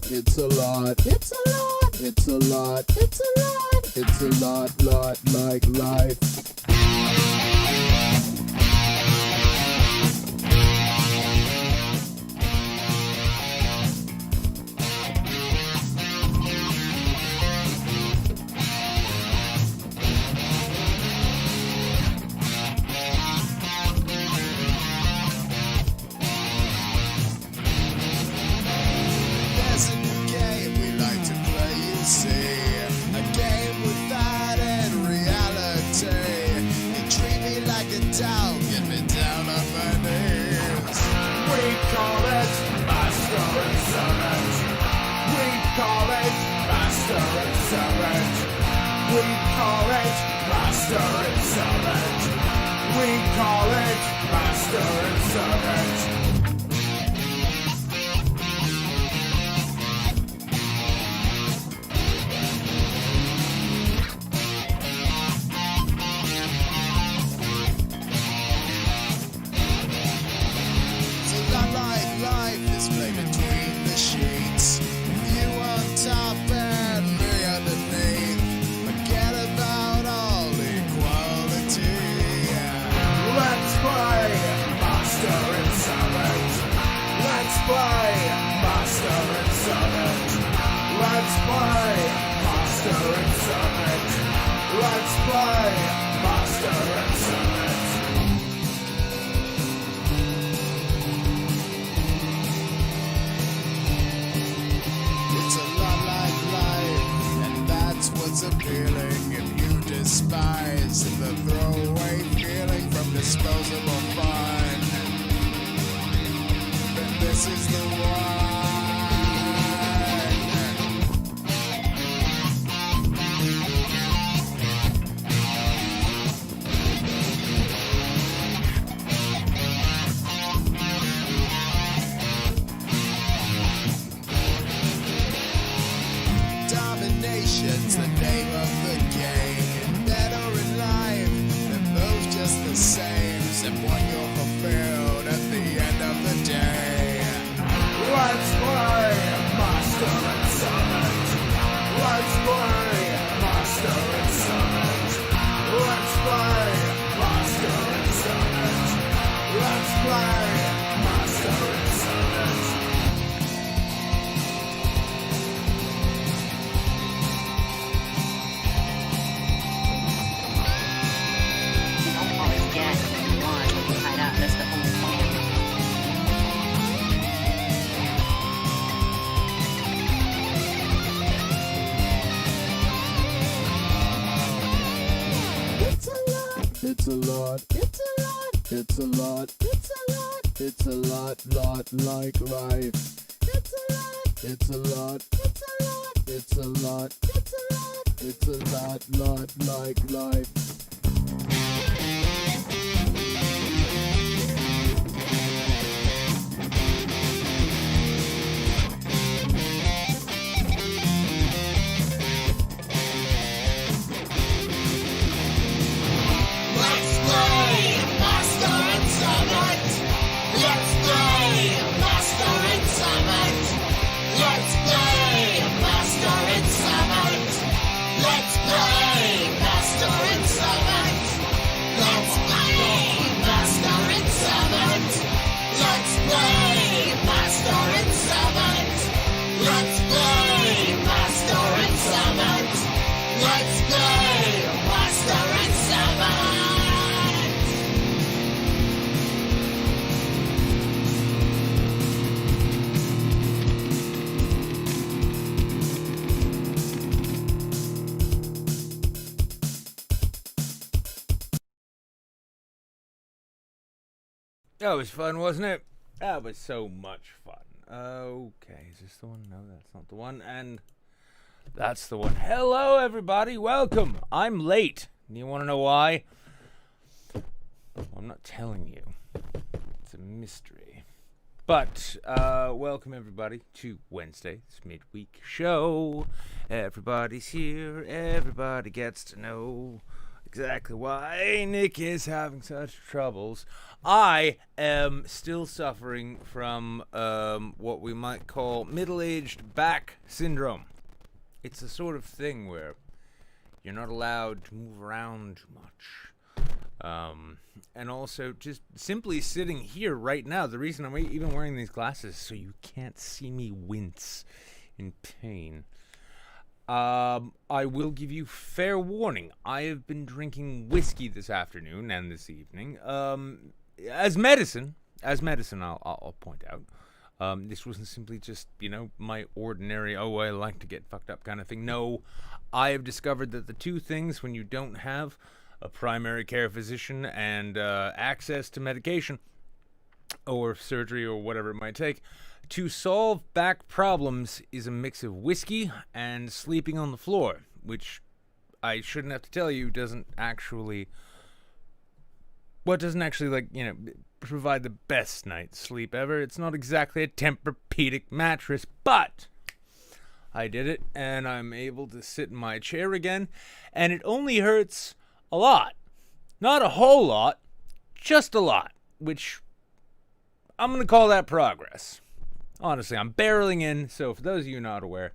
It's a lot. It's a lot. It's a lot. It's a lot. It's a lot like life. It's a lot. It's a lot. It's a lot. It's a lot. It's a lot like life. It's a lot. It's a lot. It's a lot. It's a lot. It's a lot. It's a lot like life. That was fun, wasn't it? That was so much fun. Okay, is this the one? No, that's not the one. And that's the one. Hello, everybody. Welcome. I'm late. You want to know why? Well, I'm not telling you. It's a mystery. But, welcome, everybody, to Wednesday's midweek show. Everybody's here. Everybody gets to know. exactly why Nick is having such troubles. I am still suffering from what we might call middle-aged back syndrome. It's a sort of thing where you're not allowed to move around too much. And also just simply sitting here right now, the reason I'm even wearing these glasses is so you can't see me wince in pain. I will give you fair warning. I have been drinking whiskey this afternoon and this evening. As medicine, I'll point out. This wasn't simply just, my ordinary, I like to get fucked up kind of thing. No, I have discovered that the two things when you don't have a primary care physician and access to medication or surgery or whatever it might take, to solve back problems is a mix of whiskey and sleeping on the floor, which I shouldn't have to tell you doesn't actually provide the best night's sleep ever. It's not exactly a Tempur-Pedic mattress, but I did it, and I'm able to sit in my chair again, and it only hurts a lot. Not a whole lot, just a lot, which I'm going to call that progress. Honestly, I'm barreling in, so for those of you not aware,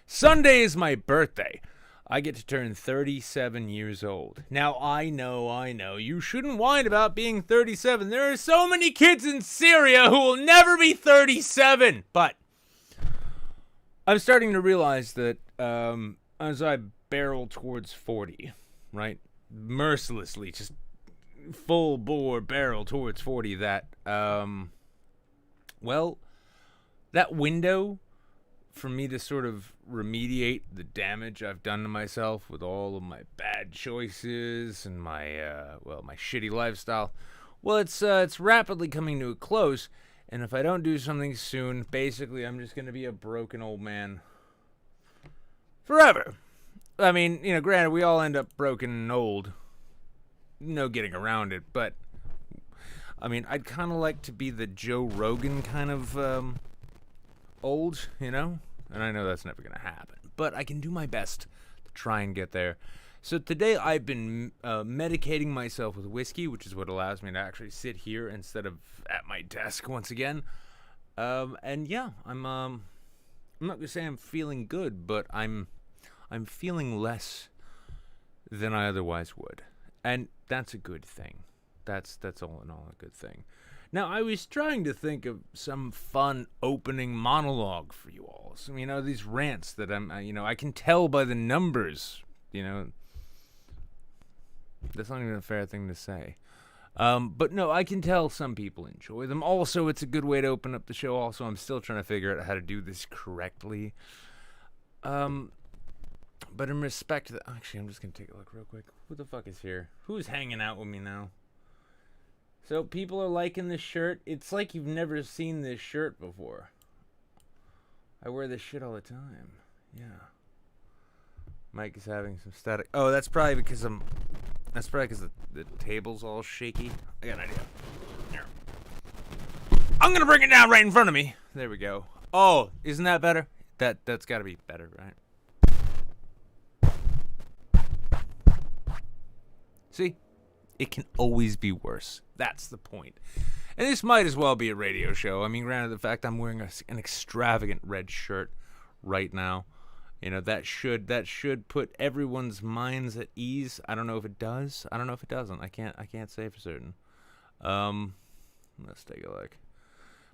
Sunday is my birthday. I get to turn 37 years old. Now, I know, you shouldn't whine about being 37. There are so many kids in Syria who will never be 37. But I'm starting to realize that as I barrel towards 40, right, mercilessly, just full bore barrel towards 40, that, that window for me to sort of remediate the damage I've done to myself with all of my bad choices and my shitty lifestyle, it's rapidly coming to a close, and if I don't do something soon, basically I'm just going to be a broken old man forever. I mean, granted, we all end up broken and old. No getting around it, but I mean, I'd kind of like to be the Joe Rogan kind of old, and I know that's never going to happen, but I can do my best to try and get there. So today I've been medicating myself with whiskey, which is what allows me to actually sit here instead of at my desk once again. And yeah, I'm not going to say I'm feeling good, but I'm feeling less than I otherwise would. And that's a good thing. That's all in all a good thing. Now, I was trying to think of some fun opening monologue for you all. So, these rants that I can tell by the numbers, that's not even a fair thing to say. But no, I can tell some people enjoy them. Also, it's a good way to open up the show. Also, I'm still trying to figure out how to do this correctly. But in respect to that, actually, I'm just going to take a look real quick. Who the fuck is here? Who's hanging out with me now? So people are liking this shirt. It's like you've never seen this shirt before. I wear this shit all the time. Yeah. Mike is having some static. Oh, that's probably because the table's all shaky. I got an idea. Here. I'm gonna bring it down right in front of me. There we go. Oh, isn't that better? That's got to be better, right? See? It can always be worse. That's the point. And this might as well be a radio show. I mean, granted the fact I'm wearing an extravagant red shirt right now, that should put everyone's minds at ease. I don't know if it does. I don't know if it doesn't. I can't say for certain. Let's take a look.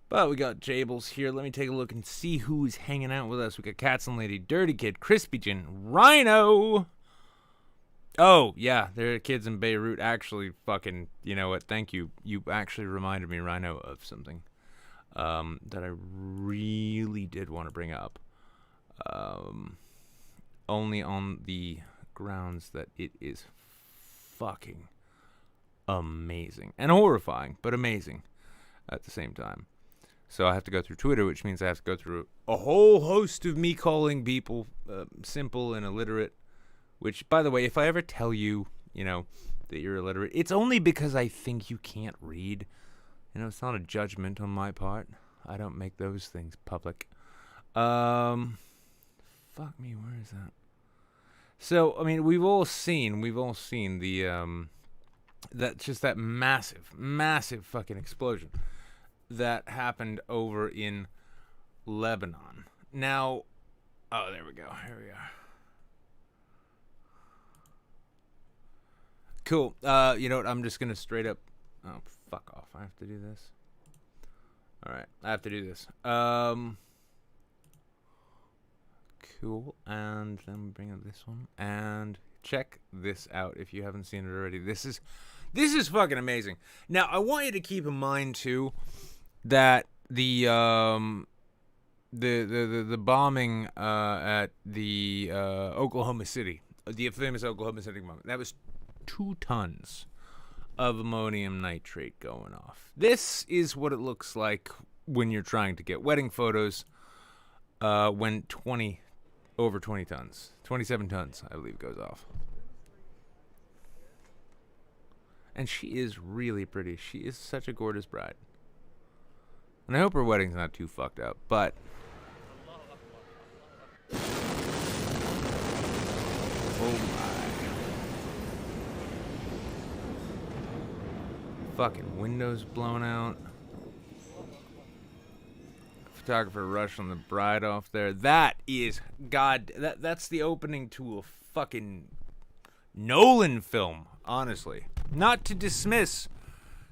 But we got Jables here. Let me take a look and see who's hanging out with us. We got Cats and Lady, Dirty Kid, Crispy Gin, Rhino. Oh, yeah, there are kids in Beirut. Actually, fucking, you know what, thank you. You actually reminded me, Rhino, of something that I really did want to bring up. Only on the grounds that it is fucking amazing. And horrifying, but amazing at the same time. So I have to go through Twitter, which means I have to go through a whole host of me calling people simple and illiterate. Which, by the way, if I ever tell you, that you're illiterate, it's only because I think you can't read. It's not a judgment on my part. I don't make those things public. Fuck me, where is that? So, I mean, we've all seen the, that massive fucking explosion that happened over in Lebanon. Now, oh, there we go. Here we are. Cool. You know what? I'm just gonna straight up. Oh, fuck off! I have to do this. All right, I have to do this. Cool. And then bring up this one and check this out if you haven't seen it already. This is fucking amazing. Now, I want you to keep in mind too that the bombing at the Oklahoma City, the famous Oklahoma City bombing, that was 2 tons of ammonium nitrate going off. This is what it looks like when you're trying to get wedding photos when over 20 tons, 27 tons, I believe, goes off. And she is really pretty. She is such a gorgeous bride. And I hope her wedding's not too fucked up, but... oh my. Fucking windows blown out. Photographer rushed on the bride off there. That is... God, that's the opening to a fucking Nolan film, honestly. Not to dismiss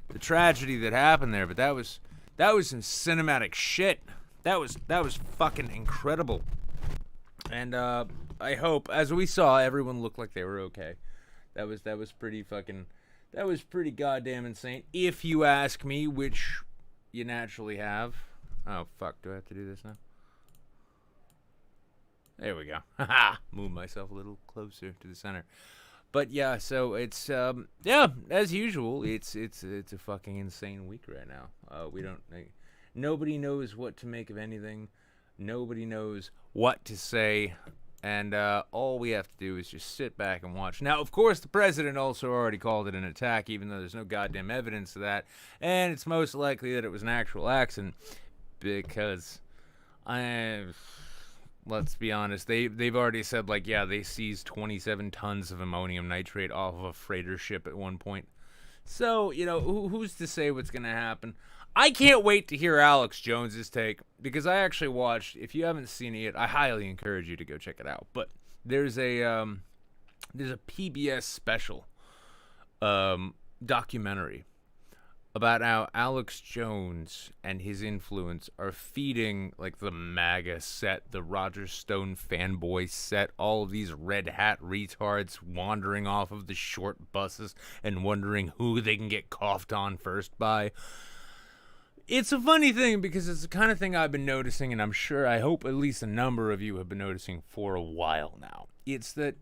the tragedy that happened there, but that was some cinematic shit. That was fucking incredible. And I hope, as we saw, everyone looked like they were okay. That was pretty goddamn insane. If you ask me, which you naturally have. Oh fuck, do I have to do this now? There we go. Haha. Move myself a little closer to the center. But yeah, so it's as usual, it's a fucking insane week right now. Nobody knows what to make of anything. Nobody knows what to say, and all we have to do is just sit back and watch. Now, of course, the president also already called it an attack, even though there's no goddamn evidence of that, and it's most likely that it was an actual accident because let's be honest, they've already said, like, yeah, they seized 27 tons of ammonium nitrate off of a freighter ship at one point. So, you know, who's to say what's going to happen? I can't wait to hear Alex Jones's take, because I actually watched, if you haven't seen it yet, I highly encourage you to go check it out. But there's a PBS special documentary about how Alex Jones and his influence are feeding, like, the MAGA set, the Roger Stone fanboy set, all of these red hat retards wandering off of the short buses and wondering who they can get coughed on first by. It's a funny thing because it's the kind of thing I've been noticing, and I hope at least a number of you have been noticing for a while now. It's that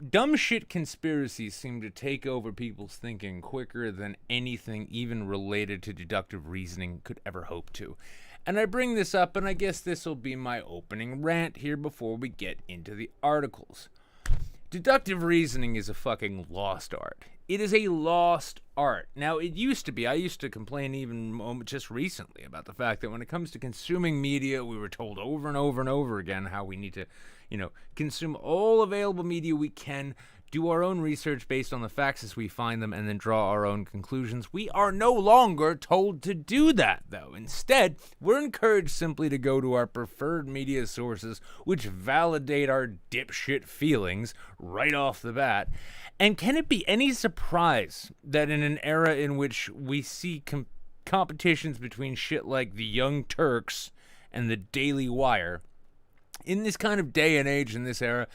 dumb shit conspiracies seem to take over people's thinking quicker than anything even related to deductive reasoning could ever hope to. And I bring this up, and I guess this will be my opening rant here before we get into the articles. Deductive reasoning is a fucking lost art. It is a lost art. Now, it used to be. I used to complain even just recently about the fact that when it comes to consuming media, we were told over and over and over again how we need to, consume all available media we can, do our own research based on the facts as we find them, and then draw our own conclusions. We are no longer told to do that, though. Instead, we're encouraged simply to go to our preferred media sources, which validate our dipshit feelings right off the bat. And can it be any surprise that in an era in which we see competitions between shit like the Young Turks and the Daily Wire, in this kind of day and age, in this era,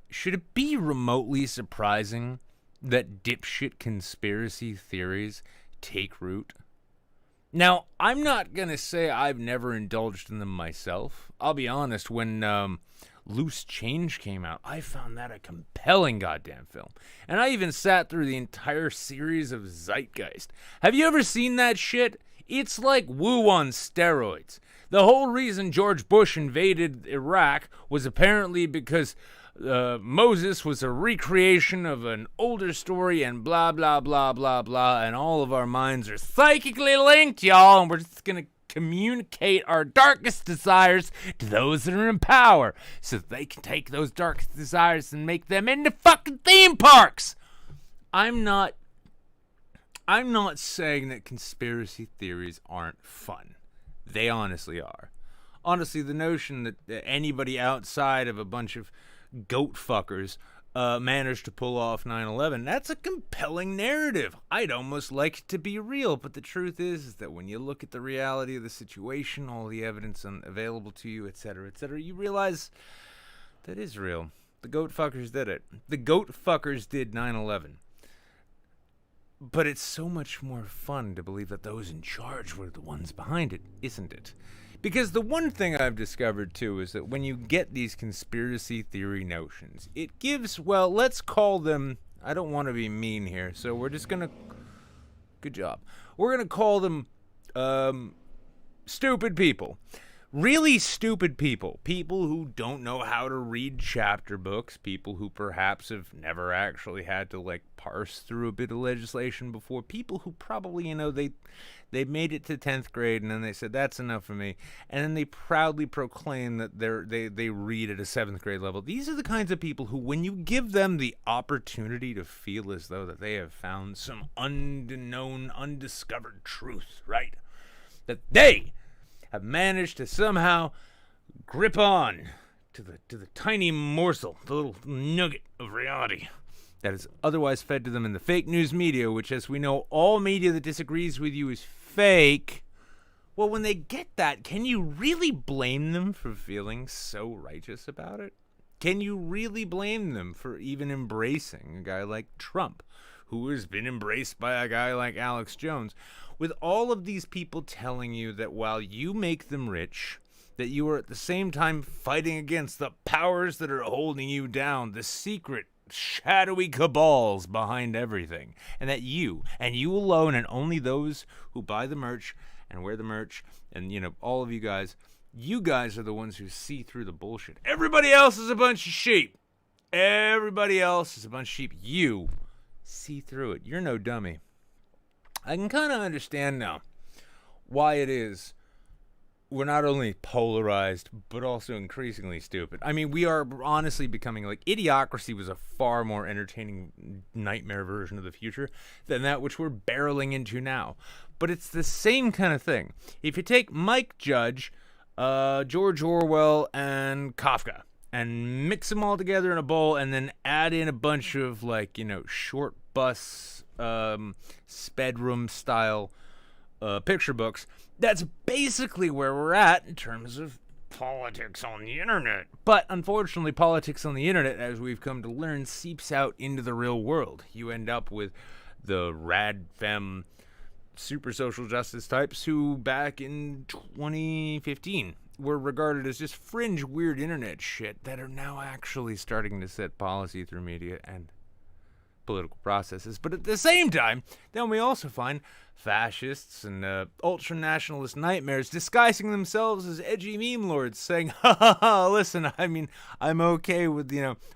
should it be remotely surprising that dipshit conspiracy theories take root? Now, I'm not going to say I've never indulged in them myself. I'll be honest, when Loose Change came out, I found that a compelling goddamn film. And I even sat through the entire series of Zeitgeist. Have you ever seen that shit? It's like Woo on steroids. The whole reason George Bush invaded Iraq was apparently because Moses was a recreation of an older story and blah, blah, blah, blah, blah, and all of our minds are psychically linked, y'all, and we're just gonna communicate our darkest desires to those that are in power so that they can take those darkest desires and make them into fucking theme parks. I'm not saying that conspiracy theories aren't fun. They honestly are. Honestly, the notion that anybody outside of a bunch of goat fuckers managed to pull off 9/11, that's a compelling narrative. I'd almost like it to be real, but the truth is that when you look at the reality of the situation, all the evidence available to you, etc., you realize that is real. The goat fuckers did it. The goat fuckers did 9/11. But it's so much more fun to believe that those in charge were the ones behind it, isn't it? Because the one thing I've discovered, too, is that when you get these conspiracy theory notions, it gives, well, let's call them, I don't want to be mean here, so we're just going to, good job, we're going to call them stupid people. Really stupid people. People who don't know how to read chapter books. People who perhaps have never actually had to, like, parse through a bit of legislation before. People who probably, they made it to 10th grade and then they said, that's enough for me. And then they proudly proclaim that they read at a 7th grade level. These are the kinds of people who, when you give them the opportunity to feel as though that they have found some unknown, undiscovered truth, right? That they have managed to somehow grip on to the tiny morsel, the little nugget of reality that is otherwise fed to them in the fake news media, which, as we know, all media that disagrees with you is fake. Well, when they get that, can you really blame them for feeling so righteous about it? Can you really blame them for even embracing a guy like Trump, who has been embraced by a guy like Alex Jones? With all of these people telling you that while you make them rich, that you are at the same time fighting against the powers that are holding you down, the secret, shadowy cabals behind everything, and that you, and you alone, and only those who buy the merch and wear the merch, and, all of you guys are the ones who see through the bullshit. Everybody else is a bunch of sheep. Everybody else is a bunch of sheep. You see through it. You're no dummy. I can kind of understand now why it is we're not only polarized, but also increasingly stupid. I mean, we are honestly becoming, like, Idiocracy was a far more entertaining nightmare version of the future than that which we're barreling into now. But it's the same kind of thing. If you take Mike Judge, George Orwell, and Kafka, and mix them all together in a bowl, and then add in a bunch of, like, short bus, spedroom style picture books, that's basically where we're at in terms of politics on the internet. But unfortunately, politics on the internet, as we've come to learn, seeps out into the real world. You end up with the rad femme super social justice types who back in 2015 were regarded as just fringe weird internet shit that are now actually starting to set policy through media and political processes. But at the same time, then we also find fascists and ultra-nationalist nightmares disguising themselves as edgy meme lords, saying, ha, listen, I mean, I'm okay with,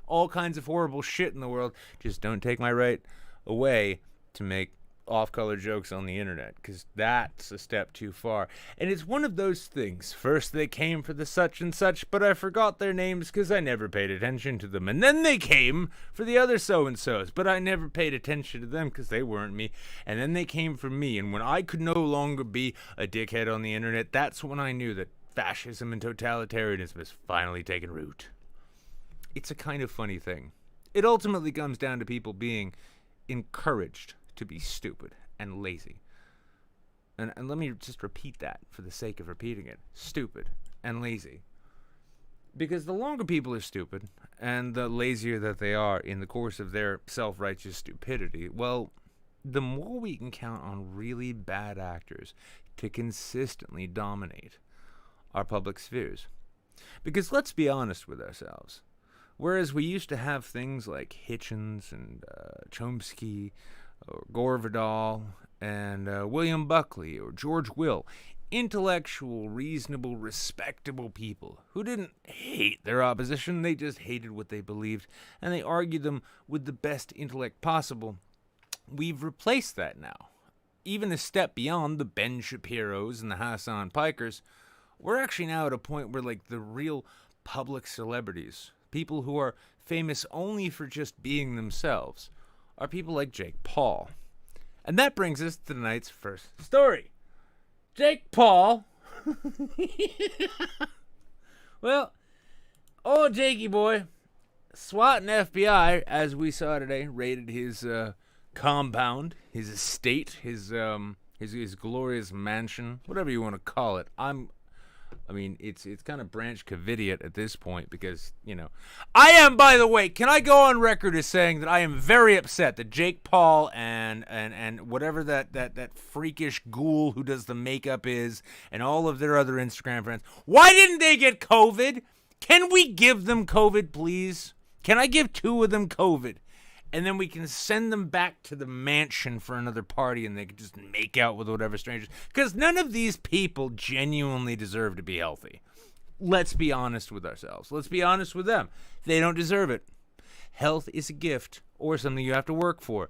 all kinds of horrible shit in the world, just don't take my right away to make off-color jokes on the internet, because that's a step too far. And it's one of those things. First they came for the such and such, but I forgot their names because I never paid attention to them. And then they came for the other so-and-sos, but I never paid attention to them because they weren't me. And then they came for me, and when I could no longer be a dickhead on the internet, that's when I knew that fascism and totalitarianism has finally taken root. It's a kind of funny thing. It ultimately comes down to people being encouraged to be stupid and lazy. And let me just repeat that for the sake of repeating it. Stupid and lazy. Because the longer people are stupid, and the lazier that they are in the course of their self-righteous stupidity, well, the more we can count on really bad actors to consistently dominate our public spheres. Because let's be honest with ourselves. Whereas we used to have things like Hitchens and Chomsky, or Gore Vidal, and William Buckley, or George Will, intellectual, reasonable, respectable people who didn't hate their opposition, they just hated what they believed, and they argued them with the best intellect possible. We've replaced that now even a step beyond the Ben Shapiros and the Hassan Pikers. We're actually now at a point where, like, the real public celebrities, people who are famous only for just being themselves, are people like Jake Paul. And that brings us to tonight's first story. Jake Paul. Well, old Jakey boy, SWAT and FBI, as we saw today, raided his compound, his estate, his glorious mansion, whatever you want to call it. It's kind of Branch Covidiot at this point because, I am, by the way, can I go on record as saying that I am very upset that Jake Paul and whatever that freakish ghoul who does the makeup is and all of their other Instagram friends, why didn't they get COVID? Can we give them COVID, please? Can I give 2 of them COVID? And then we can send them back to the mansion for another party and they can just make out with whatever strangers. Because none of these people genuinely deserve to be healthy. Let's be honest with ourselves. Let's be honest with them. They don't deserve it. Health is a gift or something you have to work for.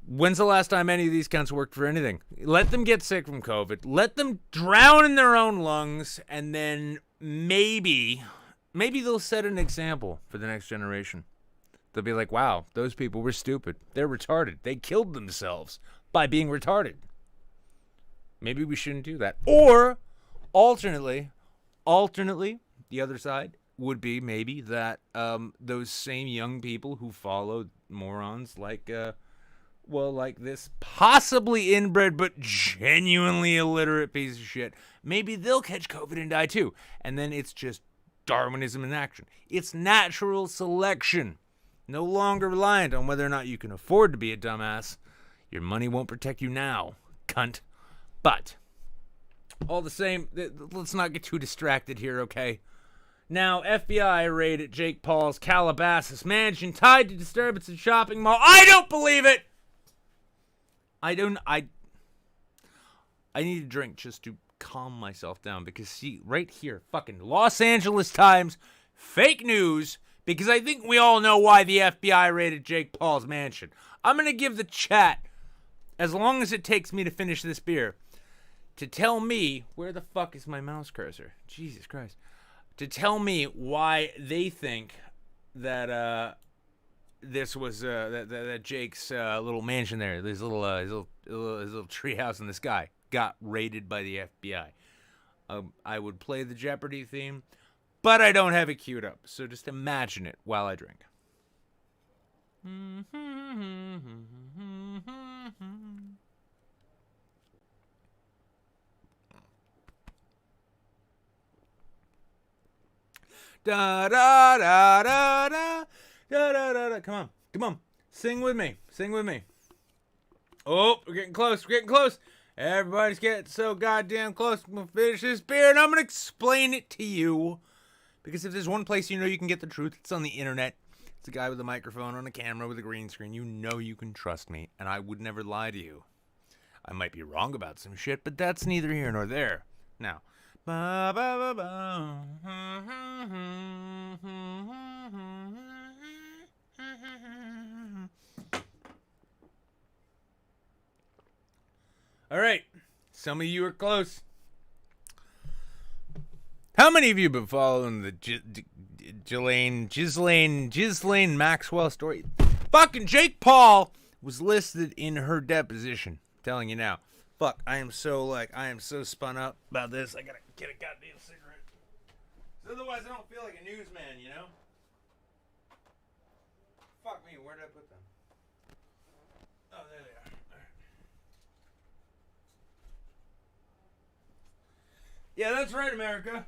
When's the last time any of these cunts worked for anything? Let them get sick from COVID. Let them drown in their own lungs. And then maybe they'll set an example for the next generation. They'll be like, wow, those people were stupid. They're retarded. They killed themselves by being retarded. Maybe we shouldn't do that. Or, alternately, the other side would be maybe that those same young people who followed morons like this possibly inbred but genuinely illiterate piece of shit, maybe they'll catch COVID and die too. And then it's just Darwinism in action. It's natural selection. No longer reliant on whether or not you can afford to be a dumbass. Your money won't protect you now, cunt. But, all the same, let's not get too distracted here, okay? Now, FBI raid at Jake Paul's Calabasas mansion tied to disturbance in shopping mall. I don't believe it! I need a drink just to calm myself down because, see, right here, fucking Los Angeles Times, fake news, because I think we all know why the FBI raided Jake Paul's mansion. I'm going to give the chat, as long as it takes me to finish this beer, to tell me, where the fuck is my mouse cursor? Jesus Christ. To tell me why they think that this was that Jake's little mansion there, his little treehouse in the sky, got raided by the FBI. I would play the Jeopardy theme, but I don't have it queued up, so just imagine it while I drink. Da da da da da da da da. Come on, sing with me. Oh, we're getting close. Everybody's getting so goddamn close. I'm gonna finish this beer and I'm gonna explain it to you. Because if there's one place you know you can get the truth, it's on the internet. It's a guy with a microphone on a camera with a green screen. You know you can trust me, and I would never lie to you. I might be wrong about some shit, but that's neither here nor there. Now, ba ba ba ba. All right, some of you are close. How many of you have been following the Ghislaine Maxwell story? Fucking Jake Paul was listed in her deposition. I'm telling you now. Fuck, I am so spun up about this. I gotta get a goddamn cigarette. Otherwise, I don't feel like a newsman, you know? Fuck me, where did I put them? Oh, there they are. All right. Yeah, that's right, America.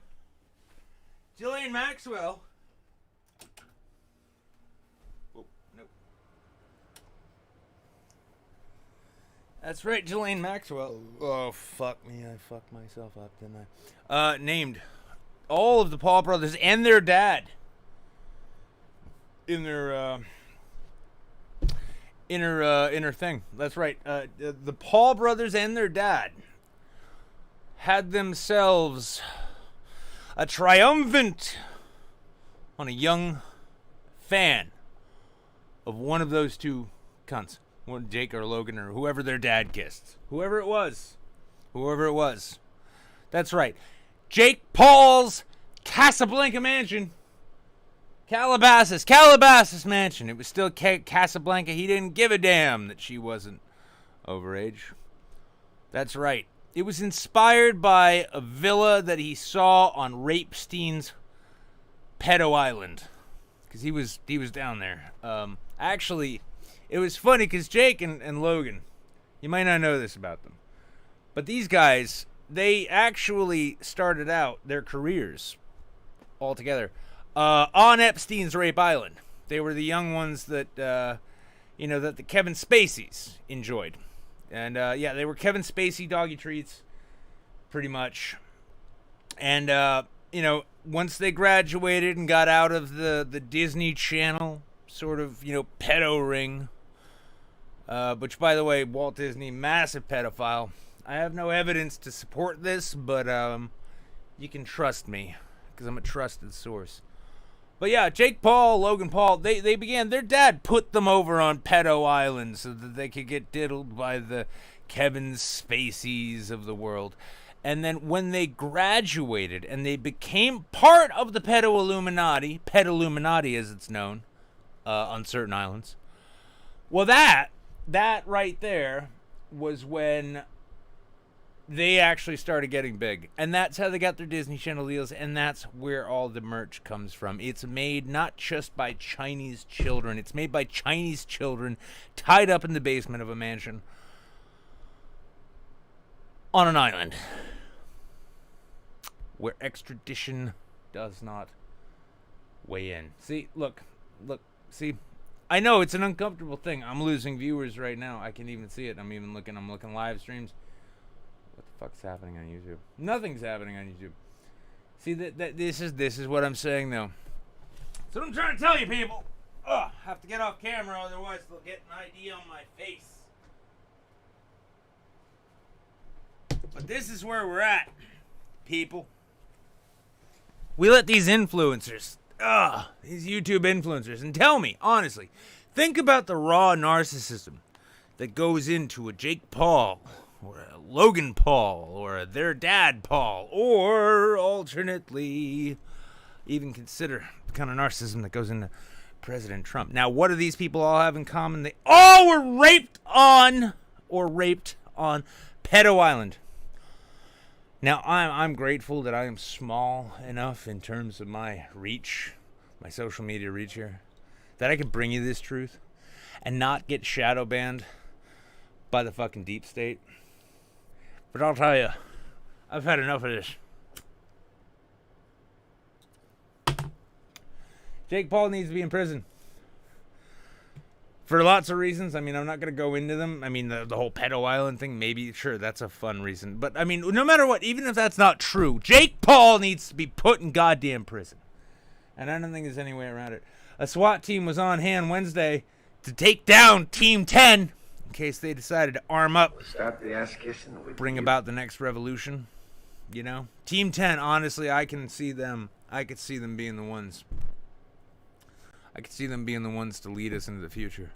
Ghislaine Maxwell. Oh, nope. That's right, Ghislaine Maxwell. Oh, fuck me. I fucked myself up, didn't I? Named all of the Paul brothers and their dad in their inner thing. That's right. The Paul brothers and their dad had themselves a triumphant on a young fan of one of those two cunts. Jake or Logan or whoever their dad kissed. Whoever it was. That's right. Jake Paul's Casablanca mansion. Calabasas mansion. It was still Casablanca. He didn't give a damn that she wasn't overage. That's right. It was inspired by a villa that he saw on Epstein's pedo island. Because he was down there. Actually, it was funny because Jake and Logan, you might not know this about them, but these guys, they actually started out their careers all together on Epstein's Rape Island. They were the young ones that, that the Kevin Spaceys enjoyed. And, they were Kevin Spacey doggy treats, pretty much. And, once they graduated and got out of the Disney Channel sort of, pedo ring, which, by the way, Walt Disney, massive pedophile. I have no evidence to support this, but you can trust me because I'm a trusted source. But yeah, Jake Paul, Logan Paul, they began, their dad put them over on Pedo Island so that they could get diddled by the Kevin Spaceys of the world. And then when they graduated and they became part of the Pedo Illuminati as it's known, on certain islands, well, that right there was when they actually started getting big. And that's how they got their Disney Channel deals, and that's where all the merch comes from. It's made not just by Chinese children. It's made by Chinese children tied up in the basement of a mansion on an island where extradition does not weigh in. See, look, see. I know it's an uncomfortable thing. I'm losing viewers right now. I can even see it. I'm looking live streams. What the fuck's happening on YouTube? Nothing's happening on YouTube. See, this is what I'm saying, though. That's what I'm trying to tell you, people. Ugh, have to get off camera, otherwise they'll get an ID on my face. But this is where we're at, people. We let these influencers, these YouTube influencers, and tell me, honestly, think about the raw narcissism that goes into a Jake Paul, or a Logan Paul, or a their dad Paul, or alternately, even consider the kind of narcissism that goes into President Trump. Now, what do these people all have in common? They all were raped on Pedo Island. Now, I'm grateful that I am small enough in terms of my reach, my social media reach here, that I can bring you this truth and not get shadow banned by the fucking deep state. But I'll tell you, I've had enough of this. Jake Paul needs to be in prison. For lots of reasons. I mean, I'm not going to go into them. I mean, the whole Pedo Island thing, maybe, sure, that's a fun reason. But, I mean, no matter what, even if that's not true, Jake Paul needs to be put in goddamn prison. And I don't think there's any way around it. A SWAT team was on hand Wednesday to take down Team 10 in case they decided to arm up, stop the ass kissing, bring about the next revolution. You know? Team 10, honestly, I could see them being the ones. I could see them being the ones to lead us into the future.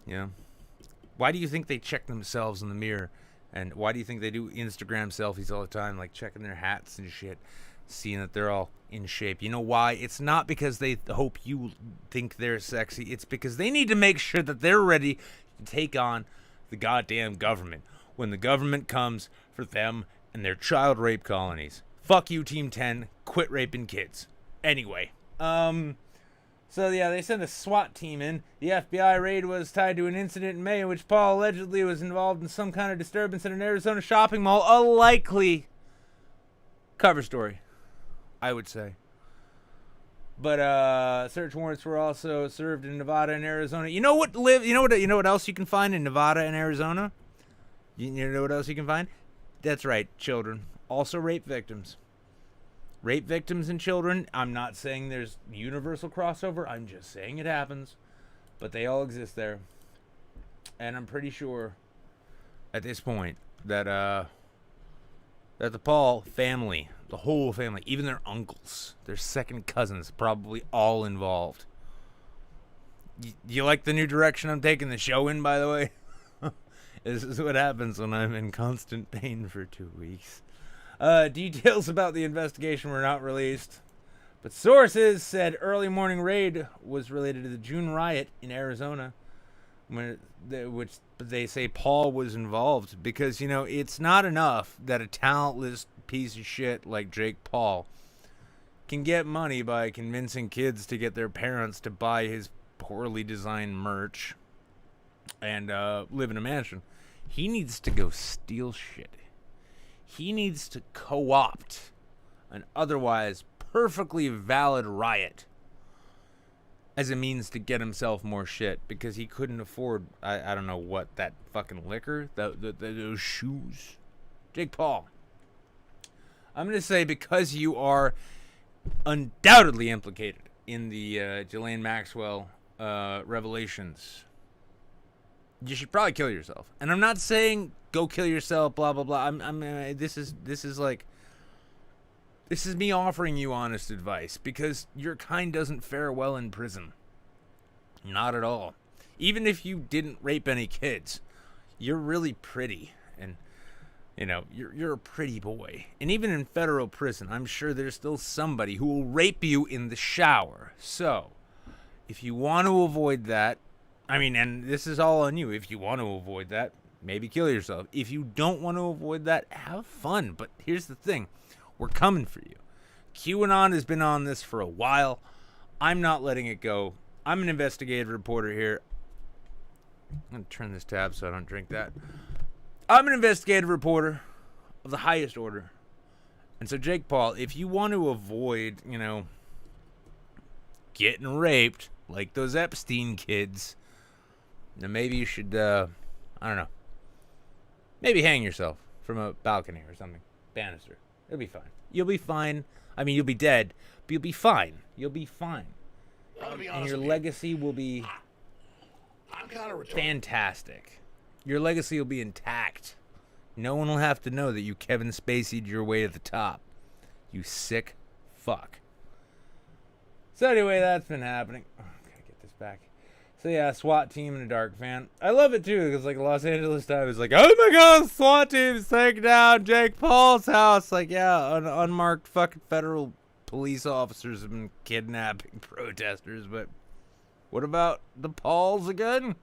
Yeah. Why do you think they check themselves in the mirror? And why do you think they do Instagram selfies all the time, like checking their hats and shit, seeing that they're all in shape? You know why? It's not because they hope you think they're sexy. It's because they need to make sure that they're ready to take on the goddamn government when the government comes for them and their child rape colonies. Fuck you, Team 10. Quit raping kids. Anyway, so, yeah, they sent a SWAT team in. The FBI raid was tied to an incident in May in which Paul allegedly was involved in some kind of disturbance in an Arizona shopping mall. A likely cover story, I would say. But search warrants were also served in Nevada and Arizona. You know what else you can find in Nevada and Arizona? You know what else you can find? That's right, children. Also rape victims. Rape victims and children, I'm not saying there's universal crossover. I'm just saying it happens. But they all exist there. And I'm pretty sure at this point that the Paul family, the whole family, even their uncles, their second cousins, probably all involved. You like the new direction I'm taking the show in, by the way? This is what happens when I'm in constant pain for 2 weeks. Details about the investigation were not released, but sources said early morning raid was related to the June riot in Arizona, which they say Paul was involved because, it's not enough that a talentless piece of shit like Jake Paul can get money by convincing kids to get their parents to buy his poorly designed merch and live in a mansion. He needs to go steal shit. He needs to co-opt an otherwise perfectly valid riot as a means to get himself more shit because he couldn't afford, I don't know what, that fucking liquor, those shoes. Jake Paul, I'm going to say because you are undoubtedly implicated in the Ghislaine Maxwell revelations, you should probably kill yourself. And I'm not saying go kill yourself, blah blah blah. This is me offering you honest advice because your kind doesn't fare well in prison. Not at all. Even if you didn't rape any kids, you're really pretty, and you're a pretty boy. And even in federal prison, I'm sure there's still somebody who will rape you in the shower. So, if you want to avoid that, and this is all on you. If you want to avoid that, maybe kill yourself. If you don't want to avoid that, have fun. But here's the thing. We're coming for you. QAnon has been on this for a while. I'm not letting it go. I'm an investigative reporter here. I'm going to turn this tab so I don't drink that. I'm an investigative reporter of the highest order. And so, Jake Paul, if you want to avoid, getting raped like those Epstein kids, then maybe you should, I don't know, maybe hang yourself from a balcony or something. Banister. It'll be fine. You'll be fine. You'll be dead, but you'll be fine. You'll be fine. And your legacy will be fantastic. Your legacy will be intact. No one will have to know that you Kevin Spacey'd your way to the top. You sick fuck. So anyway, that's been happening. Oh, gotta get this back. So yeah, SWAT team and a dark fan. I love it too, because Los Angeles Times is like, oh my god, SWAT team's taking down Jake Paul's house. Yeah, unmarked fucking federal police officers have been kidnapping protesters, but what about the Pauls again?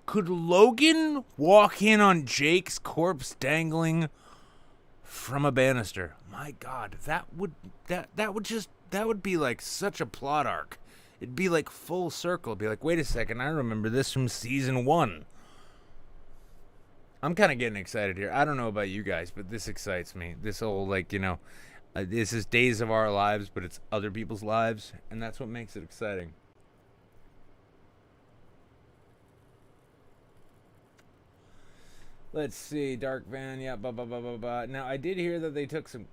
Could Logan walk in on Jake's corpse dangling from a banister? My god, that would be like such a plot arc. It'd be like full circle. It'd be like, wait a second, I remember this from season 1. I'm kind of getting excited here. I don't know about you guys, but this excites me. This whole, this is days of our lives, but it's other people's lives, and that's what makes it exciting. Let's see, Dark Van, yeah, blah, blah, blah, blah, blah. Now, I did hear that they took some,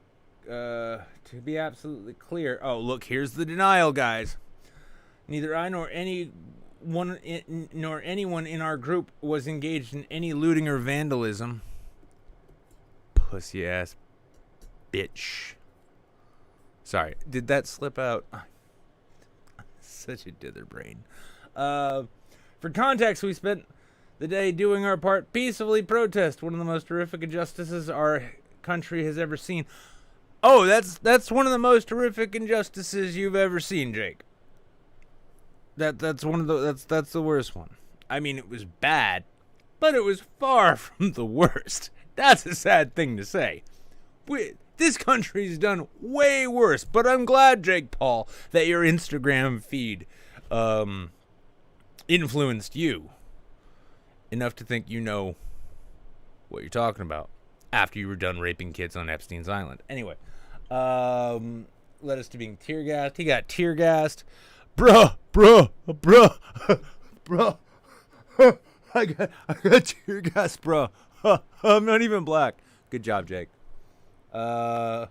to be absolutely clear. Oh, look, here's the denial, guys. Neither I nor anyone in our group was engaged in any looting or vandalism. Pussy ass bitch. Sorry, did that slip out? Such a dither brain. For context, we spent the day doing our part, peacefully protest one of the most horrific injustices our country has ever seen. Oh, that's one of the most horrific injustices you've ever seen, Jake. That's the worst one. It was bad, but it was far from the worst. That's a sad thing to say. This country's done way worse, but I'm glad, Jake Paul, that your Instagram feed influenced you enough to think you know what you're talking about after you were done raping kids on Epstein's Island. Anyway, led us to being tear gassed. He got tear gassed. Bruh. I got tear gas, bro. I'm not even black. Good job, Jake. We're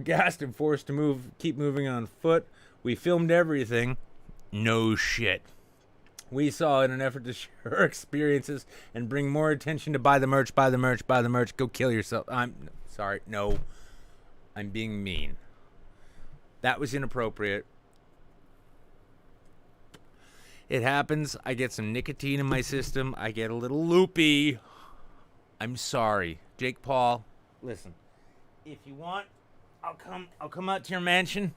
gassed and forced to keep moving on foot. We filmed everything. No shit. We saw in an effort to share our experiences and bring more attention to buy the merch. Go kill yourself. I'm sorry. No. I'm being mean. That was inappropriate. It happens. I get some nicotine in my system. I get a little loopy. I'm sorry. Jake Paul, listen. If you want, I'll come out to your mansion.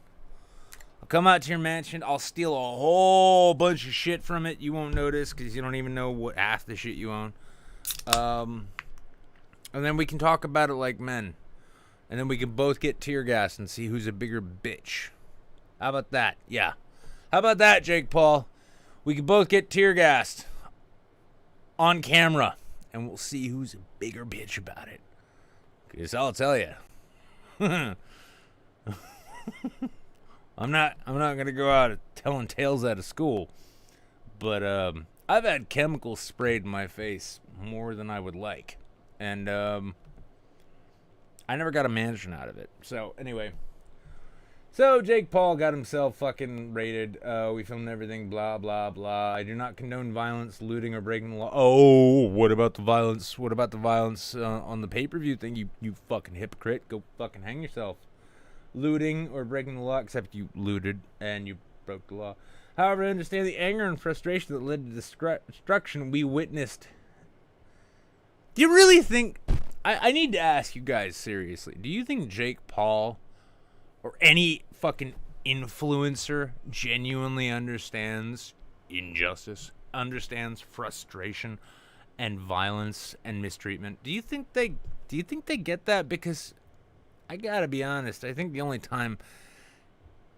I'll steal a whole bunch of shit from it. You won't notice because you don't even know what half the shit you own. And then we can talk about it like men. And then we can both get tear gas and see who's a bigger bitch. How about that? Yeah. How about that, Jake Paul? We can both get tear gassed on camera. And we'll see who's a bigger bitch about it. Because I'll tell you. I'm not gonna go out telling tales out of school, but I've had chemicals sprayed in my face more than I would like, and I never got a mansion out of it. So anyway, Jake Paul got himself fucking raided. We filmed everything, blah blah blah. I do not condone violence, looting, or breaking the law. Oh, what about the violence? What about the violence on the pay-per-view thing? You fucking hypocrite! Go fucking hang yourself. Looting or breaking the law, except you looted and you broke the law. However, I understand the anger and frustration that led to the destruction we witnessed. Do you really think... I need to ask you guys seriously. Do you think Jake Paul or any fucking influencer genuinely understands injustice, understands frustration and violence and mistreatment? Do you think they get that? Because I gotta be honest, I think the only time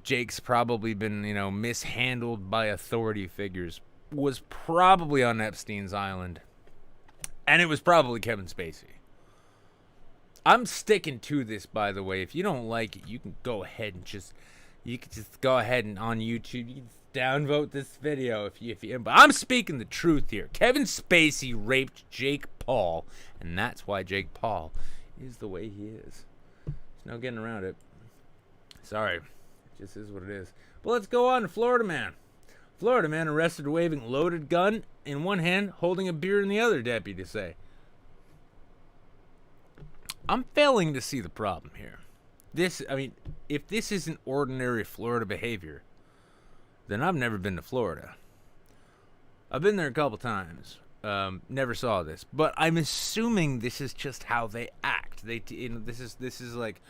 Jake's probably been, mishandled by authority figures was probably on Epstein's island. And it was probably Kevin Spacey. I'm sticking to this, by the way. If you don't like it, you can go ahead and go ahead and on YouTube, you can downvote this video but I'm speaking the truth here. Kevin Spacey raped Jake Paul, and that's why Jake Paul is the way he is. No getting around it. Sorry. It just is what it is. But let's go on to Florida man. Florida man arrested waving loaded gun in one hand, holding a beer in the other, deputies say. I'm failing to see the problem here. If this isn't ordinary Florida behavior, then I've never been to Florida. I've been there a couple times. Never saw this, but I'm assuming this is just how they act. This is like,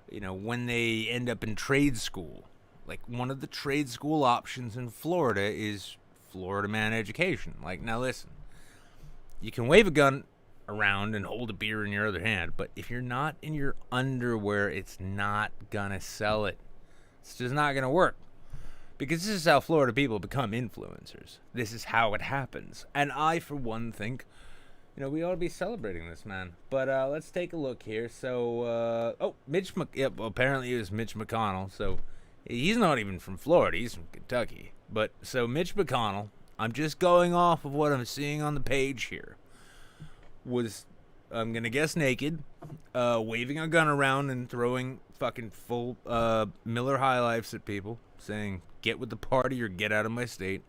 when they end up in trade school. Like, one of the trade school options in Florida is Florida man education. Like, now listen, you can wave a gun around and hold a beer in your other hand, but if you're not in your underwear, it's not gonna sell it. It's just not gonna work. Because this is how Florida people become influencers. This is how it happens. And I, for one, think, we ought to be celebrating this, man. But let's take a look here. So, apparently it was Mitch McConnell. So, he's not even from Florida. He's from Kentucky. But, so Mitch McConnell, I'm just going off of what I'm seeing on the page here, was, I'm going to guess naked, waving a gun around and throwing fucking full Miller High Lifes at people, saying, get with the party or get out of my state.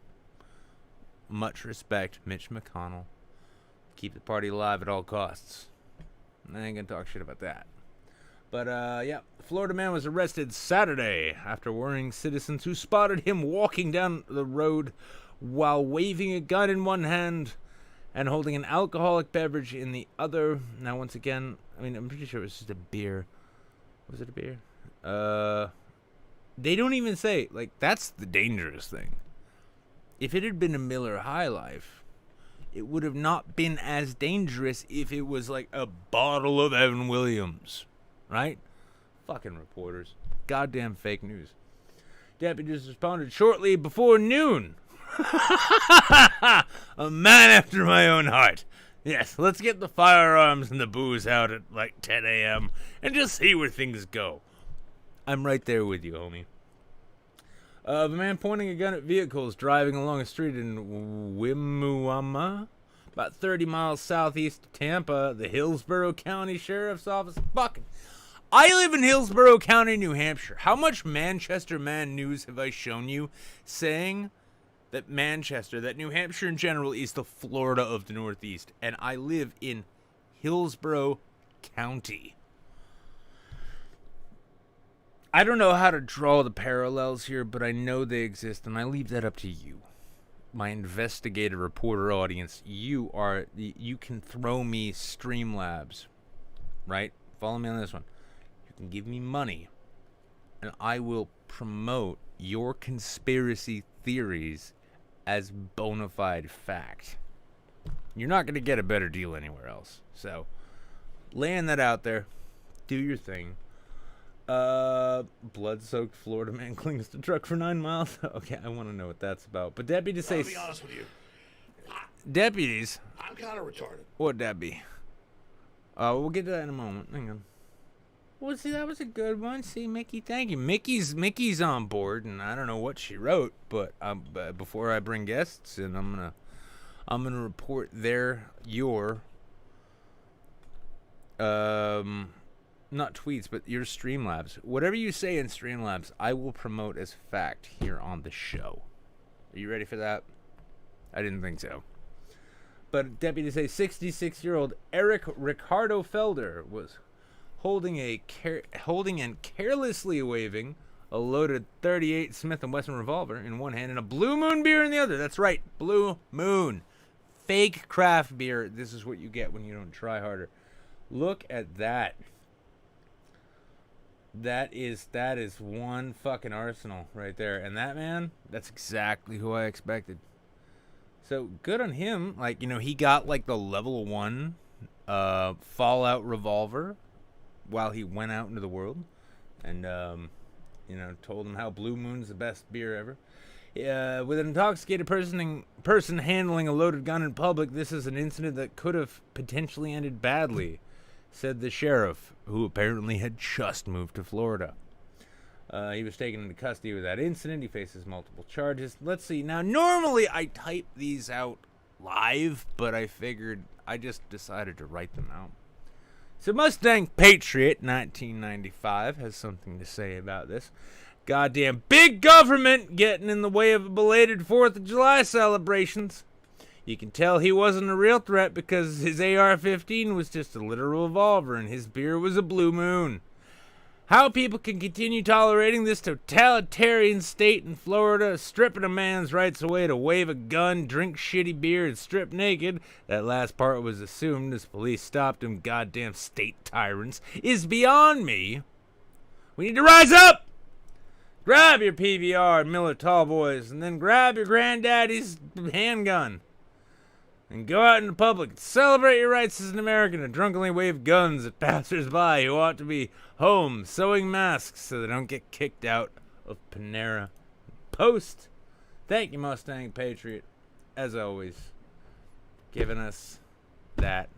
Much respect, Mitch McConnell. Keep the party alive at all costs. I ain't gonna talk shit about that. But, Florida man was arrested Saturday after worrying citizens who spotted him walking down the road while waving a gun in one hand and holding an alcoholic beverage in the other. Now, once again, I'm pretty sure it was just a beer. Was it a beer? They don't even say, that's the dangerous thing. If it had been a Miller High Life, it would have not been as dangerous if it was like a bottle of Evan Williams, right? Fucking reporters. Goddamn fake news. Deputies responded shortly before noon. A man after my own heart. Yes, let's get the firearms and the booze out at 10 a.m. and just see where things go. I'm right there with you, homie. The man pointing a gun at vehicles driving along a street in Wimuama, about 30 miles southeast of Tampa, the Hillsborough County Sheriff's Office. I live in Hillsborough County, New Hampshire. How much Manchester Man news have I shown you saying that New Hampshire in general, is the Florida of the Northeast, and I live in Hillsborough County. I don't know how to draw the parallels here, but I know they exist, and I leave that up to you. my investigative reporter audience, you can throw me Streamlabs, right? Follow me on this one. You can give me money, and I will promote your conspiracy theories as bona fide fact. You're not going to get a better deal anywhere else. So, laying that out there, do your thing. Blood-soaked Florida man clings to truck for 9 miles. Okay, I want to know what that's about. But deputies say... I'll be honest with you. Deputies... I'm kind of retarded. What'd that be? We'll get to that in a moment. Hang on. Well, see, that was a good one. See, Mickey, thank you. Mickey's on board, and I don't know what she wrote, but before I bring guests in, I'm gonna report your not tweets, but your Streamlabs. Whatever you say in Streamlabs, I will promote as fact here on the show. Are you ready for that? I didn't think so. But deputies say 66-year-old Eric Ricardo Felder was holding and carelessly waving a loaded .38 Smith & Wesson revolver in one hand and a Blue Moon beer in the other. That's right, Blue Moon. Fake craft beer. This is what you get when you don't try harder. Look at that. That is one fucking arsenal right there. And that man, that's exactly who I expected. So good on him. Like, he got like the level 1 Fallout revolver while he went out into the world. And, told him how Blue Moon's the best beer ever. With an intoxicated person handling a loaded gun in public, this is an incident that could have potentially ended badly, said the sheriff, who apparently had just moved to Florida. He was taken into custody with that incident. He faces multiple charges. Let's see. Now, normally I type these out live, but I figured I just decided to write them out. So Mustang Patriot 1995 has something to say about this. Goddamn big government getting in the way of belated 4th of July celebrations. You can tell he wasn't a real threat because his AR-15 was just a literal revolver and his beer was a Blue Moon. How people can continue tolerating this totalitarian state in Florida, stripping a man's rights away to wave a gun, drink shitty beer, and strip naked, that last part was assumed as police stopped him, goddamn state tyrants, is beyond me. We need to rise up! Grab your PBR, Miller Tall Boys, and then grab your granddaddy's handgun. And go out into public and celebrate your rights as an American and drunkenly wave guns at passers-by who ought to be home sewing masks so they don't get kicked out of Panera Post. Thank you, Mustang Patriot, as always, giving us that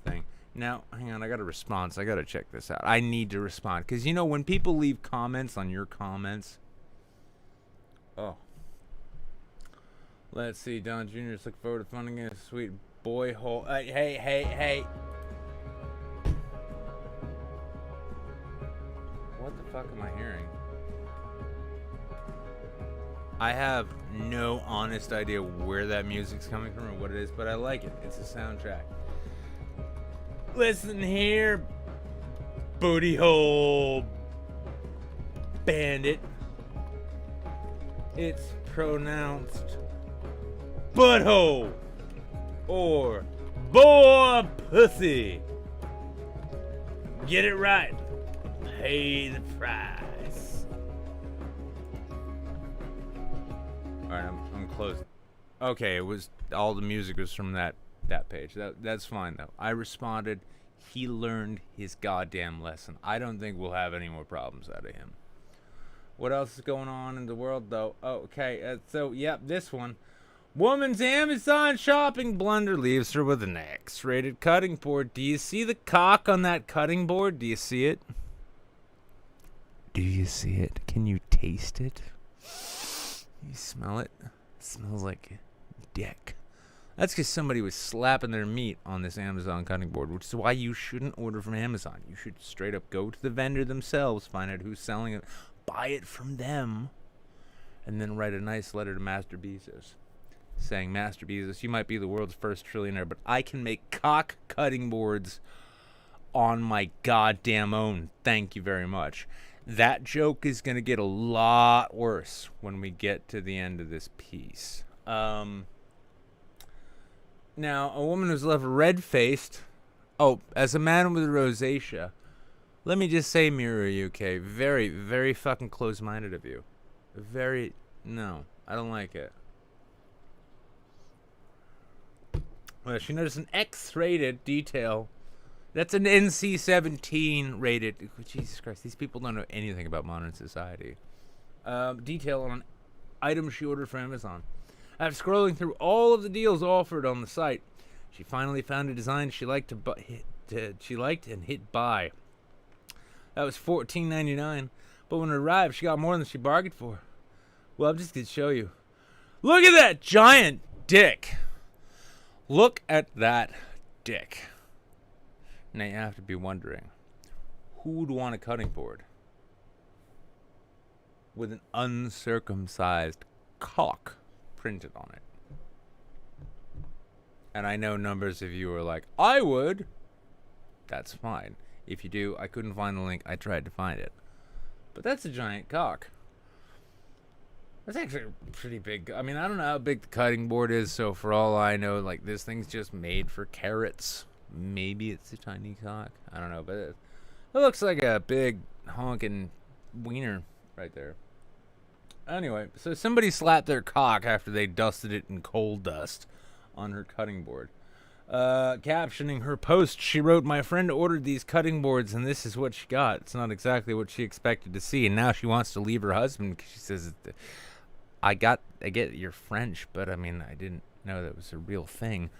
thing. Now, hang on, I got a response. I got to check this out. I need to respond. Because, when people leave comments on your comments... Oh. Let's see. Don Jr. is looking forward to funding a sweet boy hole. Hey. What the fuck am I hearing? I have no honest idea where that music's coming from or what it is, but I like it. It's a soundtrack. Listen here, booty hole bandit. It's pronounced butthole or boy pussy. Get it right. Pay the price. Alright, I'm closing. Okay, it was all the music was from that page. That's fine though. I responded. He learned his goddamn lesson. I don't think we'll have any more problems out of him. What else is going on in the world though? Oh, okay, this one. Woman's Amazon shopping blunder leaves her with an X-rated cutting board. Do you see the cock on that cutting board? Do you see it? Do you see it? Can you taste it? You smell it? It smells like dick. That's because somebody was slapping their meat on this Amazon cutting board, which is why you shouldn't order from Amazon. You should straight up go to the vendor themselves, find out who's selling it, buy it from them, and then write a nice letter to Master Bezos saying, Master Bezos, you might be the world's first trillionaire, but I can make cock cutting boards on my goddamn own. Thank you very much. That joke is going to get a lot worse when we get to the end of this piece. Now, a woman who's left red-faced. Oh, as a man with rosacea, let me just say, Mirror UK, very, very fucking close-minded of you. No, I don't like it. Well, she noticed an X-rated detail. That's an NC-17 rated. Jesus Christ, these people don't know anything about modern society. Detail on an item she ordered from Amazon. After scrolling through all of the deals offered on the site, she finally found a design she liked and hit buy. That was $14.99, but when it arrived, she got more than she bargained for. Well, I'm just gonna show you. Look at that giant dick. Look at that dick. Now you have to be wondering, who would want a cutting board with an uncircumcised cock printed on it? And I know numbers of you are like, I would. That's fine. If you do, I couldn't find the link. I tried to find it. But that's a giant cock. That's actually pretty big. I mean, I don't know how big the cutting board is, so for all I know, like, this thing's just made for carrots. Maybe it's a tiny cock. I don't know, but it looks like a big honking wiener right there. Anyway, so somebody slapped their cock after they dusted it in coal dust on her cutting board. Captioning her post, she wrote, "My friend ordered these cutting boards and this is what she got. It's not exactly what she expected to see, and now she wants to leave her husband because she says, I get you're French, but I mean, I didn't know that was a real thing."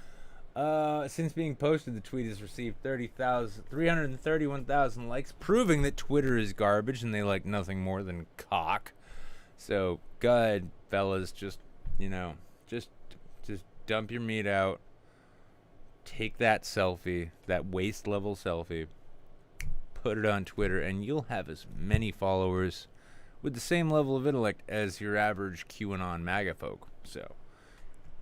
Since being posted, the tweet has received 331,000 likes, proving that Twitter is garbage and they like nothing more than cock. So, go ahead, fellas, just dump your meat out. Take that selfie, that waist level selfie, put it on Twitter, and you'll have as many followers with the same level of intellect as your average QAnon MAGA folk. So,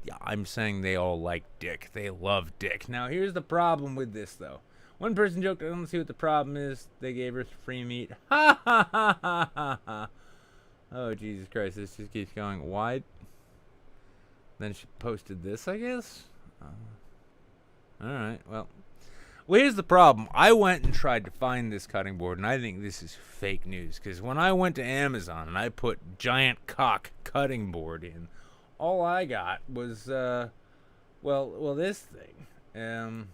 yeah, I'm saying they all like dick. They love dick. Now, here's the problem with this, though. One person joked, I don't see what the problem is. They gave her free meat. Ha ha ha ha ha ha. Oh, Jesus Christ. This just keeps going. Why? Then she posted this, I guess? Alright, well, here's the problem. I went and tried to find this cutting board, and I think this is fake news. Because when I went to Amazon and I put giant cock cutting board in, all I got was, this thing.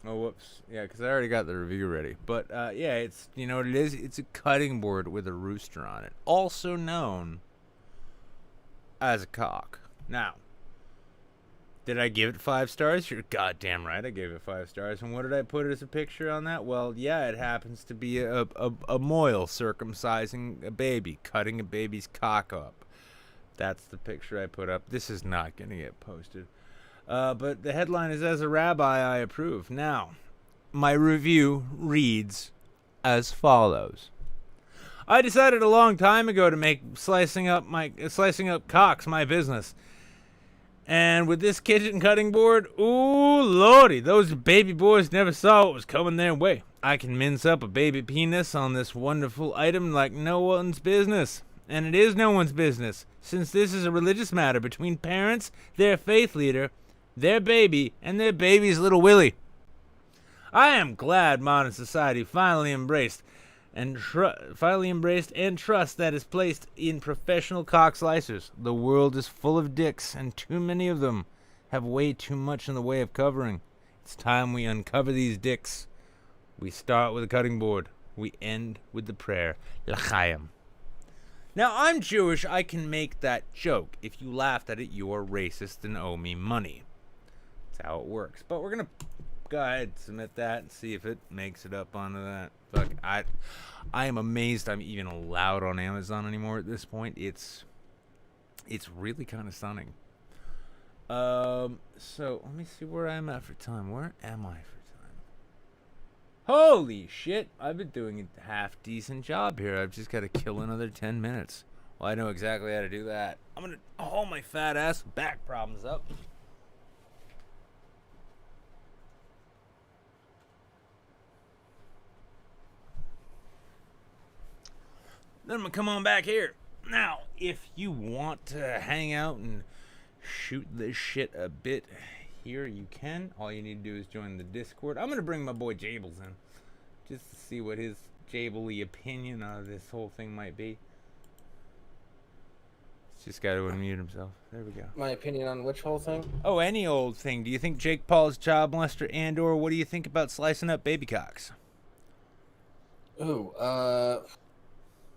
Oh, whoops. Yeah, because I already got the review ready. But, yeah, it's, you know what it is? It's a cutting board with a rooster on it. Also known as a cock. Now, did I give it 5 stars? You're goddamn right I gave it 5 stars. And what did I put as a picture on that? Well, yeah, it happens to be a moil circumcising a baby, cutting a baby's cock up. That's the picture I put up. This is not going to get posted. But the headline is, "As a rabbi, I approve." Now, my review reads as follows. I decided a long time ago to make slicing up cocks my business. And with this kitchen cutting board, ooh lordy, those baby boys never saw what was coming their way. I can mince up a baby penis on this wonderful item like no one's business. And it is no one's business, since this is a religious matter between parents, their faith leader, their baby, and their baby's little Willie. I am glad modern society finally embraced and trust that is placed in professional cock slicers. The world is full of dicks, and too many of them have way too much in the way of covering. It's time we uncover these dicks. We start with a cutting board. We end with the prayer, L'chaim. Now, I'm Jewish. I can make that joke. If you laughed at it, you are racist and owe me money. That's how it works. But we're going to go ahead, submit that, and see if it makes it up onto that. Fuck, I am amazed I'm even allowed on Amazon anymore at this point. It's really kind of stunning. So let me see where I'm at for time. Where am I for time? Holy shit! I've been doing a half decent job here. I've just got to kill another 10 minutes. Well, I know exactly how to do that. I'm gonna haul my fat ass back problems up. then I'm gonna come on back here. Now, if you want to hang out and shoot this shit a bit here, you can. All you need to do is join the Discord. I'm gonna bring my boy Jables in, just to see what his Jable-y opinion of this whole thing might be. He's just got to unmute himself. There we go. My opinion on which whole thing? Oh, any old thing. Do you think Jake Paul is a child molester, and/or what do you think about slicing up baby cocks? Ooh,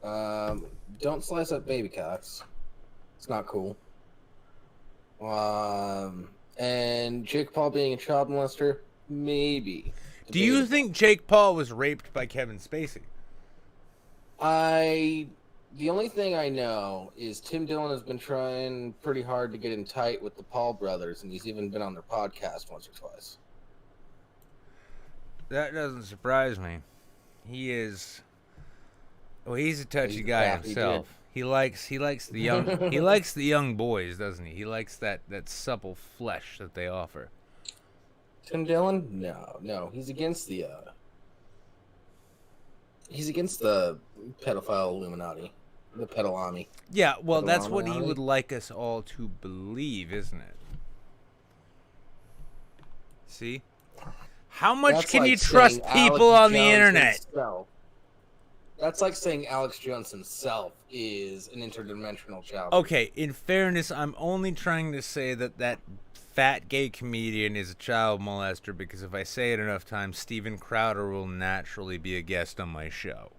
don't slice up baby cocks. It's not cool. And Jake Paul being a child molester, maybe. Do you think Jake Paul was raped by Kevin Spacey? The only thing I know is Tim Dillon has been trying pretty hard to get in tight with the Paul brothers, and he's even been on their podcast once or twice. That doesn't surprise me. He is. Well, he's a touchy guy himself. He likes the young he likes the young boys, doesn't he? He likes that supple flesh that they offer. Tim Dillon? No, he's against the pedophile Illuminati, the pedalami. Yeah, well, that's what he would like us all to believe, isn't it? See? How much can you trust people on the internet? That's like saying Alex Jones himself is an interdimensional child. Okay, in fairness, I'm only trying to say that fat gay comedian is a child molester because if I say it enough times, Steven Crowder will naturally be a guest on my show.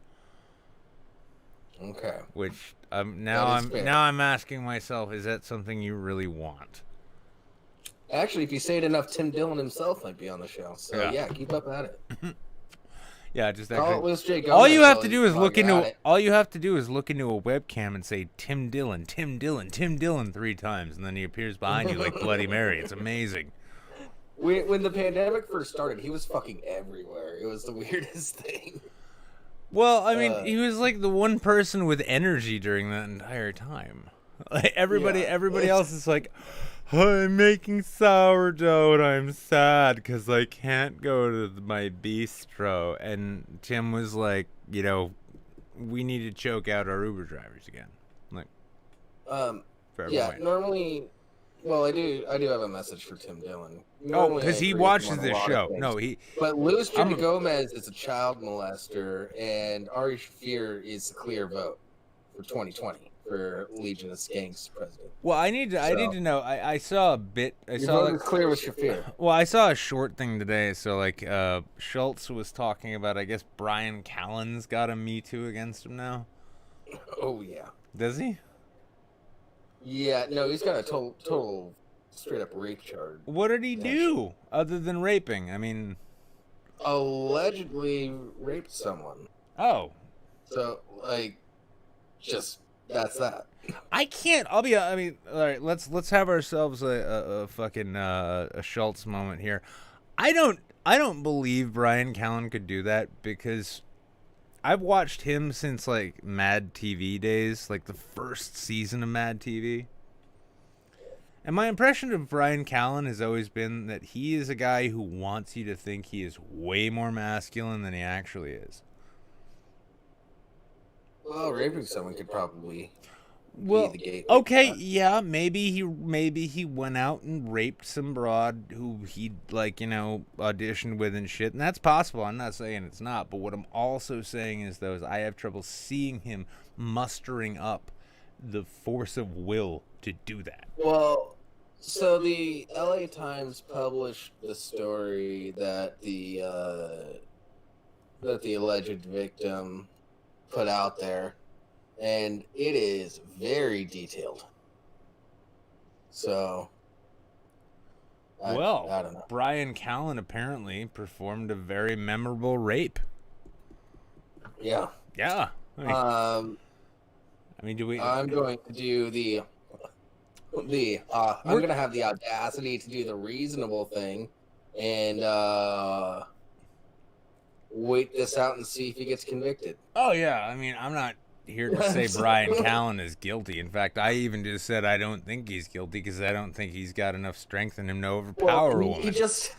Okay. Which now I'm asking myself, is that something you really want? Actually, if you say it enough, Tim Dillon himself might be on the show. So yeah keep up at it. Yeah, just all you have to do is look into a webcam and say Tim Dillon 3 times, and then he appears behind you like Bloody Mary. It's amazing. When the pandemic first started, he was fucking everywhere. It was the weirdest thing. Well, I mean, he was like the one person with energy during that entire time. Like everybody else is like, I'm making sourdough and I'm sad because I can't go to my bistro. And Tim was like, we need to choke out our Uber drivers again. Like, normally, well, I do have a message for Tim Dillon. Because he watches this show. But Luis Jimmy Gomez is a child molester, and Ari Shaffir is a clear vote for 2020. For Legion of Skanks president. Well, I need to know. I saw a bit. Clear with Shaffir. Well, I saw a short thing today. So Schultz was talking about. I guess Brian Callen's got a Me Too against him now. Oh yeah. Does he? Yeah. No, he's got a total straight up rape charge. What did he do other than raping? I mean, allegedly raped someone. Oh. So just. That's that. All right, let's have ourselves a fucking a Schultz moment here. I don't believe Brian Callen could do that because I've watched him since like Mad TV days, like the first season of Mad TV. And my impression of Brian Callen has always been that he is a guy who wants you to think he is way more masculine than he actually is. Well, raping someone could probably be the gate. Okay, yeah, maybe he went out and raped some broad who he auditioned with and shit, and that's possible. I'm not saying it's not, but what I'm also saying is I have trouble seeing him mustering up the force of will to do that. Well, so the LA Times published the story that the alleged victim put out there, and it is very detailed. So, I don't know. Brian Callen apparently performed a very memorable rape. Yeah. Yeah. I'm going to do I'm going to have the audacity to do the reasonable thing and wait this out and see if he gets convicted. Oh, yeah. I mean, I'm not here to say Brian Callen is guilty. In fact, I even just said I don't think he's guilty because I don't think he's got enough strength in him to overpower a woman. He just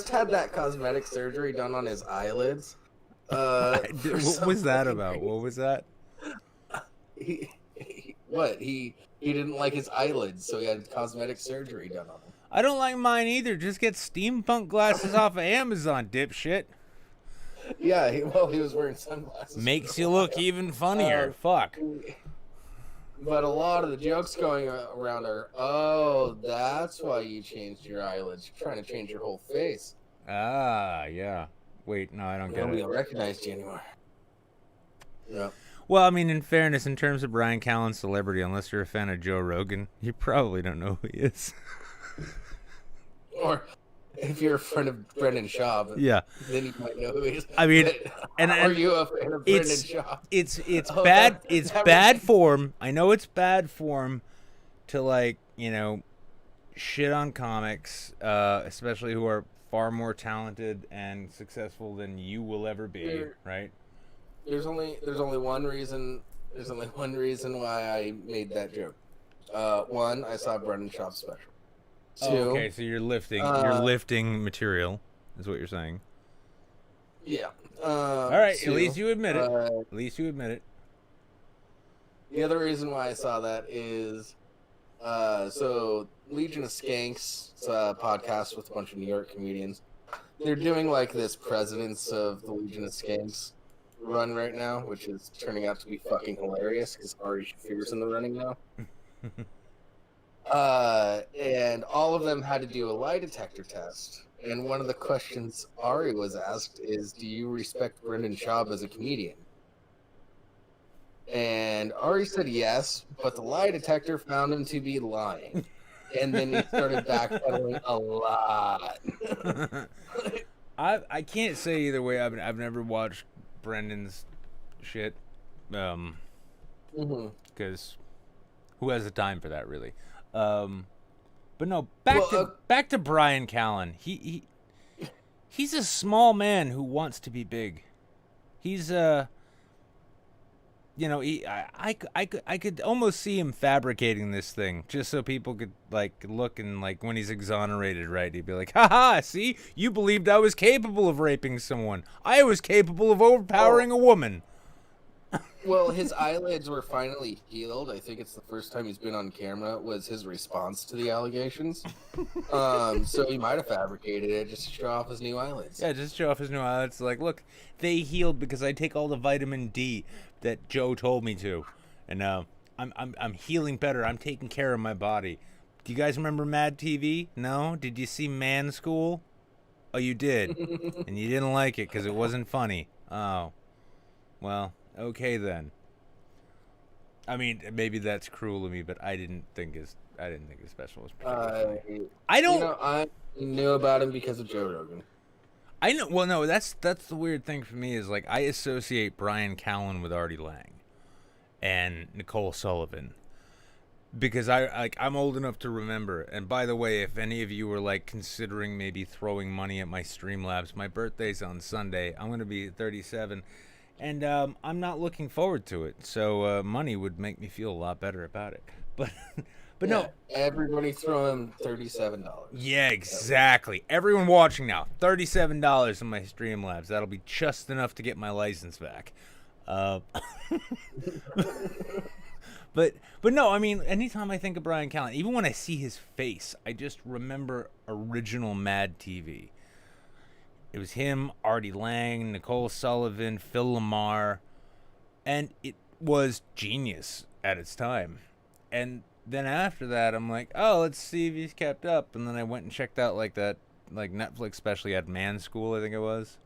had that cosmetic surgery done on his eyelids. What was that about? What was that? He didn't like his eyelids, so he had cosmetic surgery done on him. I don't like mine either. Just get steampunk glasses off of Amazon, dipshit. Yeah, he was wearing sunglasses. Makes you look even funnier. Fuck. But a lot of the jokes going around are, oh, that's why you changed your eyelids. You're trying to change your whole face. Ah, yeah. Wait, no, I don't get Nobody it. recognized you anymore. Yeah. Well, I mean, in fairness, in terms of Brian Callen's celebrity, unless you're a fan of Joe Rogan, you probably don't know who he is. Or if you're a friend of Brendan Schaub, Yeah. then you might know who he is. I mean, But and are you a fan of Brendan Schaub? It's Oh, bad. that- It's that bad really- form. I know it's bad form to, like, you know, shit on comics, especially who are far more talented and successful than you will ever be, There- right? There's only one reason. There's only one reason why I made that joke. One, I saw Brendan Schaub's special. Two, Oh, okay, so you're lifting material, is what you're saying. yeah. All right, two, at least you admit it. uh, At least you admit it. The other reason why I saw that is, so Legion of Skanks, it's a podcast with a bunch of New York comedians. They're doing like this Presidents of the Legion of Skanks run right now, which is turning out to be fucking hilarious because Ari Shafir's in the running now. And all of them had to do a lie detector test. And one of the questions Ari was asked is, do you respect Brendan Schaub as a comedian? And Ari said yes, but the lie detector found him to be lying. And then he started backpedaling a lot. I can't say either way. I've never watched Brendan's shit, because who has the time for that, really? But no, back to Brian Callen. He's a small man who wants to be big. He's you know, I could almost see him fabricating this thing just so people could, like, look, and, like, when he's exonerated, right, he'd be like, haha, see, you believed I was capable of raping someone. I was capable of overpowering a woman. Well, his eyelids were finally healed. I think it's the first time he's been on camera was his response to the allegations. So he might have fabricated it just to show off his new eyelids. Yeah, just show off his new eyelids. Like, look, they healed because I take all the vitamin D that Joe told me to, and I'm healing better. I'm taking care of my body. Do you guys remember Mad TV? No? Did you see Man School? Oh, you did, and you didn't like it because it wasn't funny. Oh, well, okay then. I mean, maybe that's cruel of me, but I didn't think his special was particularly funny. I don't. You know, I knew about him because of Joe Rogan. I know. Well, no, that's the weird thing for me is, like, I associate Brian Callen with Artie Lang and Nicole Sullivan because I'm old enough to remember. And by the way, if any of you were, like, considering maybe throwing money at my Streamlabs, my birthday's on Sunday. I'm gonna be 37, and I'm not looking forward to it. So money would make me feel a lot better about it. But no. Everybody throw him $37. Yeah, exactly. Everyone watching now, $37 on my Streamlabs. That'll be just enough to get my license back. But no, I mean, anytime I think of Brian Callen, even when I see his face, I just remember original Mad TV. It was him, Artie Lang, Nicole Sullivan, Phil Lamar, and it was genius at its time. And then after that, I'm like, oh, let's see if he's kept up. And then I went and checked out, like, that, like, Netflix special he had, Man School, I think it was,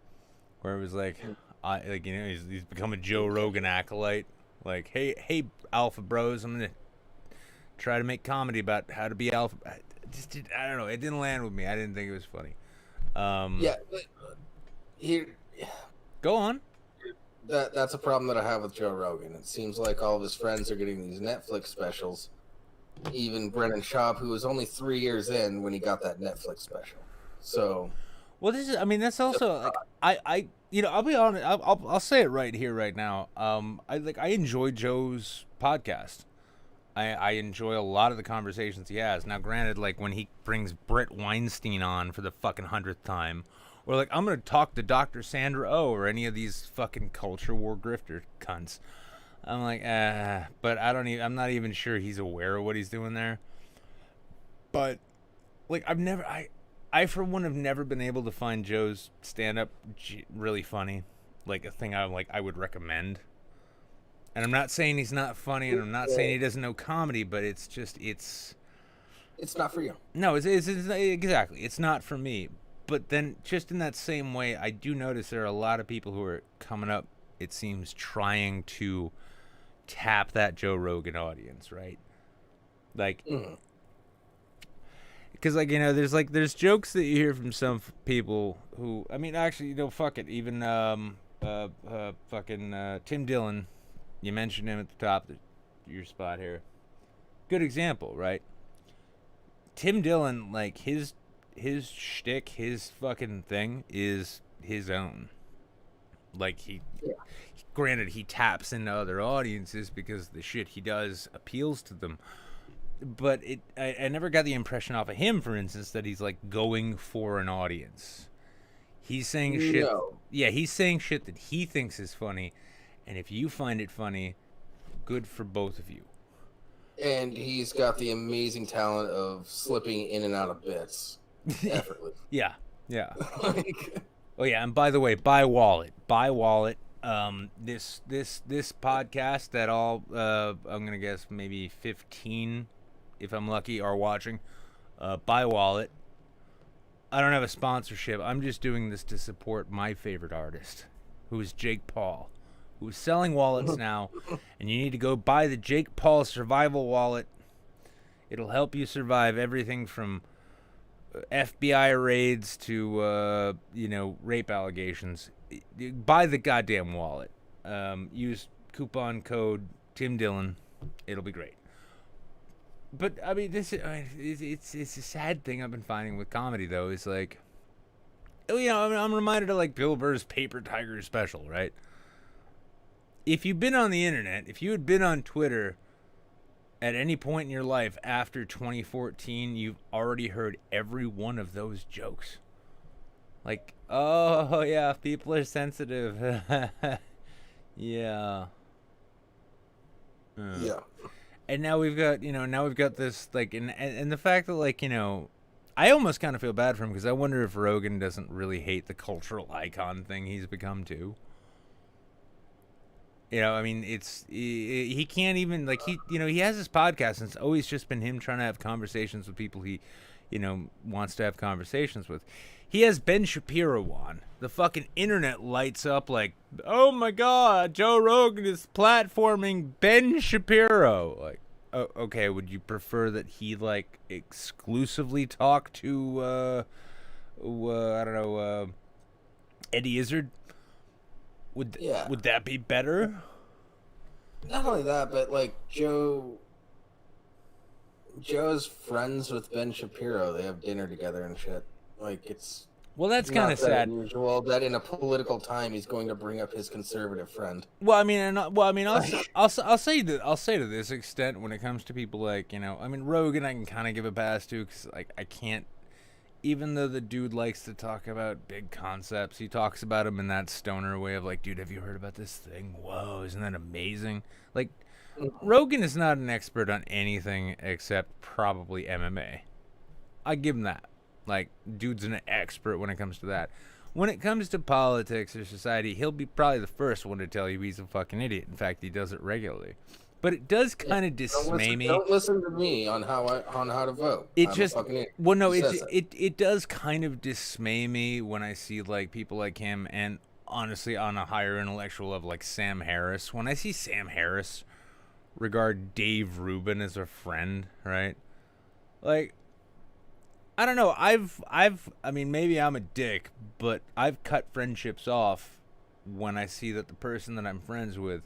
where it was like, you know, he's become a Joe Rogan acolyte. Like, hey, alpha bros, I'm gonna try to make comedy about how to be alpha. I don't know, it didn't land with me. I didn't think it was funny. Yeah, but here, Go on. that's a problem that I have with Joe Rogan. It seems like all of his friends are getting these Netflix specials. Even Brendan Schaub, who was only 3 years in when he got that Netflix special. So, Well, I mean, that's also, like, you know, I'll be honest. I'll say it right here, right now. I enjoy Joe's podcast. I enjoy a lot of the conversations he has. Now, granted, like, when he brings Brett Weinstein on for the fucking 100th time, or, like, I'm gonna talk to Dr. Sandra Oh or any of these fucking culture war grifter cunts. I'm like, but I'm not even sure he's aware of what he's doing there. But like, I for one have never been able to find Joe's stand-up really funny, like a thing I would recommend. And I'm not saying he's not funny, and I'm not saying he doesn't know comedy, but it's not for you. No, it's exactly. It's not for me. But then, just in that same way, I do notice there are a lot of people who are coming up, it seems, trying to tap that Joe Rogan audience, right? Like, because there's jokes that you hear from some people who, I mean, actually, fuck it. Even Tim Dillon, you mentioned him at the top of your spot here. Good example, right? Tim Dillon, like, his shtick, his fucking thing is his own. Like, granted, he taps into other audiences because the shit he does appeals to them. But I never got the impression off of him, for instance, that he's, like, going for an audience. He's saying shit. No. Yeah, he's saying shit that he thinks is funny. And if you find it funny, good for both of you. And he's got the amazing talent of slipping in and out of bits effortlessly. Yeah. Like, Oh yeah, and by the way, buy Wallet. This podcast that I'm gonna guess maybe 15, if I'm lucky, are watching. Buy Wallet. I don't have a sponsorship. I'm just doing this to support my favorite artist, who is Jake Paul, who's selling wallets now, and you need to go buy the Jake Paul Survival Wallet. It'll help you survive everything from FBI raids to, rape allegations. Buy the goddamn wallet. Use coupon code Tim Dillon. It'll be great. But, I mean, it's a sad thing I've been finding with comedy, though. Is like, I'm reminded of, like, Bill Burr's Paper Tiger special, right? If you've been on the internet, if you had been on Twitter at any point in your life after 2014, you've already heard every one of those jokes. Like, oh, yeah, people are sensitive. Yeah. yeah. And now we've got, this, like, and the fact that, like, I almost kind of feel bad for him because I wonder if Rogan doesn't really hate the cultural icon thing he's become, too. I mean, he can't even, like, he has his podcast, and it's always just been him trying to have conversations with people he, wants to have conversations with. He has Ben Shapiro on. The fucking internet lights up like, oh my God, Joe Rogan is platforming Ben Shapiro. Like, okay, would you prefer that he, like, exclusively talk to, I don't know, Eddie Izzard? Would that be better? Not only that, but like Joe's friends with Ben Shapiro. They have dinner together and shit. Like, it's that's kind of sad. Unusual that in a political time he's going to bring up his conservative friend. Well, I mean, I'll say to this extent when it comes to people like, I mean, Rogan, I can kind of give a pass to because, like, I can't. Even though the dude likes to talk about big concepts, he talks about them in that stoner way of like, dude, have you heard about this thing? Whoa, isn't that amazing? Like, Rogan is not an expert on anything except probably MMA. I give him that. Like, dude's an expert when it comes to that. When it comes to politics or society, he'll be probably the first one to tell you he's a fucking idiot. In fact, he does it regularly. But it does kind of dismay me. Don't listen to me on how to vote. It does kind of dismay me when I see, like, people like him, and honestly on a higher intellectual level, like Sam Harris. When I see Sam Harris regard Dave Rubin as a friend, right? Like, I don't know. I mean, maybe I'm a dick, but I've cut friendships off when I see that the person that I'm friends with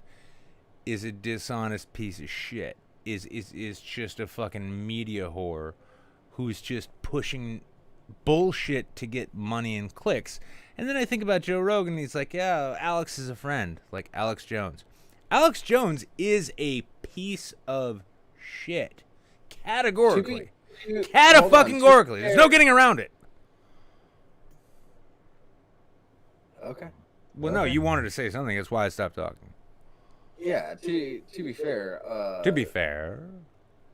is a dishonest piece of shit, is just a fucking media whore who's just pushing bullshit to get money and clicks. And then I think about Joe Rogan, and he's like, yeah, Alex is a friend, like Alex Jones. Alex Jones is a piece of shit. Categorically. Cata-fucking-gorically. There's no getting around it. Okay. Well, no, you wanted to say something. That's why I stopped talking. yeah, to be fair, To be fair.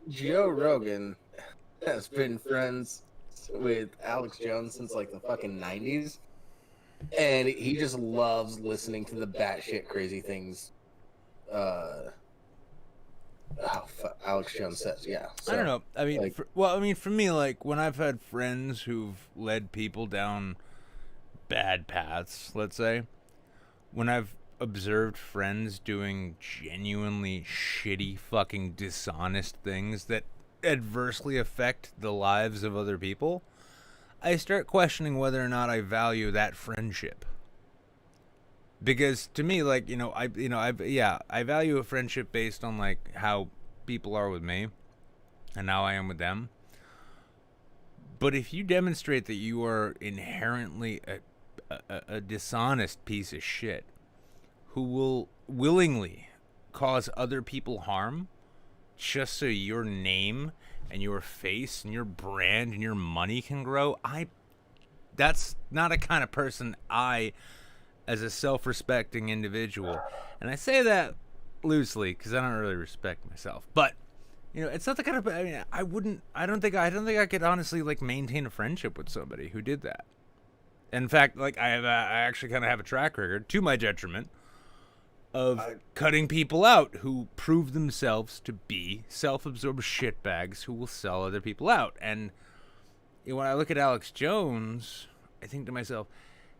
Joe Rogan has been friends with Alex Jones since like the fucking 90s, and he just loves listening to the batshit crazy things. Alex Jones says, yeah. So, I don't know. I mean, like, for me, like when I've had friends who've led people down bad paths, let's say, when I've observed friends doing genuinely shitty, fucking dishonest things that adversely affect the lives of other people, I start questioning whether or not I value that friendship. Because to me, like, I value a friendship based on like how people are with me and how I am with them. But if you demonstrate that you are inherently a dishonest piece of shit who will willingly cause other people harm just so your name and your face and your brand and your money can grow, that's not a kind of person I, as a self-respecting individual, and I say that loosely because I don't really respect myself, but it's not the kind of, I mean, I don't think I could honestly like maintain a friendship with somebody who did that. In fact, like I actually kind of have a track record, to my detriment, of cutting people out who prove themselves to be self-absorbed shitbags who will sell other people out. And when I look at Alex Jones, I think to myself,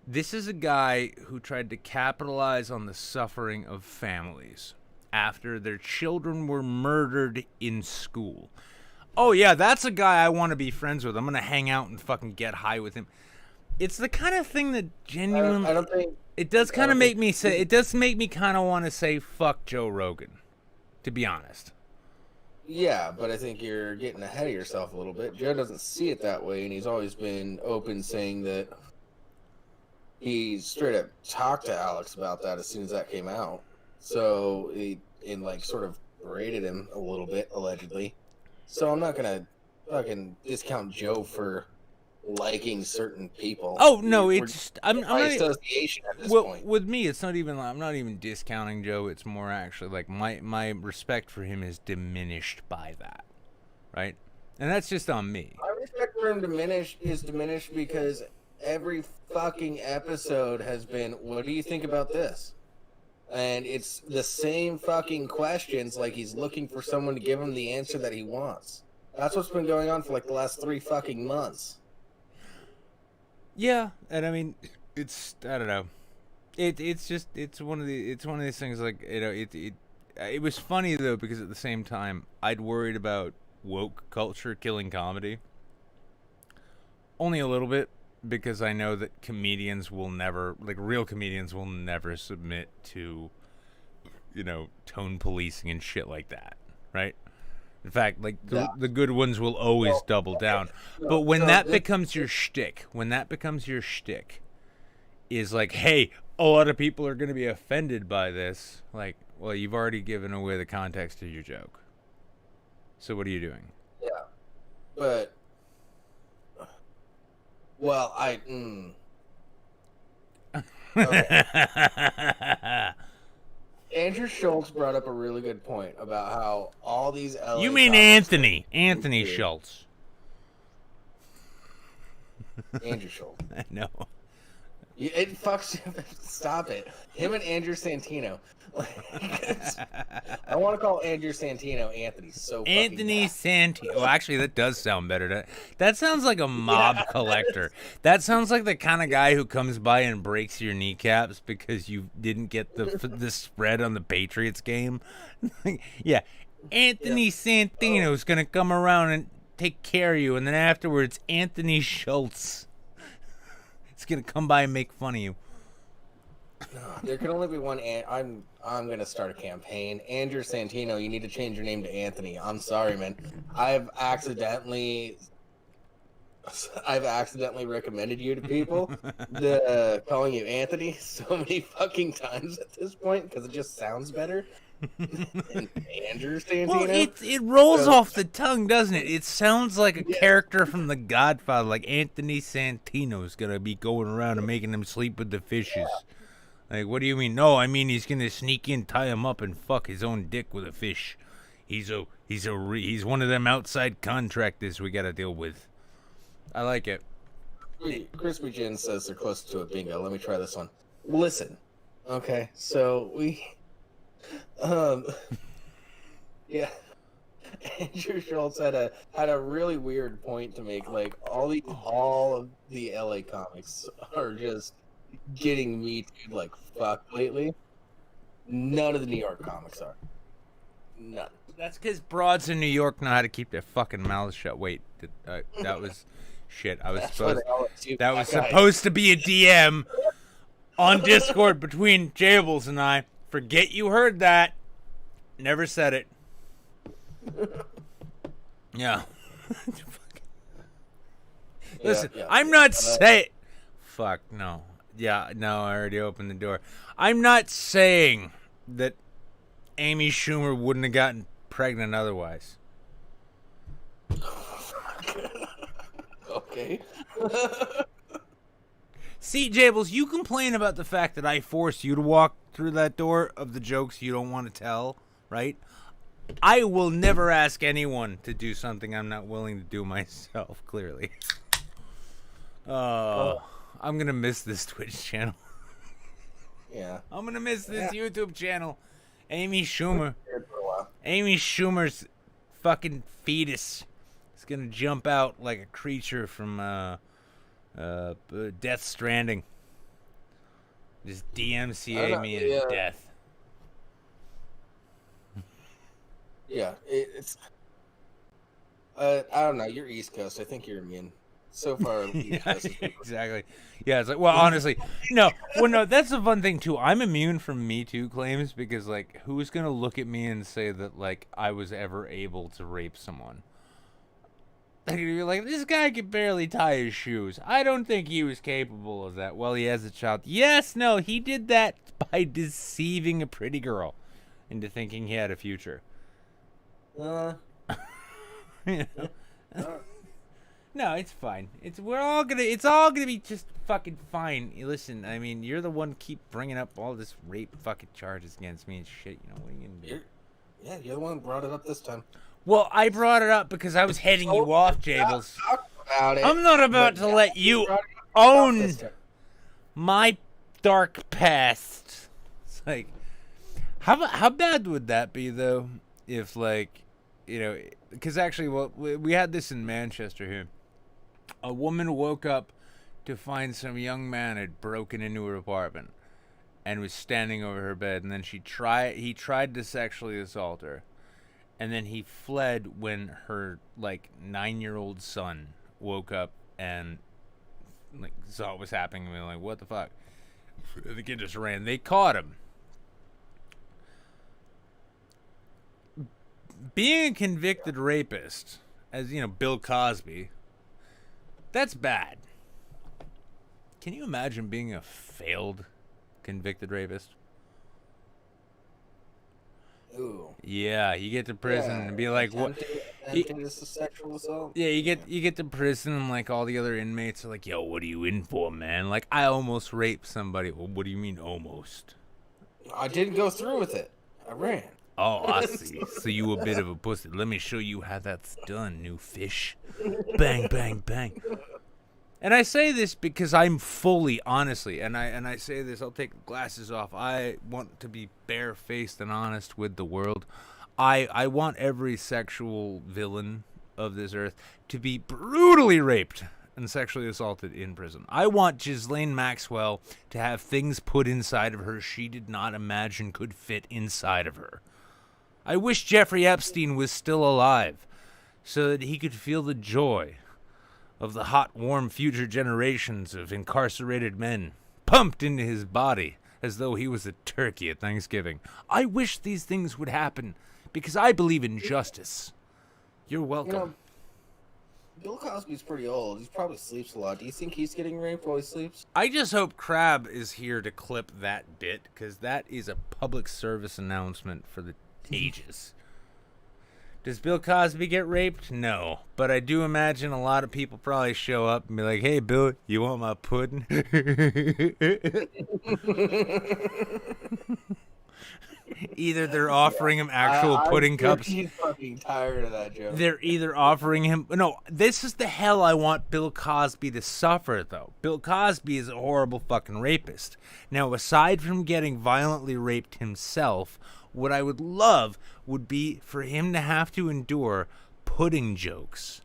this is a guy who tried to capitalize on the suffering of families after their children were murdered in school. Oh yeah, that's a guy I want to be friends with. I'm going to hang out and fucking get high with him. It's the kind of thing that genuinely... I don't think... It does kind of make me say... It does make me kind of want to say, fuck Joe Rogan, to be honest. Yeah, but I think you're getting ahead of yourself a little bit. Joe doesn't see it that way, and he's always been open saying that he straight up talked to Alex about that as soon as that came out. So he sort of berated him a little bit, allegedly. So I'm not gonna fucking discount Joe for liking certain people. Oh no, I'm not association at this point. With me, it's not even. I'm not even discounting Joe. It's more actually like my respect for him is diminished by that, right? And that's just on me. My respect for him is diminished because every fucking episode has been, what do you think about this? And it's the same fucking questions, like he's looking for someone to give him the answer that he wants. That's what's been going on for like the last 3 fucking months. Yeah, and I mean, I don't know. It's one of these things like, it was funny though, because at the same time I'd worried about woke culture killing comedy. Only a little bit, because I know that real comedians will never submit to, tone policing and shit like that, right? In fact, like the good ones will always double down. But when that becomes your shtick, is like, hey, a lot of people are going to be offended by this. Like, well, you've already given away the context of your joke. So what are you doing? Yeah, but well, okay. Andrew Schultz brought up a really good point about how all these LA You mean Anthony Schultz. Andrew Schultz. I know. It fucks. Stop it. Him and Andrew Santino. I want to call Andrew Santino Anthony. So Anthony Santino. Well, actually, that does sound better. That sounds like a mob collector. That sounds like the kind of guy who comes by and breaks your kneecaps because you didn't get the spread on the Patriots game. Yeah, Anthony Santino's gonna come around and take care of you, and then afterwards, Anthony Schultz is gonna come by and make fun of you. There can only be one. I'm gonna start a campaign. Andrew Santino, you need to change your name to Anthony. I'm sorry, man. I've accidentally recommended you to people, calling you Anthony so many fucking times at this point because it just sounds better. Andrew Santino. Well, it rolls off the tongue, doesn't it? It sounds like a character from The Godfather, like Anthony Santino's gonna be going around and making them sleep with the fishes. Like, what do you mean? No, I mean he's gonna sneak in, tie him up, and fuck his own dick with a fish. He's one of them outside contractors we gotta deal with. I like it. Crispy Gin says they're close to a bingo. Let me try this one. Listen. Okay, so yeah. Andrew Schultz had a really weird point to make. Like all of the LA comics are just getting me to like fuck lately. None of the New York comics are. None. That's because broads in New York know how to keep their fucking mouths shut. Wait, that was shit. That was supposed to be a DM on Discord between Jables and I. Forget you heard that. Never said it. Yeah. Listen, yeah. I'm not saying. Fuck no. Yeah, no, I already opened the door. I'm not saying that Amy Schumer wouldn't have gotten pregnant otherwise. Okay. See, Jables, you complain about the fact that I forced you to walk through that door of the jokes you don't want to tell, right? I will never ask anyone to do something I'm not willing to do myself, clearly. I'm going to miss this Twitch channel. Yeah. I'm going to miss this YouTube channel. Amy Schumer. Amy Schumer's fucking fetus is going to jump out like a creature from Death Stranding. Just DMCA me to death. Yeah, it's. I don't know. You're East Coast. I think you're immune. So far, East Coast is exactly. Yeah, it's like, well, honestly, no. Well, no, that's the fun thing too. I'm immune from Me Too claims because, like, who's gonna look at me and say that, like, I was ever able to rape someone? Like, you're like, this guy could barely tie his shoes. I don't think he was capable of that. Well, he has a child. Yes, no, he did that by deceiving a pretty girl into thinking he had a future. You know? No, it's fine. It's all gonna be just fucking fine. Listen, I mean, you're the one keep bringing up all this rape fucking charges against me and shit. You know what are you gonna do? Yeah, you're the one who brought it up this time. Well, I brought it up because I was heading you off, Jables. Talk about it. I'm not about to let you own my dark past. It's like, how bad would that be though? If, like, you know, because actually, well, we had this in Manchester here. A woman woke up to find some young man had broken into her apartment and was standing over her bed, and then he tried to sexually assault her, and then he fled when her, like, 9-year-old son woke up and, like, saw what was happening and was like, what the fuck? The kid just ran. They caught him. Being a convicted rapist, as, you know, Bill Cosby, that's bad. Can you imagine being a failed convicted rapist? Ooh. Yeah, you get to prison and be like, what? This is sexual assault. Yeah, you get to prison and, like, all the other inmates are like, yo, what are you in for, man? Like, I almost raped somebody. Well, what do you mean almost? I didn't go through with it. I ran. Oh, I see. So you a bit of a pussy. Let me show you how that's done, new fish. Bang, bang, bang. And I say this because I'm fully, honestly, and I say this, I'll take the glasses off. I want to be barefaced and honest with the world. I want every sexual villain of this earth to be brutally raped and sexually assaulted in prison. I want Ghislaine Maxwell to have things put inside of her she did not imagine could fit inside of her. I wish Jeffrey Epstein was still alive so that he could feel the joy of the hot, warm future generations of incarcerated men pumped into his body as though he was a turkey at Thanksgiving. I wish these things would happen because I believe in justice. You're welcome. You know, Bill Cosby's pretty old. He probably sleeps a lot. Do you think he's getting raped while he sleeps? I just hope Crab is here to clip that bit because that is a public service announcement for the ages. Does Bill Cosby get raped? No. But I do imagine a lot of people probably show up and be like, hey, Bill, you want my pudding? Either they're offering him actual pudding cups. He's fucking tired of that joke. They're either offering him... No, this is the hell I want Bill Cosby to suffer, though. Bill Cosby is a horrible fucking rapist. Now, aside from getting violently raped himself, what I would love would be for him to have to endure pudding jokes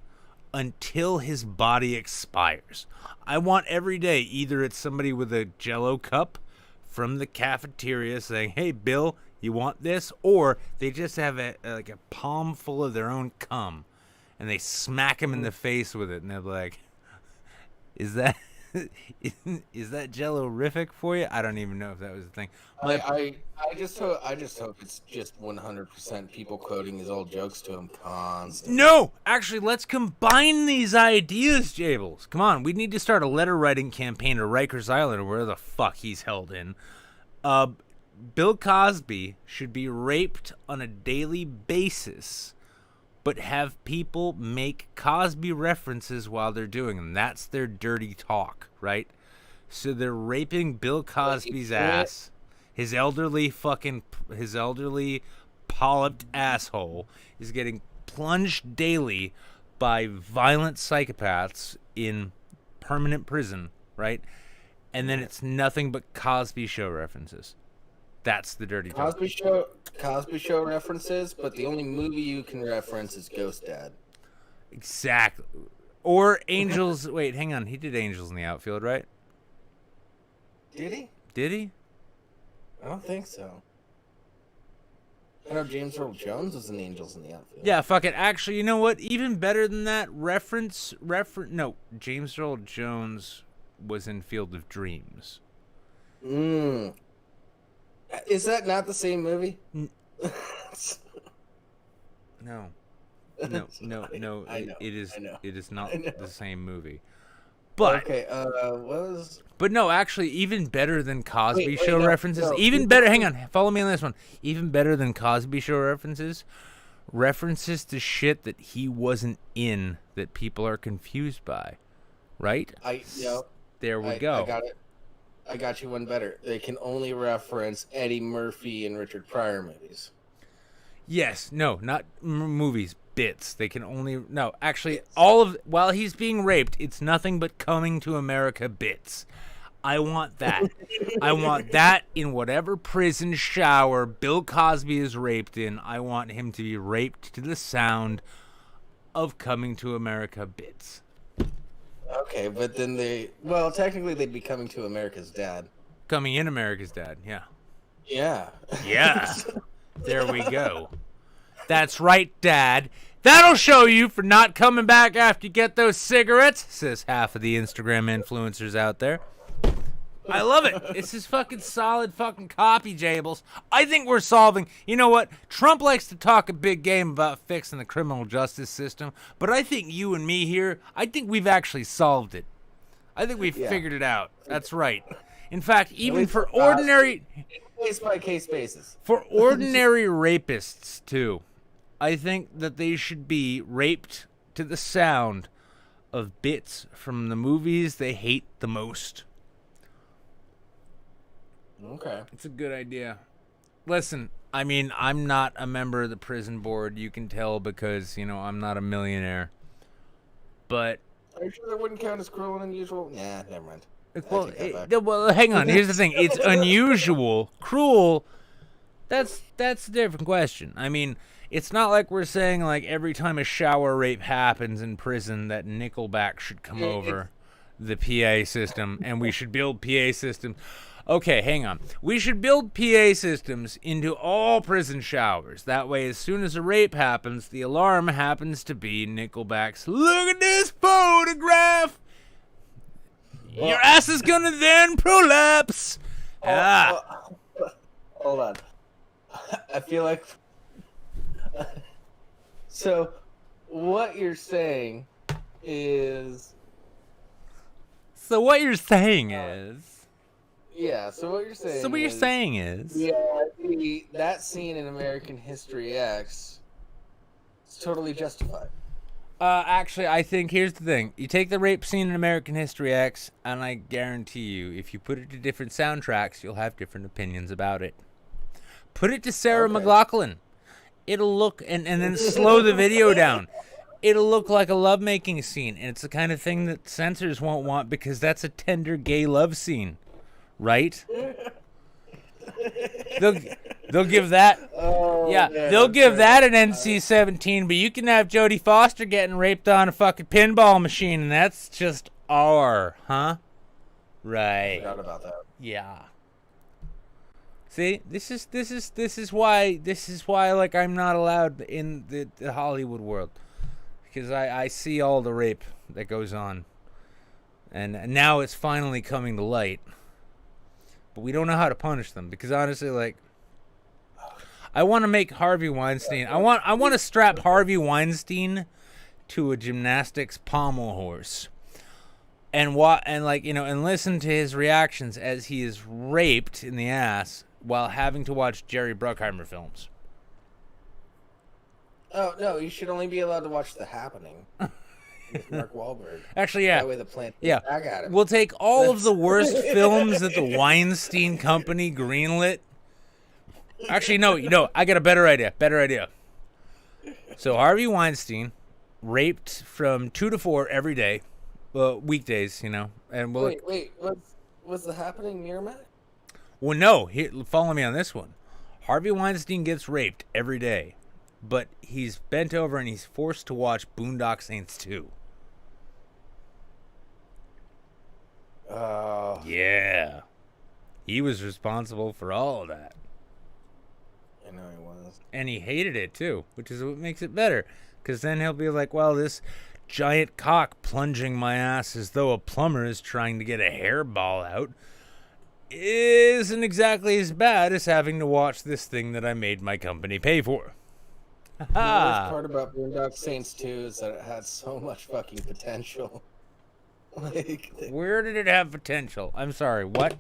until his body expires. I want every day, either it's somebody with a Jell-O cup from the cafeteria saying, hey, Bill, you want this? Or they just have a palm full of their own cum, and they smack him in the face with it, and they're like, is that Jell-O-rific for you? I don't even know if that was a thing. I just hope it's just 100% people quoting his old jokes to him constantly. No! Actually, let's combine these ideas, Jables. Come on, we need to start a letter-writing campaign to Rikers Island, or where the fuck he's held in. Bill Cosby should be raped on a daily basis, but have people make Cosby references while they're doing them. That's their dirty talk, right? So they're raping Bill Cosby's ass. His elderly polyped asshole is getting plunged daily by violent psychopaths in permanent prison, right? And then it's nothing but Cosby Show references. That's the dirty talk. Cosby Show references, but the only movie you can reference is Ghost Dad. Exactly. Or Angels. Wait, hang on. He did Angels in the Outfield, right? Did he? Did he? I don't think so. I know James Earl Jones was in Angels in the Outfield. Yeah, fuck it. Actually, you know what? Even better than that, no, James Earl Jones was in Field of Dreams. Is that not the same movie? No. It is not the same movie. But okay, But no, actually, even better than Cosby Show references. Hang on, follow me on this one. Even better than Cosby Show references to shit that he wasn't in that people are confused by, right? There we go. I got it. I got you one better. They can only reference Eddie Murphy and Richard Pryor movies. Yes, no, not movies, bits. They can only actually all of while he's being raped, it's nothing but Coming to America bits. I want that. I want that in whatever prison shower Bill Cosby is raped in. I want him to be raped to the sound of Coming to America bits. Okay, but then technically they'd be Coming to America's Dad. Coming in America's Dad, yeah. Yeah. Yeah. There we go. That's right, Dad. That'll show you for not coming back after you get those cigarettes, says half of the Instagram influencers out there. I love it. This is fucking solid fucking copy, Jables. I think we're solving... You know what? Trump likes to talk a big game about fixing the criminal justice system, but I think you and me here, I think we've actually solved it. I think we've figured it out. That's right. In fact, even for ordinary... Case-by-case basis. For ordinary rapists, too, I think that they should be raped to the sound of bits from the movies they hate the most. Okay. It's a good idea. Listen, I mean, I'm not a member of the prison board. You can tell because, I'm not a millionaire. But... Are you sure that wouldn't count as cruel and unusual? Nah, never mind. Well, hang on. Here's the thing. It's unusual. Cruel, that's a different question. I mean, it's not like we're saying, like, every time a shower rape happens in prison that Nickelback should come over the PA system and we should build PA systems. Okay, hang on. We should build PA systems into all prison showers. That way, as soon as a rape happens, the alarm happens to be Nickelback's, "Look at this photograph! Your ass is gonna then prolapse!" Hold on. I feel like... So, what you're saying is... Yeah, so what you're saying is... Yeah, that scene in American History X It's totally justified. Actually, I think here's the thing. You take the rape scene in American History X, and I guarantee you, if you put it to different soundtracks, you'll have different opinions about it. Put it to Sarah McLachlan. It'll look, and then slow the video down. It'll look like a lovemaking scene, and it's the kind of thing that censors won't want because that's a tender gay love scene, right? They'll give that, they'll give that an NC-17, but you can have Jodie Foster getting raped on a fucking pinball machine, and that's just R, huh? Right. I forgot about that. Yeah. See, this is why like I'm not allowed in the Hollywood world, because I see all the rape that goes on, and now it's finally coming to light. But we don't know how to punish them, because honestly, like, I want to make Harvey Weinstein. I want to strap Harvey Weinstein to a gymnastics pommel horse, and listen to his reactions as he is raped in the ass while having to watch Jerry Bruckheimer films. Oh no, you should only be allowed to watch The Happening with Mark Wahlberg. Actually, yeah. That way the plant Yeah. back at him. We'll take all of the worst films that the Weinstein Company greenlit. Actually, no, I got a better idea. So Harvey Weinstein raped from 2 to 4 every day, weekdays, and we'll Wait, was The Happening Miramax? Well, no, follow me on this one. Harvey Weinstein gets raped every day, but he's bent over and he's forced to watch Boondock Saints 2. Yeah. He was responsible for all of that. I know he was. And he hated it, too, which is what makes it better. Because then he'll be like, well, this giant cock plunging my ass as though a plumber is trying to get a hairball out isn't exactly as bad as having to watch this thing that I made my company pay for. The worst part about Boondock Saints 2 is that it has so much fucking potential. Where did it have potential? I'm sorry, what?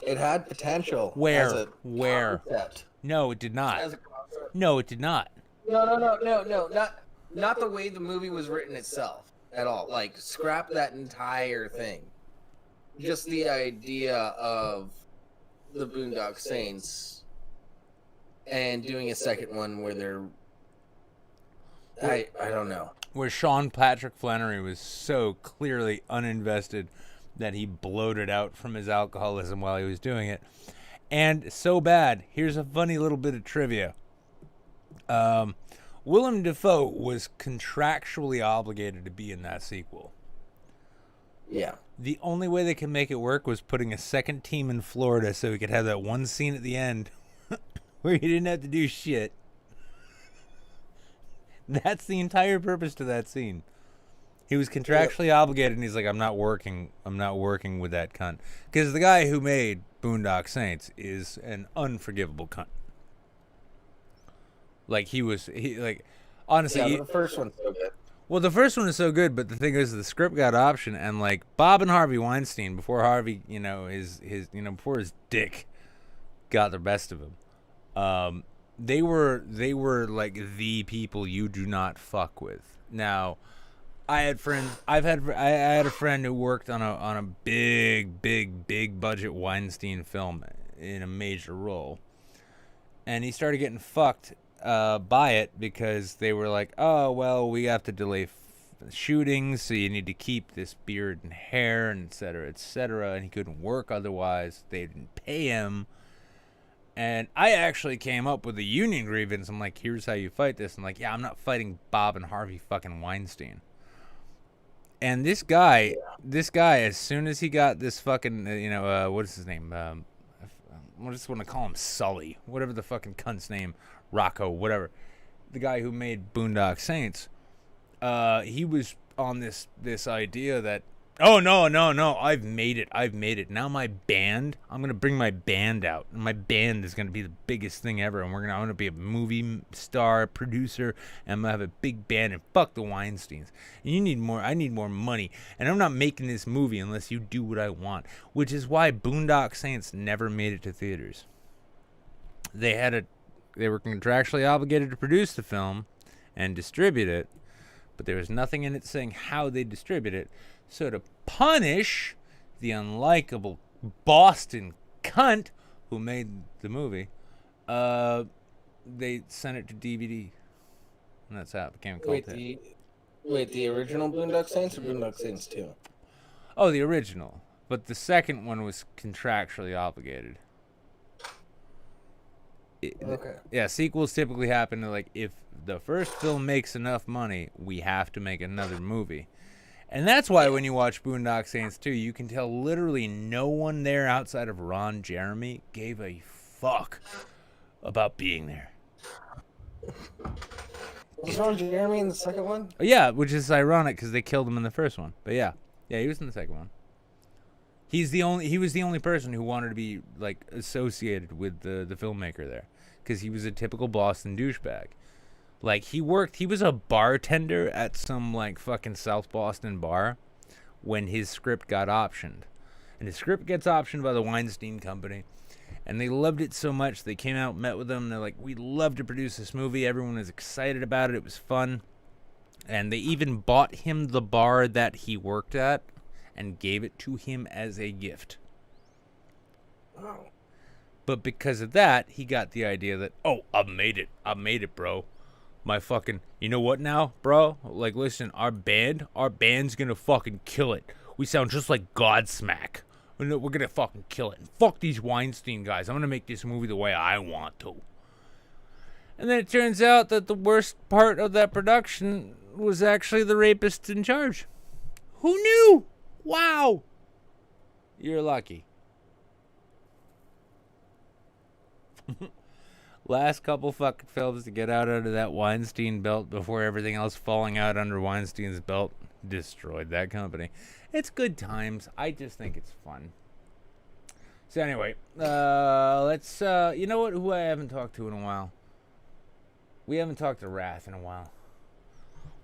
It had potential. Where? As a concept. No, it did not. As a concept. No, it did not. No. Not the way the movie was written itself at all. Like, scrap that entire thing. Just the idea of the Boondock Saints and doing a second one where they're... I don't know. Where Sean Patrick Flannery was so clearly uninvested that he bloated out from his alcoholism while he was doing it. And so bad. Here's a funny little bit of trivia. Willem Dafoe was contractually obligated to be in that sequel. Yeah. The only way they could make it work was putting a second team in Florida so he could have that one scene at the end where he didn't have to do shit. That's the entire purpose to that scene. He was contractually obligated, and he's like, I'm not working with that cunt. Because the guy who made Boondock Saints is an unforgivable cunt. Like, honestly... the first one's so good. Well, the first one is so good, but the thing is, the script got option, and like Bob and Harvey Weinstein, before Harvey, before his dick got the best of him, they were like the people you do not fuck with. Now, I had a friend who worked on a big budget Weinstein film in a major role, and he started getting fucked by it because they were like, oh, well, we have to delay shootings, so you need to keep this beard and hair, and et cetera, and he couldn't work otherwise. They didn't pay him. And I actually came up with a union grievance. I'm like, here's how you fight this. I'm like, yeah, I'm not fighting Bob and Harvey fucking Weinstein. And this guy, as soon as he got this fucking, what is his name? I just want to call him Sully, whatever the fucking cunt's name, Rocco, whatever. The guy who made Boondock Saints, he was on this idea that, oh, no, I've made it. Now my band, I'm going to bring my band out. And my band is going to be the biggest thing ever. And I'm going to be a movie star, producer, and I'm going to have a big band, and fuck the Weinsteins. And I need more money. And I'm not making this movie unless you do what I want. Which is why Boondock Saints never made it to theaters. They had they were contractually obligated to produce the film and distribute it, but there was nothing in it saying how they distribute it. So to punish the unlikable Boston cunt who made the movie, they sent it to DVD, and that's how it became a cult hit. The original Boondock Saints or Boondock Saints 2? Oh, the original. But the second one was contractually obligated. Okay. Yeah, sequels typically happen to, like, if the first film makes enough money, we have to make another movie. And that's why when you watch Boondock Saints 2, you can tell literally no one there outside of Ron Jeremy gave a fuck about being there. Was Ron Jeremy in the second one? Yeah, which is ironic because they killed him in the first one. But yeah, he was in the second one. He was the only person who wanted to be, like, associated with the filmmaker there, because he was a typical Boston douchebag. Like, he was a bartender at some, like, fucking South Boston bar when his script got optioned. And his script gets optioned by the Weinstein Company. And they loved it so much, they came out, met with him, and they're like, we'd love to produce this movie. Everyone was excited about it. It was fun. And they even bought him the bar that he worked at and gave it to him as a gift. Oh. But because of that, he got the idea that, oh, I made it, bro. My fucking, you know what now, bro? Like, listen, our band's gonna fucking kill it. We sound just like Godsmack. We're gonna fucking kill it. And fuck these Weinstein guys. I'm gonna make this movie the way I want to. And then it turns out that the worst part of that production was actually the rapist in charge. Who knew? Wow. You're lucky. Last couple fucking films to get out under that Weinstein belt before everything else falling out under Weinstein's belt destroyed that company. It's good times. I just think it's fun. So anyway, let's, you know what, who I haven't talked to in a while? We haven't talked to Wrath in a while.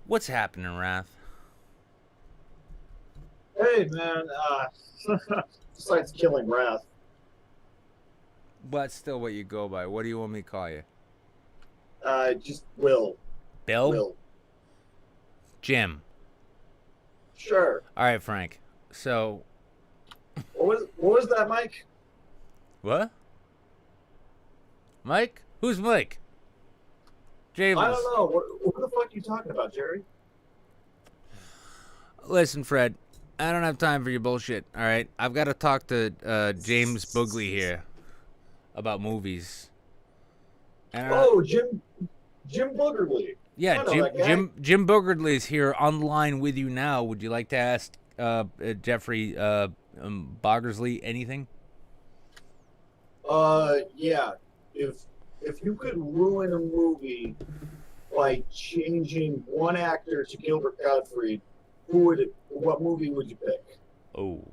What's happening, Wrath? Hey, man, besides killing Wrath. But still what you go by. What do you want me to call you? Just Will. Bill? Will. Jim. Sure. All right, Frank. So. What was that, Mike? What? Mike? Who's Mike? James. I don't know. What the fuck are you talking about, Jerry? Listen, Fred. I don't have time for your bullshit, all right? I've got to talk to James Bugley here about movies. And, Jim Boogerly. Yeah, Jim Boogerly's here online with you now. Would you like to ask Jeffrey Boggersley anything? Yeah. If you could ruin a movie by changing one actor to Gilbert Gottfried, what movie would you pick? Oh.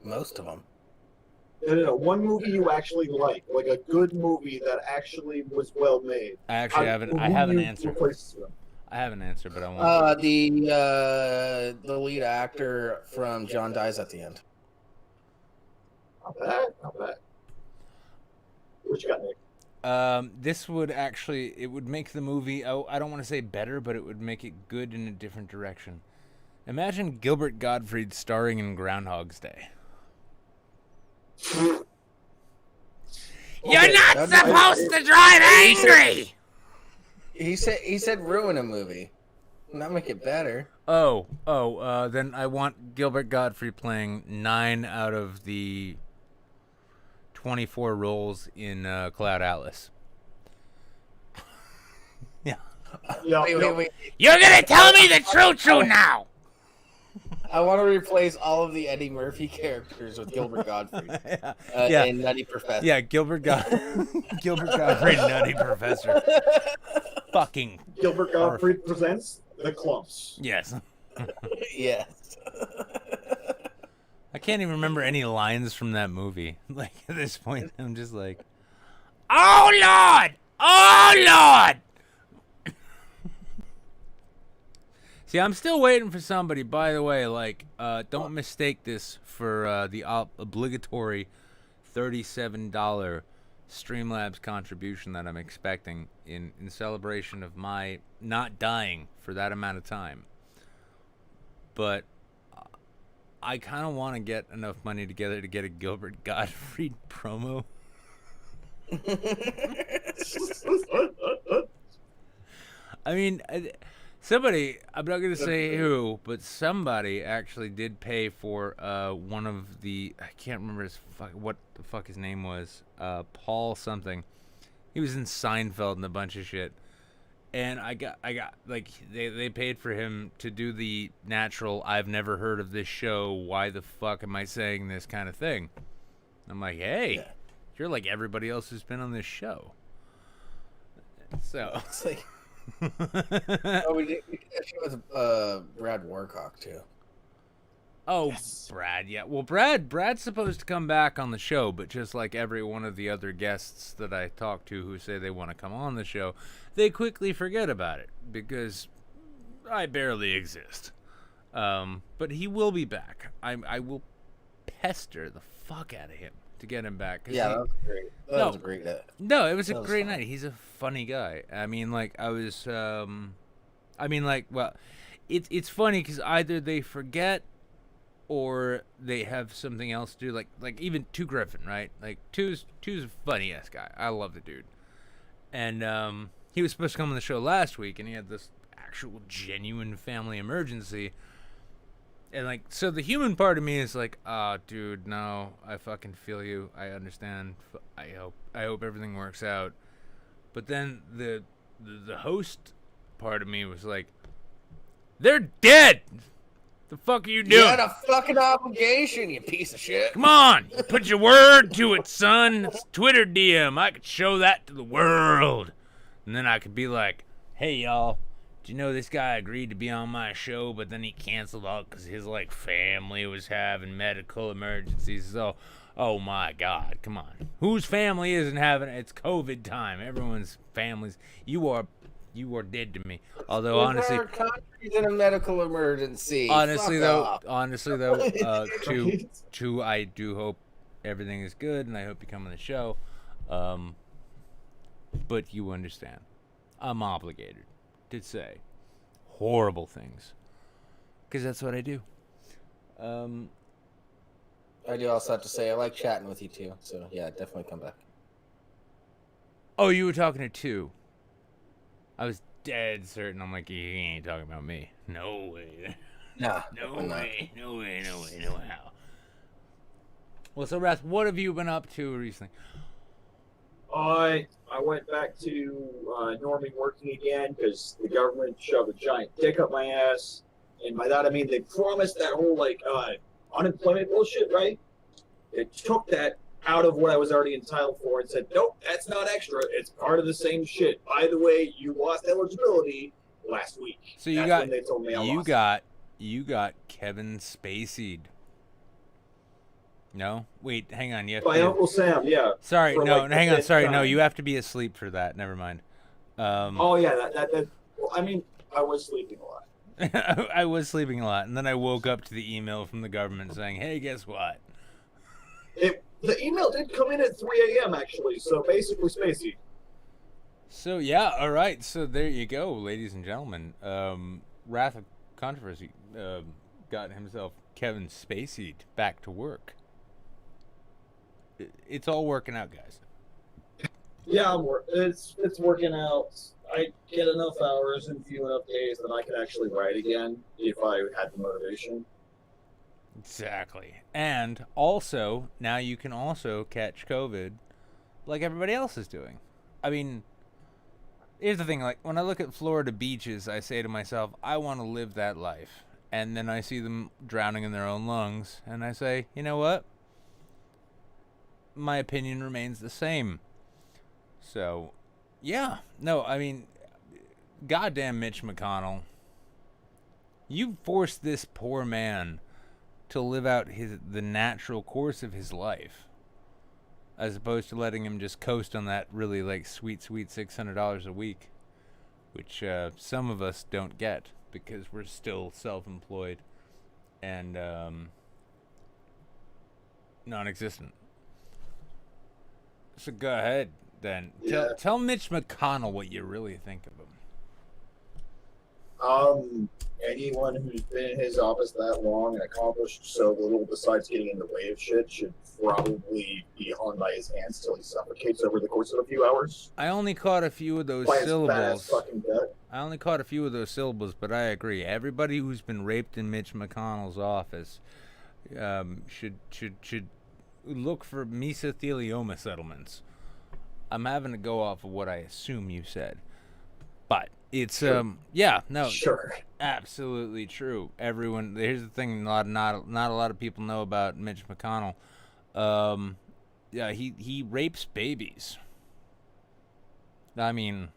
Most of them. No. One movie you actually like a good movie that actually was well made. I actually have an answer. I have an answer, but I won't. The lead actor from John Dies at the End. Not bad. What you got, Nick? This would actually, it would make the movie, I don't want to say better, but it would make it good in a different direction. Imagine Gilbert Gottfried starring in Groundhog's Day. You're not supposed to drive angry! He said ruin a movie. Not make it better. Then I want Gilbert Gottfried playing 9 out of the 24 roles in Cloud Atlas. Yeah. Wait. You're gonna tell me the true now! I want to replace all of the Eddie Murphy characters with Gilbert Gottfried. And Nutty Professor. Yeah, Gilbert Gottfried, Nutty Professor. Fucking Gilbert Gottfried presents The Clumps. Yes. Yes. I can't even remember any lines from that movie. Like, at this point, I'm just like, oh, Lord! Oh, Lord! See, I'm still waiting for somebody, by the way, like, don't mistake this for the obligatory $37 Streamlabs contribution that I'm expecting in celebration of my not dying for that amount of time. But I kind of want to get enough money together to get a Gilbert Gottfried promo. I mean, somebody, I'm not going to say who, but somebody actually did pay for one of the, I can't remember what the fuck his name was, Paul something. He was in Seinfeld and a bunch of shit. And I got like, they paid for him to do the natural, I've never heard of this show, why the fuck am I saying this kind of thing. I'm like, hey, you're like everybody else who's been on this show. So. It's like, oh, we did that show with Brad Warcock too. Oh, yes. Brad, yeah. Well, Brad's supposed to come back on the show, but just like every one of the other guests that I talk to who say they want to come on the show, they quickly forget about it because I barely exist. But he will be back. I will pester the fuck out of him to get him back. Yeah, that was great. That was a great night. No, it was a great night. He's a funny guy. I mean, like, it's funny because either they forget or they have something else to do. Like even Two Griffin, right? Like, Two's a funny-ass guy. I love the dude. And he was supposed to come on the show last week, and he had this actual genuine family emergency. And, like, so the human part of me is like, dude, no, I fucking feel you. I understand. I hope everything works out. But then the host part of me was like, they're dead. The fuck are you doing? You had a fucking obligation, you piece of shit. Come on, put your word to it, son. It's Twitter DM. I could show that to the world. And then I could be like, hey, y'all. You know, this guy agreed to be on my show, but then he canceled out because his, like, family was having medical emergencies. So, oh my God, come on. Whose family isn't having it? It's COVID time. Everyone's families. You are dead to me. Although, honestly, our country's in a medical emergency. Honestly, though, two, I do hope everything is good, and I hope you come on the show. But you understand, I'm obligated to say horrible things because that's what I do. I do also have to say I like chatting with you too, so yeah, definitely come back. Oh, you were talking to Two. I was dead certain. I'm like, you ain't talking about me. No way. Nah, no way. No how. Well, so Raz, what have you been up to recently? I went back to norming working again because the government shoved a giant dick up my ass, and by that I mean they promised that whole unemployment bullshit, right? They took that out of what I was already entitled for and said, nope, that's not extra. It's part of the same shit. By the way, you lost eligibility last week. So you when they told me I lost. You got Kevin Spacey'd. No? Wait, hang on. You have By Uncle Sam, yeah. Sorry, no, hang on. Sorry, no, you have to be asleep for that. Never mind. Oh, yeah, well, I mean, I was sleeping a lot. I was sleeping a lot, and then I woke up to the email from the government saying, hey, guess what? The email did come in at 3 a.m., actually, so basically Spacey. So, yeah, all right. So there you go, ladies and gentlemen. Wrath of Controversy got himself Kevin Spacey back to work. It's all working out, guys. Yeah, it's working out. I get enough hours and few enough days that I can actually write again if I had the motivation. Exactly. And also, now you can also catch COVID like everybody else is doing. I mean, here's the thing. Like, when I look at Florida beaches, I say to myself, I want to live that life. And then I see them drowning in their own lungs, and I say, you know what? My opinion remains the same. So, yeah. No, I mean, goddamn Mitch McConnell. You forced this poor man to live out the natural course of his life, as opposed to letting him just coast on that really, like, sweet $600 a week, which some of us don't get because we're still self-employed and non-existent. So go ahead then. Yeah. Tell Mitch McConnell what you really think of him. Anyone who's been in his office that long and accomplished so little besides getting in the way of shit should probably be hung by his hands till he suffocates over the course of a few hours. I only caught a few of those By his fat-ass syllables. fucking gut. I only caught a few of those syllables, but I agree. Everybody who's been raped in Mitch McConnell's office should look for mesothelioma settlements. I'm having to go off of what I assume you said, but it's Sure. Sure. absolutely true. Everyone, here's the thing: not a lot of people know about Mitch McConnell. He rapes babies. I mean,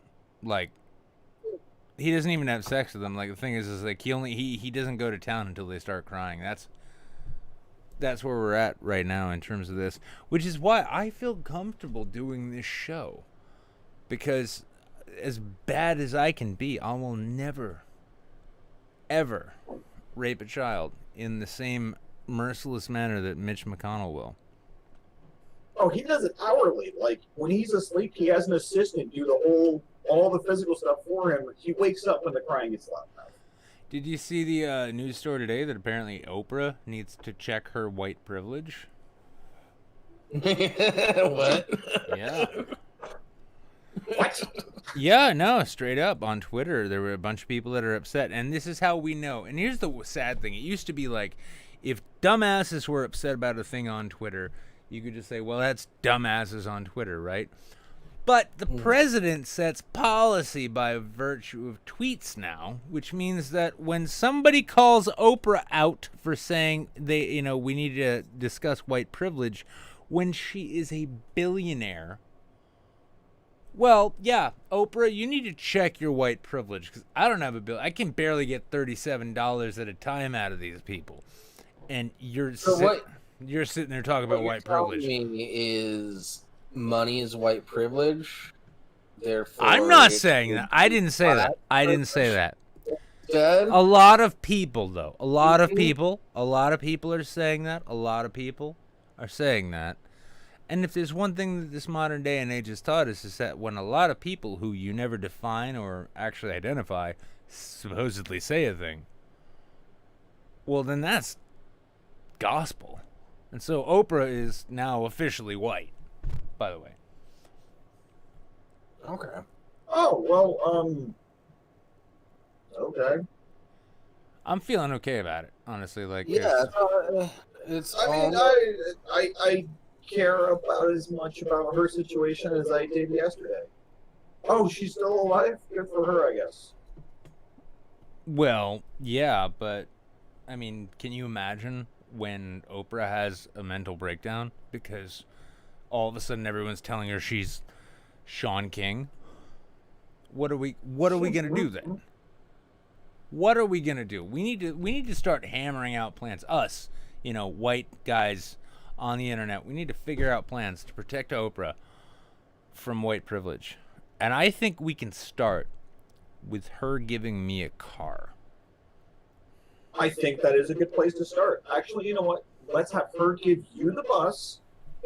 like, he doesn't even have sex with them. Like, the thing is like he doesn't go to town until they start crying. That's where we're at right now in terms of this, which is why I feel comfortable doing this show, because as bad as I can be, I will never, ever rape a child in the same merciless manner that Mitch McConnell will. Oh, he does it hourly. Like, when he's asleep, he has an assistant do all the physical stuff for him. He wakes up when the crying gets loud enough. Did you see the news story today that apparently Oprah needs to check her white privilege? What? Yeah. What? Yeah, no, straight up on Twitter, there were a bunch of people that are upset, and this is how we know. And here's the sad thing: it used to be like, if dumbasses were upset about a thing on Twitter, you could just say, "Well, that's dumbasses on Twitter, right?" But the president sets policy by virtue of tweets now, which means that when somebody calls Oprah out for saying we need to discuss white privilege, when she is a billionaire. Well, yeah, Oprah, you need to check your white privilege, because I don't have a bill. I can barely get $37 at a time out of these people, and you're sitting there talking about white privilege. What you're telling me is money is white privilege. Therefore, I'm not saying that. I didn't say that. I didn't say that. Good. A lot of people, though. A lot of people are saying that. A lot of people are saying that. And if there's one thing that this modern day and age has taught us, is that when a lot of people who you never define or actually identify supposedly say a thing, well, then that's gospel. And so Oprah is now officially white, by the way. Okay. Oh, well, okay. I'm feeling okay about it, honestly. Like, Yeah. It's. I mean, I care about as much about her situation as I did yesterday. Oh, she's still alive? Good for her, I guess. well, yeah, but I mean, can you imagine when Oprah has a mental breakdown because all of a sudden everyone's telling her she's Sean King? What are we gonna do then? What are we gonna do? We need to start hammering out plans. Us, white guys on the internet. We need to figure out plans to protect Oprah from white privilege. And I think we can start with her giving me a car. I think that is a good place to start. Actually, you know what? Let's have her give you the bus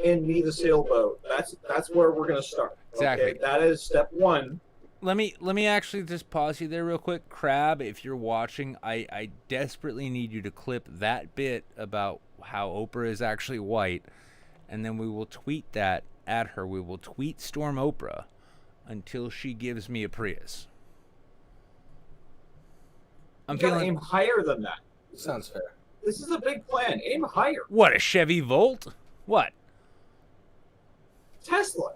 and me the sailboat. That's where we're gonna start. Exactly. Okay? That is step one. Let me actually just pause you there real quick. Crab, if you're watching, I desperately need you to clip that bit about how Oprah is actually white, and then we will tweet that at her. We will tweet storm Oprah until she gives me a Prius. I'm You gotta feeling aim higher than that. Sounds fair. This is a big plan. Aim higher. what, a Chevy Volt? What? Tesla.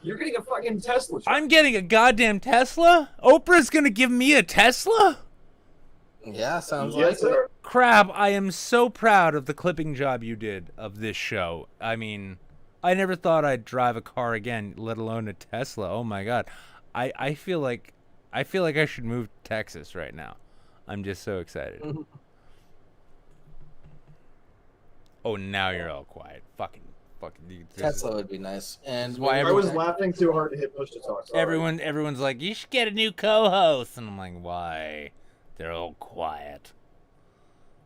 You're getting a fucking Tesla. I'm getting a goddamn Tesla? Oprah's gonna give me a Tesla? Yeah, sounds Yes, like sir. Crab, I am so proud of the clipping job you did of this show. I mean, I never thought I'd drive a car again, let alone a Tesla. Oh my god. I feel like I should move to Texas right now. I'm just so excited. Oh, now you're all quiet. Fucking Tesla would be nice. And why I was laughing too hard to hit push to talk. Sorry. Everyone's like, you should get a new co-host, and I'm like, why? They're all quiet.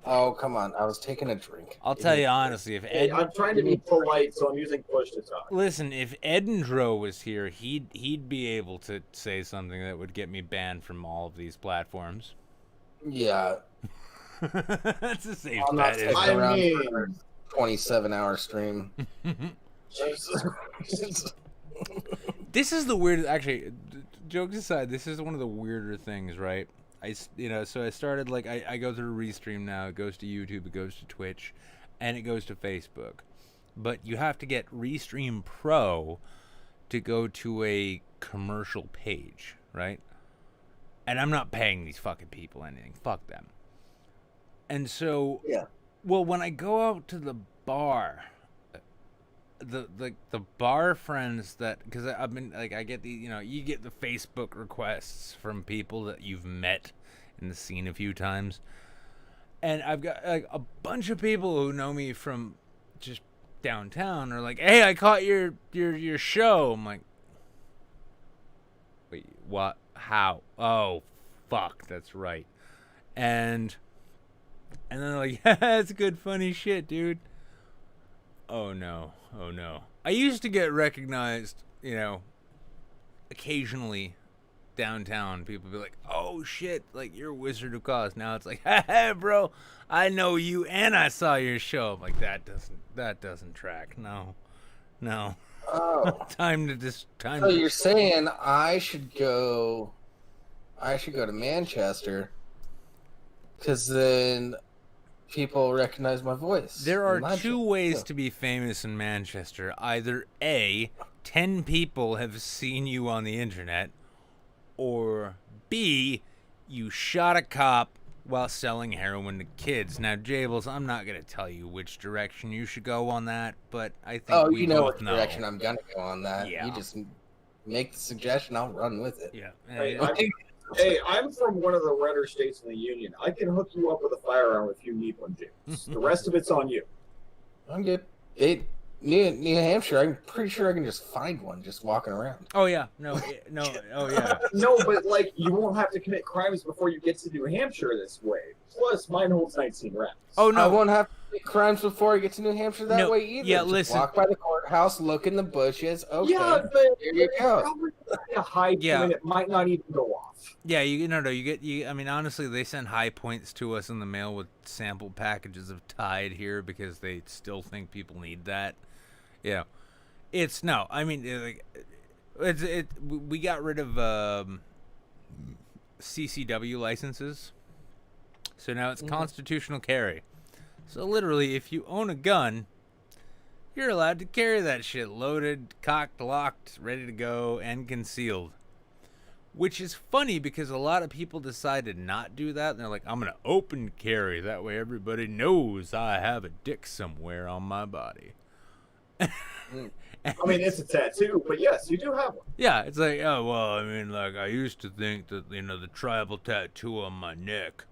Oh, come on. I was taking a drink. I'll tell you honestly, if Hey, Ed, I'm trying to be polite, so I'm using push to talk. listen, if Edinro was here, he'd be able to say something that would get me banned from all of these platforms. Yeah. That's a safe I'm not bet. sticking I around mean- for a 27-hour stream. Jesus Christ. This is the weird. Actually, jokes aside, this is one of the weirder things, right? So I started like I go through Restream now. It goes to YouTube, it goes to Twitch, and it goes to Facebook. But you have to get Restream Pro to go to a commercial page, right? And I'm not paying these fucking people anything. Fuck them. And so, Yeah. well, when I go out to the bar, the bar friends that, because I've been like, I get you get the Facebook requests from people that you've met in the scene a few times, and I've got like a bunch of people who know me from just downtown are like, hey, I caught your show. I'm like, wait, what? How? Oh, fuck, that's right. And then they're like, yeah, that's good, funny shit, dude. Oh no. I used to get recognized, occasionally downtown. People be like, oh shit, like you're Wizard of Oz. Now it's like, hey bro, I know you and I saw your show. I'm like, that doesn't track. No. Oh. time So you're saying I should go to Manchester because then people recognize my voice. There are in two Manchester. ways to be famous in Manchester. Either A, 10 people have seen you on the internet, or B, you shot a cop while selling heroin to kids. Now, Jables, I'm not going to tell you which direction you should go on that, but I think Oh, we you know both what know. direction I'm gonna go on that. Yeah. You just make the suggestion, I'll run with it. Yeah. Hey, I'm from one of the redder states in the Union. I can hook you up with a firearm if you need one, James. The rest of it's on you. I'm good. New Hampshire, I'm pretty sure I can just find one just walking around. Oh, yeah. No. Oh, yeah. No, but like you won't have to commit crimes before you get to New Hampshire this way. Plus, mine holds 19 rounds. Oh, I no. won't have to commit crimes before I get to New Hampshire that No, way either. yeah, Just listen. walk by the courthouse, look in the bushes. Okay, Yeah, but there you it's go. probably a high point. Yeah. It might not even go off. Yeah, I mean, honestly, they send high points to us in the mail with sample packages of Tide here because they still think people need that. Yeah, we got rid of CCW licenses, so now it's constitutional carry. So literally, if you own a gun, you're allowed to carry that shit loaded, cocked, locked, ready to go, and concealed. Which is funny because a lot of people decide to not do that. And they're like, I'm going to open carry. That way everybody knows I have a dick somewhere on my body. I mean, it's a tattoo, but yes, you do have one. Yeah, it's like, oh, well, I mean, like, I used to think that, the tribal tattoo on my neck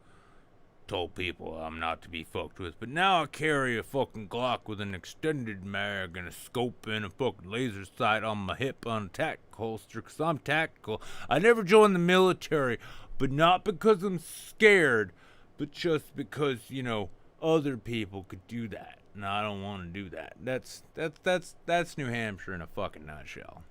told people I'm not to be fucked with. But now I carry a fucking Glock with an extended mag and a scope and a fucking laser sight on my hip on a tack holster because I'm tactical. I never joined the military, but not because I'm scared, but just because, other people could do that. And I don't want to do that. That's New Hampshire in a fucking nutshell.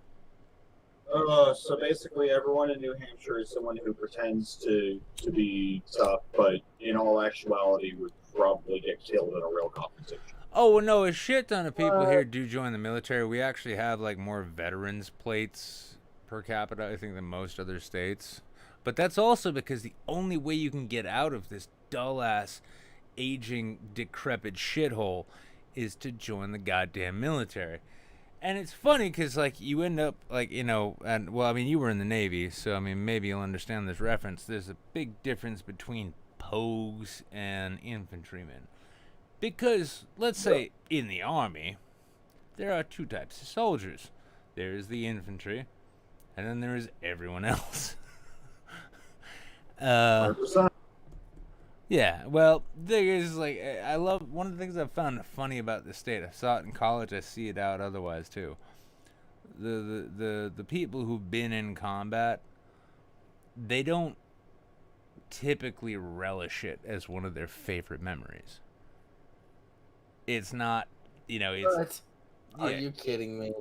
So basically, everyone in New Hampshire is someone who pretends to be tough, but in all actuality would probably get killed in a real competition. Oh, well, no, a shit ton of people here do join the military. We actually have, more veterans plates per capita, I think, than most other states. But that's also because the only way you can get out of this dull-ass, aging, decrepit shithole is to join the goddamn military. And it's funny because, you end up, and, well, I mean, you were in the Navy, so, I mean, maybe you'll understand this reference. There's a big difference between pogues and infantrymen. Because, let's say, in the Army, there are two types of soldiers. There is the infantry, and then there is everyone else. 100%. Yeah, well, the thing is, I love, one of the things I've found funny about this state, I saw it in college, I see it out otherwise, too. The people who've been in combat, they don't typically relish it as one of their favorite memories. It's not, it's... What? Are you kidding me?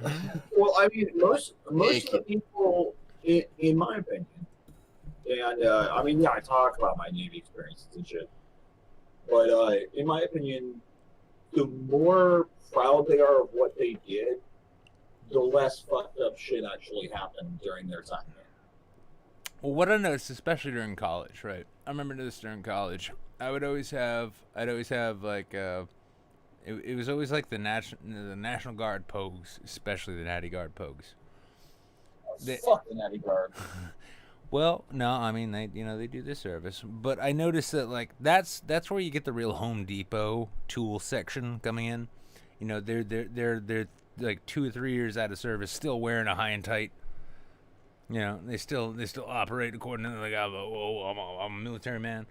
Well, I mean, most of the people, in my opinion, and I mean, yeah, I talk about my Navy experiences and shit, but in my opinion, the more proud they are of what they did, the less fucked up shit actually happened during their time there. Well, what I noticed, especially during college, right? I remember this during college. I'd always have like, it was always like the National Guard pogues, especially the Natty Guard pogues. Fuck the Natty Guard. Well, no, I mean they do this service, but I noticed that like that's where you get the real Home Depot tool section coming in. They're like 2 or 3 years out of service, still wearing a high and tight. They still operate according to like I'm a military man,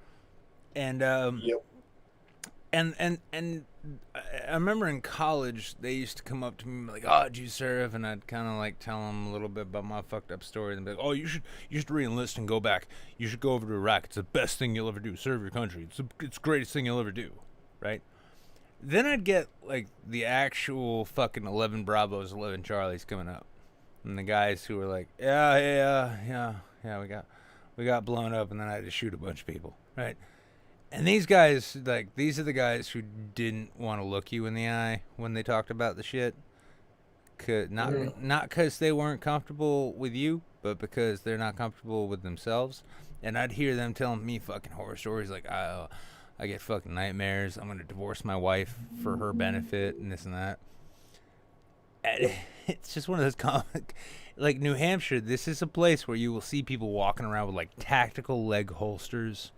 and Yep. And I remember in college they used to come up to me like, "Oh, did you serve?" And I'd kind of like tell them a little bit about my fucked up story, and they'd be like, "Oh, you should re-enlist and go back. You should go over to Iraq. It's the best thing you'll ever do. Serve your country. It's the greatest thing you'll ever do." Right? Then I'd get like the actual fucking 11 Bravos, 11 Charlies coming up, and the guys who were like, "Yeah, we got blown up, and then I had to shoot a bunch of people." Right? And these guys, like, these are the guys who didn't want to look you in the eye when they talked about the shit. Not because they weren't comfortable with you, but because they're not comfortable with themselves. And I'd hear them telling me fucking horror stories like, I get fucking nightmares. I'm going to divorce my wife for her benefit and this and that. And it's just one of those comic... Like, New Hampshire, this is a place where you will see people walking around with, like, tactical leg holsters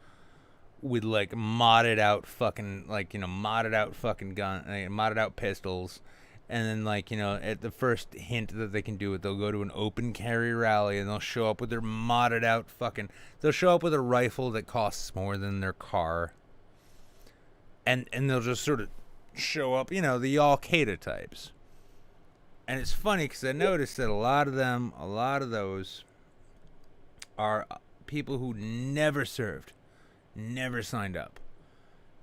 with like modded out fucking gun, modded out pistols, and then like at the first hint that they can do it, they'll go to an open carry rally and they'll show up with their modded out they'll show up with a rifle that costs more than their car, and they'll just sort of show up, the Al Qaeda types. And it's funny because I noticed that a lot of those are people who never served. Never signed up.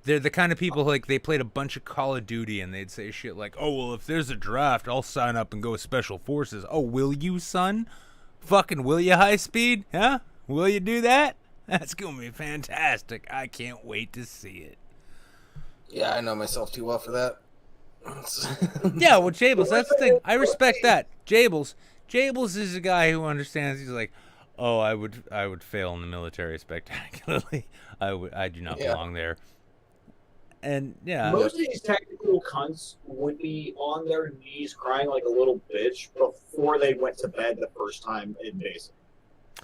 They're the kind of people like they played a bunch of Call of Duty and they'd say shit like, "Oh, well, if there's a draft, I'll sign up and go with Special Forces." Oh, will you, son? Fucking will you, high speed? Huh? Will you do that? That's gonna be fantastic. I can't wait to see it. Yeah, I know myself too well for that. Yeah, well, Jables, that's the thing. I respect that. Jables is a guy who understands. He's like, "Oh, I would fail in the military spectacularly. I do not belong there." And yeah, most of these tactical cunts would be on their knees crying like a little bitch before they went to bed the first time in basic.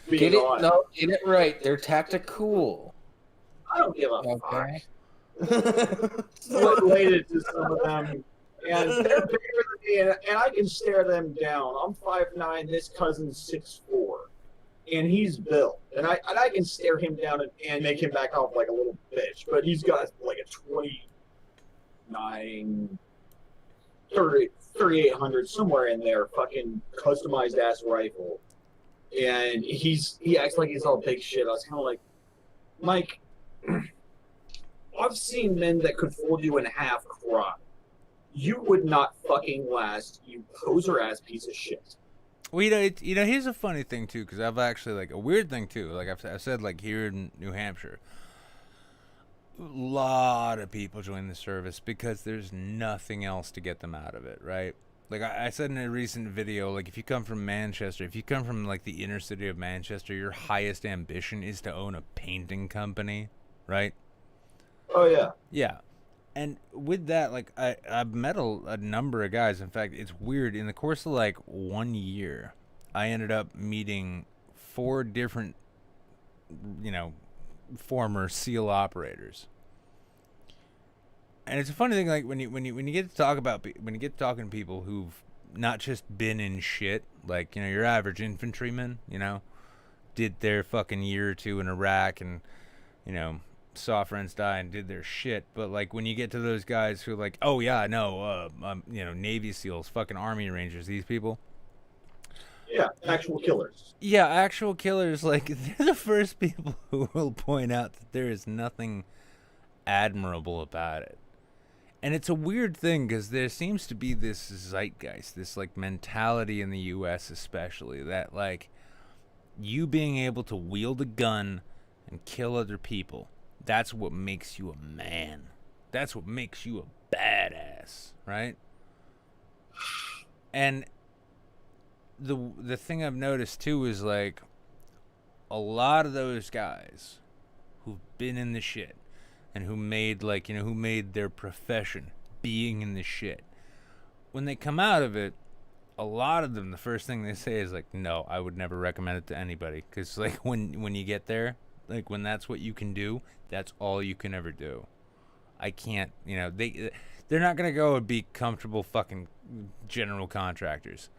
Get it? No, get it right. They're tactical. I don't give a fuck. Related to some of them, and they're bigger than me, and I can stare them down. I'm 5'9". This cousin's 6'4". And he's built, and I can stare him down and make him back off like a little bitch. But he's got like a 3800 somewhere in there, fucking customized ass rifle, and he acts like he's all big shit. I was kind of like, Mike, I've seen men that could fold you in half cry. You would not fucking last, you poser ass piece of shit. Well, here's a funny thing too, because I've actually like a weird thing too. Like I've said, like here in New Hampshire, a lot of people join the service because there's nothing else to get them out of it, right? Like I said in a recent video, like if you come from Manchester, if you come from like the inner city of Manchester, your highest ambition is to own a painting company, right? Oh yeah. Yeah. And with that, like, I've met a number of guys. In fact, it's weird. In the course of, like, 1 year, I ended up meeting 4 different, former SEAL operators. And it's a funny thing, like, when you get to talking to people who've not just been in shit, like, your average infantryman, did their fucking year or two in Iraq and, saw friends die and did their shit. But like when you get to those guys who are like, "Oh yeah, no, Navy SEALs, fucking Army Rangers, these people," Yeah, actual killers. Yeah, actual killers, like, they're the first people who will point out that there is nothing admirable about it. And it's a weird thing because there seems to be this zeitgeist, this, like, mentality in the U.S. especially, that, like, you being able to wield a gun and kill other people, that's what makes you a man. That's what makes you a badass, right? And the thing I've noticed too is, like, a lot of those guys who've been in the shit and who made, like, you know, who made their profession being in the shit, when they come out of it, a lot of them, the first thing they say is like, no, I would never recommend it to anybody, because, like, when you get there, like, when that's what you can do, that's all you can ever do. I can't, you know, they're not gonna go and be comfortable fucking general contractors.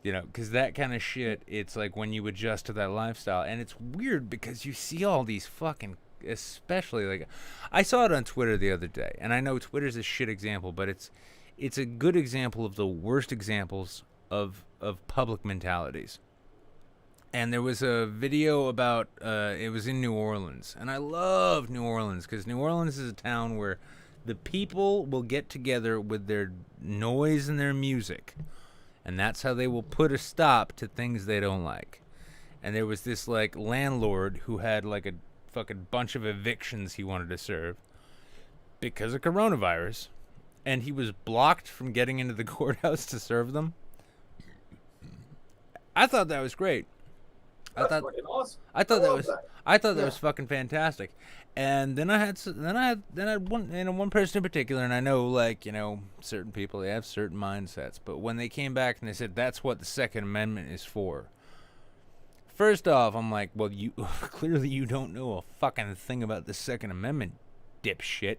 You know, because that kind of shit, it's like when you adjust to that lifestyle. And it's weird because you see all these fucking, especially, like, I saw it on Twitter the other day. And I know Twitter's a shit example, but it's a good example of the worst examples of public mentalities. And there was a video about, it was in New Orleans. And I love New Orleans because New Orleans is a town where the people will get together with their noise and their music. And that's how they will put a stop to things they don't like. And there was this, like, landlord who had, like, a fucking bunch of evictions he wanted to serve because of coronavirus. And he was blocked from getting into the courthouse to serve them. I thought that was great. That's fucking awesome. I thought that Yeah. was fucking fantastic. And then I had one person in particular, and I know, like, you know, certain people, they have certain mindsets, but when they came back and they said that's what the Second Amendment is for. First off, I'm like, well, you clearly you don't know a fucking thing about the Second Amendment, dipshit.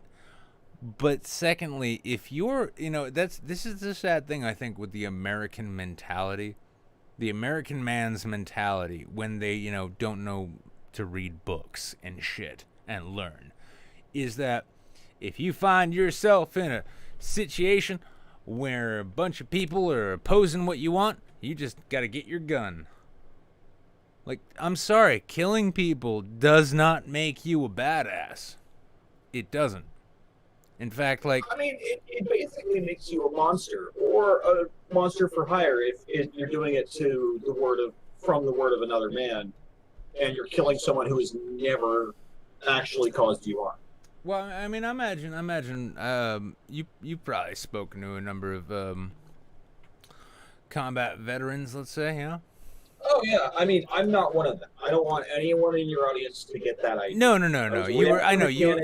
But secondly, if you're, you know, this is the sad thing, I think, with the American mentality. The American man's mentality when they, you know, don't know to read books and shit and learn, is that if you find yourself in a situation where a bunch of people are opposing what you want, you just gotta get your gun. Like, I'm sorry, killing people does not make you a badass. It doesn't. In fact, like, I mean, it basically makes you a monster, or a monster for hire if you're doing it from the word of another man, and you're killing someone who has never actually caused you harm. well, I mean, imagine, you've probably spoken to a number of combat veterans, let's say, you know? Oh yeah, I mean, I'm not one of them. I don't want anyone in your audience to get that idea. No. I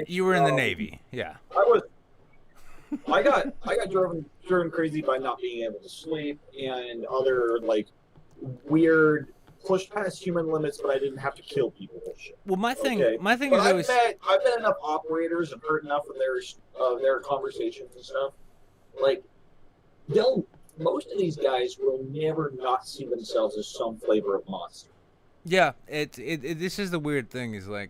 You were in the Navy, yeah. I got driven crazy by not being able to sleep and other, like, weird push past human limits, but I didn't have to kill people bullshit. Well, my thing Okay. is But always, I've met enough operators and heard enough of their conversations and stuff. Like, most of these guys will never not see themselves as some flavor of monster. yeah. This is the weird thing, is like,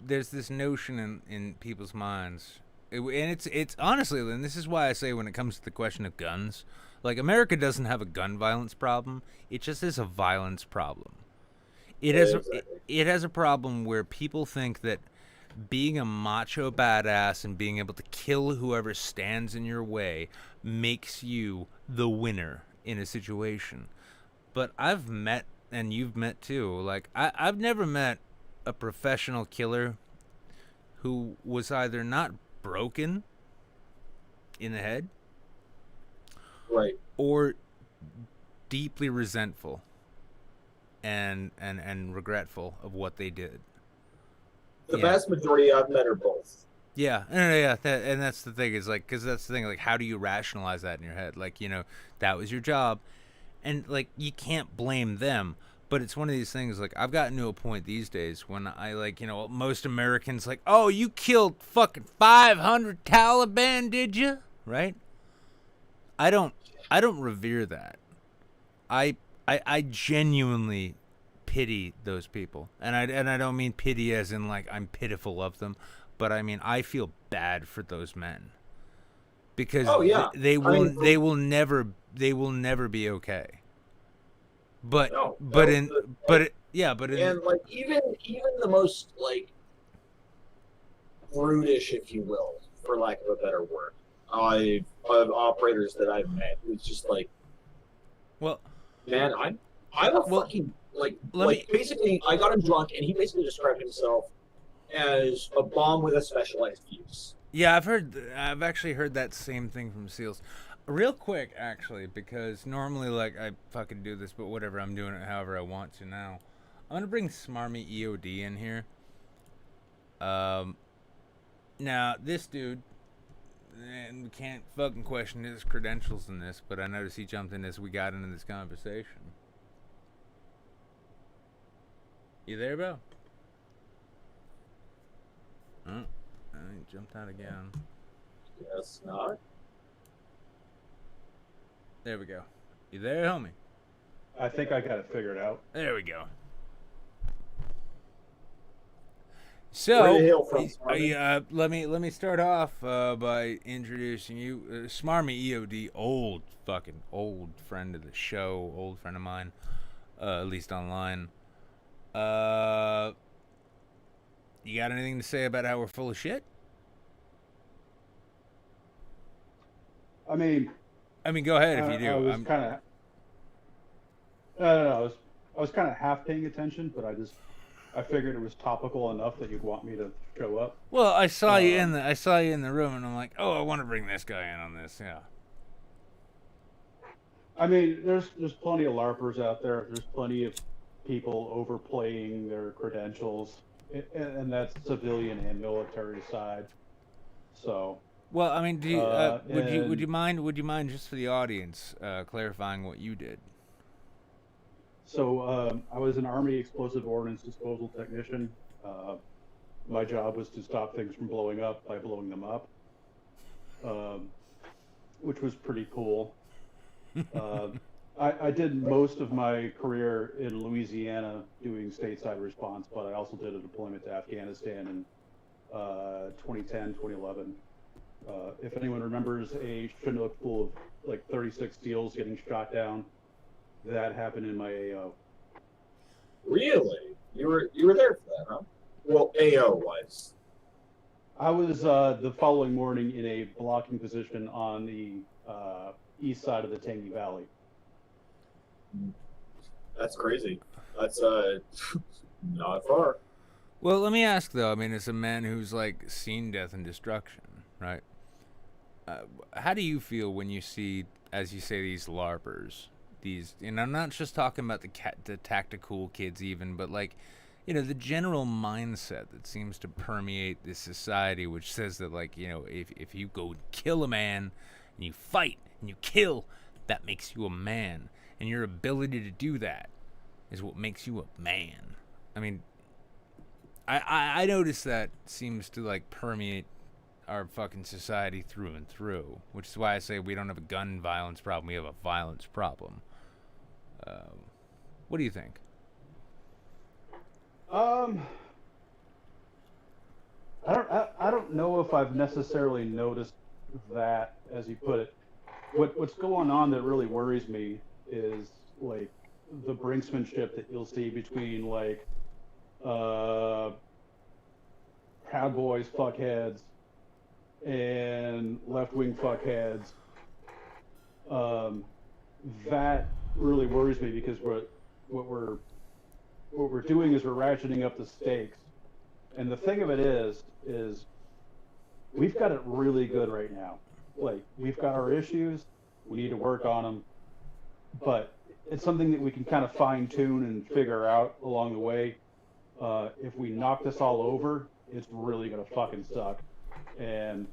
there's this notion in people's minds, and it's honestly, and this is why I say when it comes to the question of guns, like, America doesn't have a gun violence problem. It just is a violence problem. It has a problem where people think that being a macho badass and being able to kill whoever stands in your way makes you the winner in a situation. But I've met, and you've met too, like, I've never met a professional killer who was either not broken in the head, Right. or deeply resentful and regretful of what they did. The Yeah. vast majority I've met are both. Yeah, and that's the thing, is like, because that's the thing, like, how do you rationalize that in your head? Like, you know, that was your job, and, like, you can't blame them. But it's one of these things, like, I've gotten to a point these days when I, like, you know, most Americans, like, oh, you killed fucking 500 Taliban, did you? Right? I don't revere that. I genuinely pity those people, and I don't mean pity as in, like, I'm pitiful of them, but I mean, I feel bad for those men, because Oh, yeah. they will never be okay. But No, but no, in the- but it, yeah, but in and like even the most like brutish, if you will, for lack of a better word, of operators that I've met, it's just like, well, man, I'm a Well, fucking let me basically I got him drunk and he basically described himself as a bomb with a specialized use. Yeah, I've actually heard that same thing from SEALs. Real quick, actually, because normally, like, I fucking do this, but whatever, I'm doing it however I want to now. I'm gonna bring Smarmy EOD in here. Now, this dude, and we can't fucking question his credentials in this, but I noticed he jumped in as we got into this conversation. You there, bro? Oh, he jumped out again. Yes, not. There we go. You there, homie? I think I got it figured out. There we go. Where did So, it hail from, Smarmy? let me start off by introducing you, Smarmy EOD, old friend of the show, old friend of mine, at least online. You got anything to say about how we're full of shit? I mean, Go ahead if you do. I was kind of, I was kind of half paying attention, but I figured it was topical enough that you'd want me to show up. Well, I saw you in the room, and I'm like, oh, I want to bring this guy in on this. Yeah. I mean, there's plenty of LARPers out there. There's plenty of people overplaying their credentials, and that's civilian and military side. So. Well, I mean, do you, would you and- mind just for the audience clarifying what you did? So I was an Army explosive ordnance disposal technician. My job was to stop things from blowing up by blowing them up, which was pretty cool. I did most of my career in Louisiana doing stateside response, but I also did a deployment to Afghanistan in 2010, 2011. If anyone remembers a Chinook full of like 36 SEALs getting shot down, that happened in my AO. Really? You were there for that, huh? Well, AO was. I was the following morning in a blocking position on the east side of the Tangi Valley. That's crazy. That's not far. Well, let me ask though. I mean, as a man who's like seen death and destruction, right? How do you feel when you see, as you say, these LARPers? These, and I'm not just talking about the tactical kids even, but like, you know, the general mindset that seems to permeate this society, which says that, like, you know, if you go kill a man and you fight and you kill, that makes you a man, and your ability to do that is what makes you a man. I mean, I notice that seems to like permeate our fucking society through and through, which is why I say we don't have a gun violence problem, we have a violence problem. What do you think? I don't know if I've necessarily noticed that, as you put it. What's going on that really worries me is like the brinksmanship that you'll see between like Proud Boys fuckheads and left-wing fuckheads. That really worries me because what we're doing is we're ratcheting up the stakes. And the thing of it is we've got it really good right now. Like, we've got our issues, we need to work on them, but it's something that we can kind of fine tune and figure out along the way. If we knock this all over, it's really gonna fucking suck. And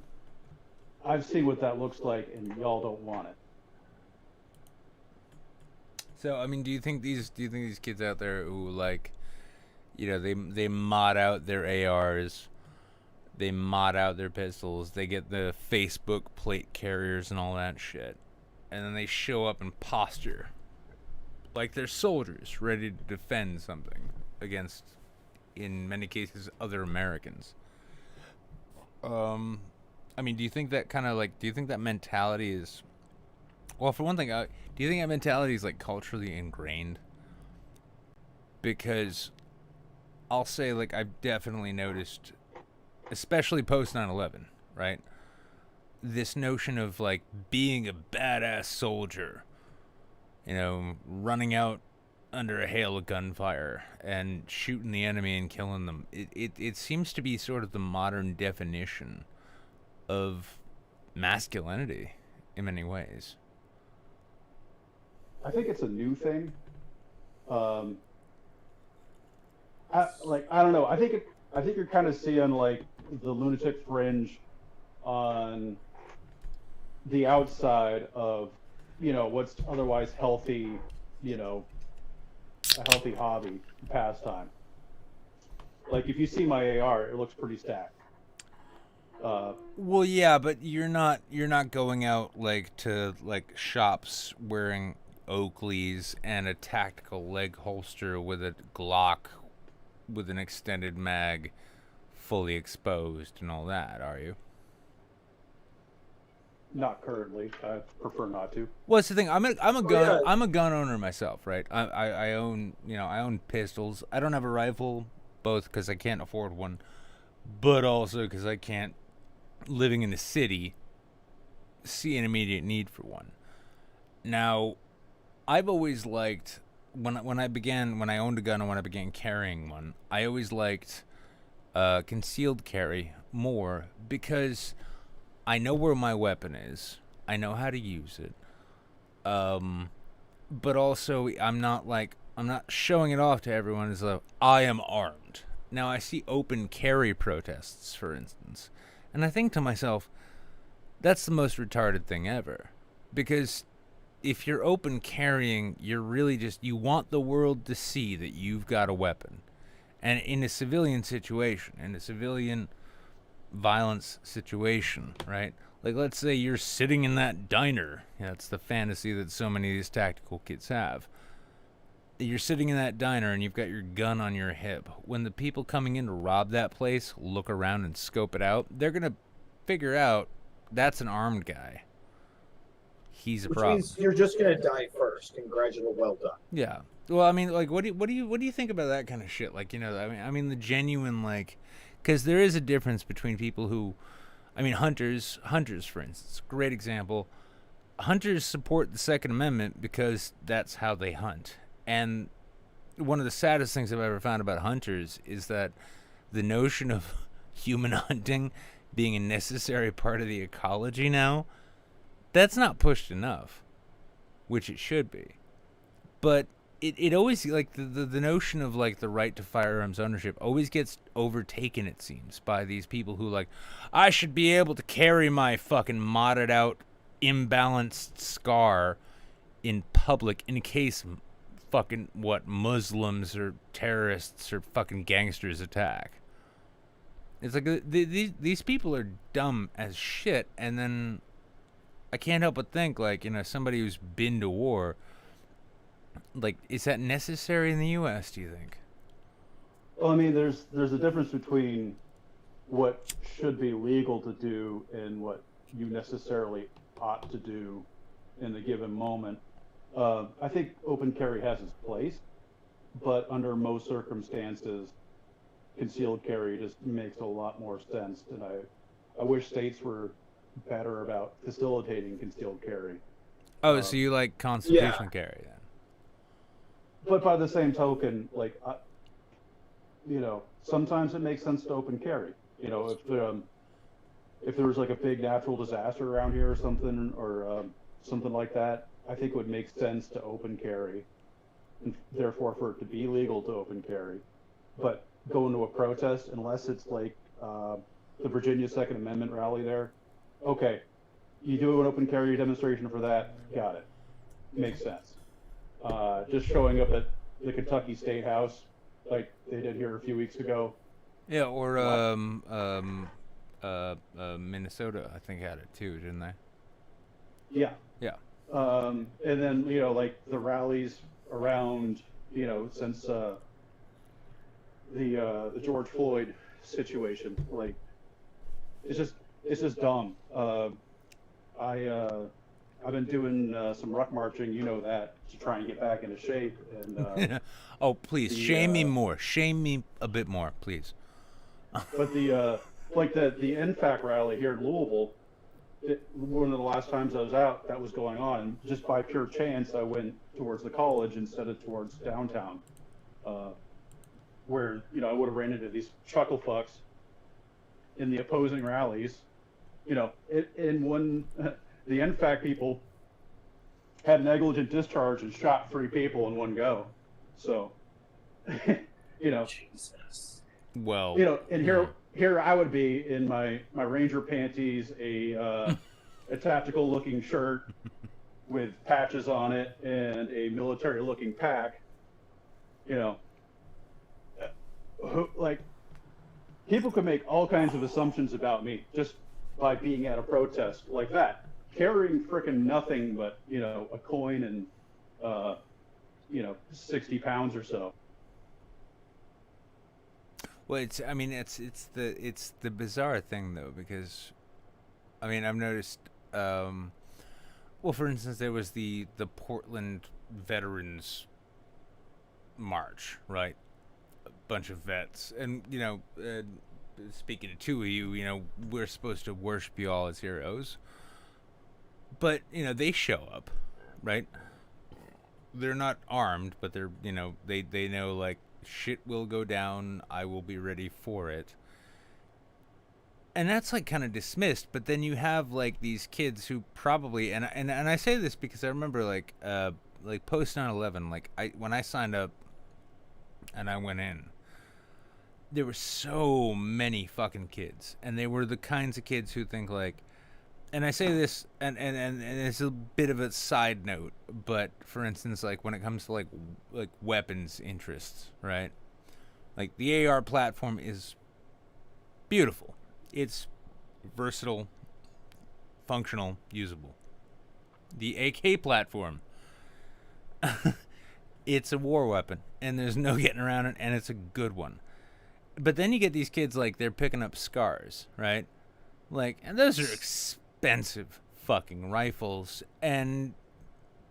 I've seen what that looks like, and y'all don't want it. So, I mean, do you think these kids out there who, like, you know, they mod out their ARs, they mod out their pistols, they get the Facebook plate carriers and all that shit, and then they show up and posture like they're soldiers ready to defend something against, in many cases, other Americans? I mean, do you think that kind of like, do you think that mentality is, well, for one thing, do you think that mentality is like culturally ingrained? because I'll say, like, I've definitely noticed, especially post 9/11, right? This notion of, like, being a badass soldier, you know, running out under a hail of gunfire and shooting the enemy and killing them. It seems to be sort of the modern definition of masculinity in many ways. I think it's a new thing. I don't know. I think you're kind of seeing like the lunatic fringe on the outside of, you know, what's otherwise healthy, you know, a healthy hobby, pastime. Like if you see my AR, it looks pretty stacked. Well, yeah, but you're not going out like to like shops wearing Oakleys and a tactical leg holster with a Glock with an extended mag fully exposed and all that, are you? Not currently. I prefer not to. Well, that's the thing. I'm a gun yeah. I'm a gun owner myself, right? I own, you know, I own pistols. I don't have a rifle, both because I can't afford one, but also because I can't, living in the city, see an immediate need for one. Now, I've always liked when I owned a gun and when I began carrying one, I always liked concealed carry more because I know where my weapon is. I know how to use it. But also I'm not showing it off to everyone as though I am armed. Now I see open carry protests, for instance, and I think to myself, that's the most retarded thing ever. Because if you're open carrying, you're really just, you want the world to see that you've got a weapon. And in a civilian situation, in a civilian violence situation, right? Like, let's say you're sitting in that diner. That's the fantasy that so many of these tactical kids have. You're sitting in that diner and you've got your gun on your hip. When the people coming in to rob that place look around and scope it out, they're going to figure out that's an armed guy. He's a problem. Which means you're just gonna die first. Congratulations, well done. Yeah. Well, I mean, like, what do you think about that kind of shit? Like, you know, I mean, the genuine, like, because there is a difference between people who, I mean, hunters, for instance, great example. Hunters support the Second Amendment because that's how they hunt. And one of the saddest things I've ever found about hunters is that the notion of human hunting being a necessary part of the ecology now, that's not pushed enough, which it should be. But it always, like, the notion of, like, the right to firearms ownership always gets overtaken, it seems, by these people who, like, I should be able to carry my fucking modded out, imbalanced scar in public in case fucking, Muslims or terrorists or fucking gangsters attack. It's like, these people are dumb as shit, and then I can't help but think, like, you know, somebody who's been to war, like, is that necessary in the U.S., do you think? Well, I mean, there's a difference between what should be legal to do and what you necessarily ought to do in the given moment. I think open carry has its place, but under most circumstances, concealed carry just makes a lot more sense. And I wish states were better about facilitating concealed carry. Oh, so you like constitutional carry then? But by the same token, like, you know, sometimes it makes sense to open carry. You know, if there was like a big natural disaster around here or something like that, I think it would make sense to open carry, and therefore for it to be legal to open carry. But going to a protest, unless it's like the Virginia Second Amendment rally there, okay, you do an open carry demonstration for that, got it, makes sense. Just showing up at the Kentucky State House, like they did here a few weeks ago. Yeah, or Minnesota, I think, had it too, didn't they? Yeah. Yeah. And then, you know, like the rallies around, you know, since the George Floyd situation, like it's just dumb. I I've been doing some ruck marching, you know that, to try and get back into shape. And Oh, please, the, shame me more. Shame me a bit more, please. but the NFAC rally here in Louisville, one of the last times I was out, that was going on. And just by pure chance, I went towards the college instead of towards downtown, where I would have ran into these chuckle fucks in the opposing rallies. In one, the NFAC people had negligent discharge and shot 3 people in one go. So, Jesus. Well, and here I would be in my Ranger panties, a tactical looking shirt with patches on it, and a military looking pack. Like, people could make all kinds of assumptions about me just by being at a protest like that, carrying frickin' nothing but a coin and 60 pounds or so. well, it's the bizarre thing though, because I've noticed. Well, for instance, there was the Portland Veterans March, right? A bunch of vets, and speaking to 2 of you, we're supposed to worship you all as heroes, but they show up, right? They're not armed, but they're they know, like, shit will go down. I will be ready for it. And that's like kind of dismissed, but then you have like these kids who probably and I say this because I remember like post 9/11, like when I signed up and I went in, there were so many fucking kids, and they were the kinds of kids who think like, and I say this and it's a bit of a side note, but for instance, like when it comes to like weapons interests, right? Like the AR platform is beautiful. It's versatile, functional, usable. The AK platform, it's a war weapon, and there's no getting around it, and it's a good one. But then you get these kids, like, they're picking up scars, right? Like, and those are expensive fucking rifles, and,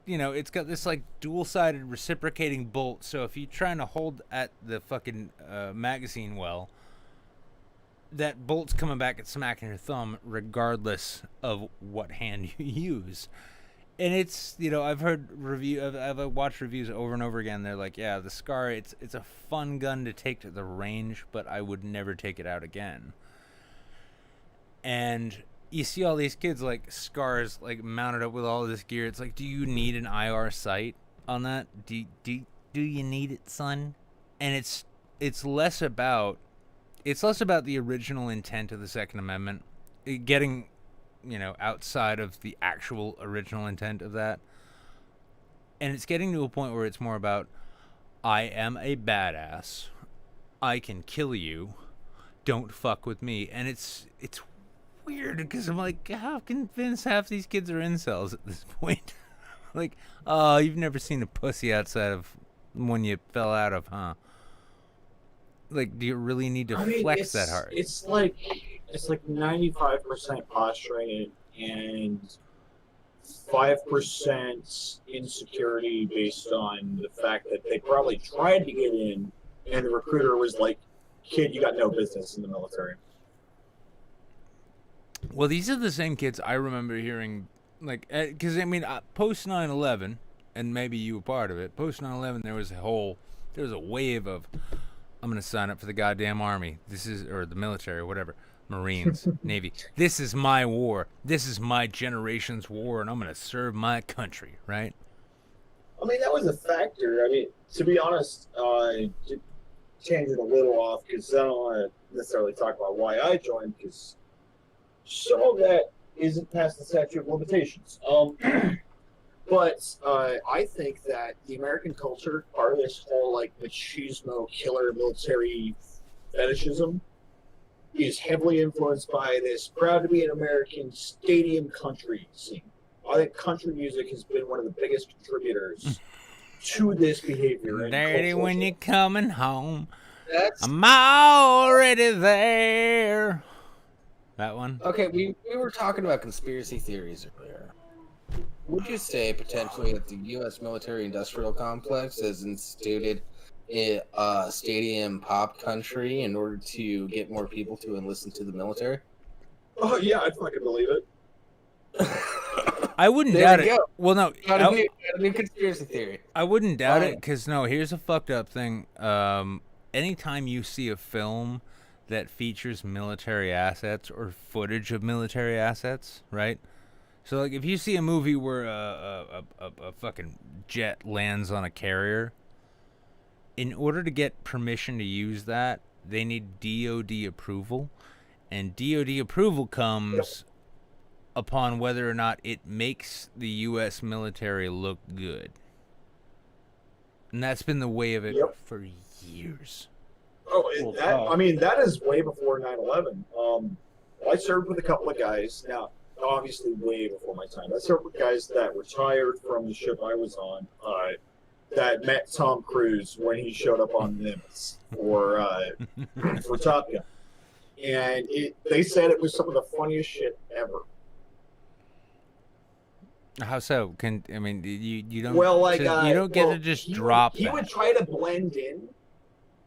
it's got this, like, dual-sided reciprocating bolt, so if you're trying to hold at the fucking magazine well, that bolt's coming back and smacking your thumb regardless of what hand you use. And it's, I've watched reviews over and over again. They're like, yeah, the Scar, it's a fun gun to take to the range, but I would never take it out again. And you see all these kids, like, Scars, like, mounted up with all of this gear. It's like, do you need an IR sight on that? Do you need it, son? And it's less about the original intent of the Second Amendment, getting, outside of the actual original intent of that. And it's getting to a point where it's more about, I am a badass. I can kill you. Don't fuck with me. And it's weird because I'm like, how convinced half these kids are incels at this point? Like, oh, you've never seen a pussy outside of when you fell out of, huh? Like, do you really need to flex that hard? It's like 95% posturing and 5% insecurity based on the fact that they probably tried to get in, and the recruiter was like, "Kid, you got no business in the military." Well, these are the same kids I remember hearing, like, because post 9/11, and maybe you were part of it. Post 9/11, there was a wave of, I'm going to sign up for the goddamn army. Or the military, or whatever. Marines, Navy. This is my war. This is my generation's war, and I'm going to serve my country, right? I mean, that was a factor. I mean, to be honest, to change it a little off, because I don't want to necessarily talk about why I joined, because some of that isn't past the statute of limitations. But I think that the American culture, part of this whole like machismo killer military fetishism, is heavily influenced by this proud to be an American stadium country scene. I think country music has been one of the biggest contributors to this behavior. Daddy, when you're coming home, I'm already there. That one? Okay, we were talking about conspiracy theories earlier. Would you say potentially that the U.S. military-industrial complex has instituted a stadium pop country in order to get more people to enlist into the military? Oh yeah, I fucking believe it. I wouldn't There doubt we it. go. Well, no, Got a new conspiracy theory. I wouldn't doubt it Fine. because no. Here's a fucked up thing. Anytime you see a film that features military assets or footage of military assets, right? So, like, if you see a movie where a fucking jet lands on a carrier, in order to get permission to use that, they need DoD approval, and DoD approval comes upon whether or not it makes the U.S. military look good. And that's been the way of it for years. Oh, I mean, that is way before 9/11. I served with a couple of guys. Now, obviously, way before my time. I served with guys that retired from the ship I was on. That met Tom Cruise when he showed up on Nimitz for Top Gun, and they said it was some of the funniest shit ever. How so? You don't. Well, like you don't get to just drop. He would try to blend in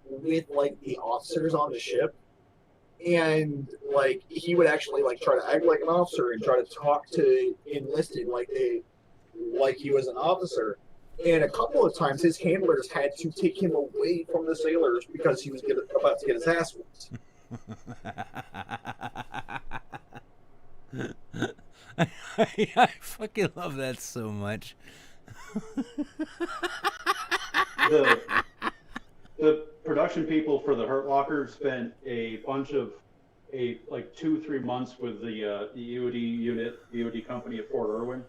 with like the officers on the ship, and like he would actually like try to act like an officer and try to talk to enlisted like he was an officer. And a couple of times, his handlers had to take him away from the sailors because he was about to get his ass whipped. I fucking love that so much. The production people for the Hurt Locker spent a bunch of 2-3 months with the EOD company at Fort Irwin,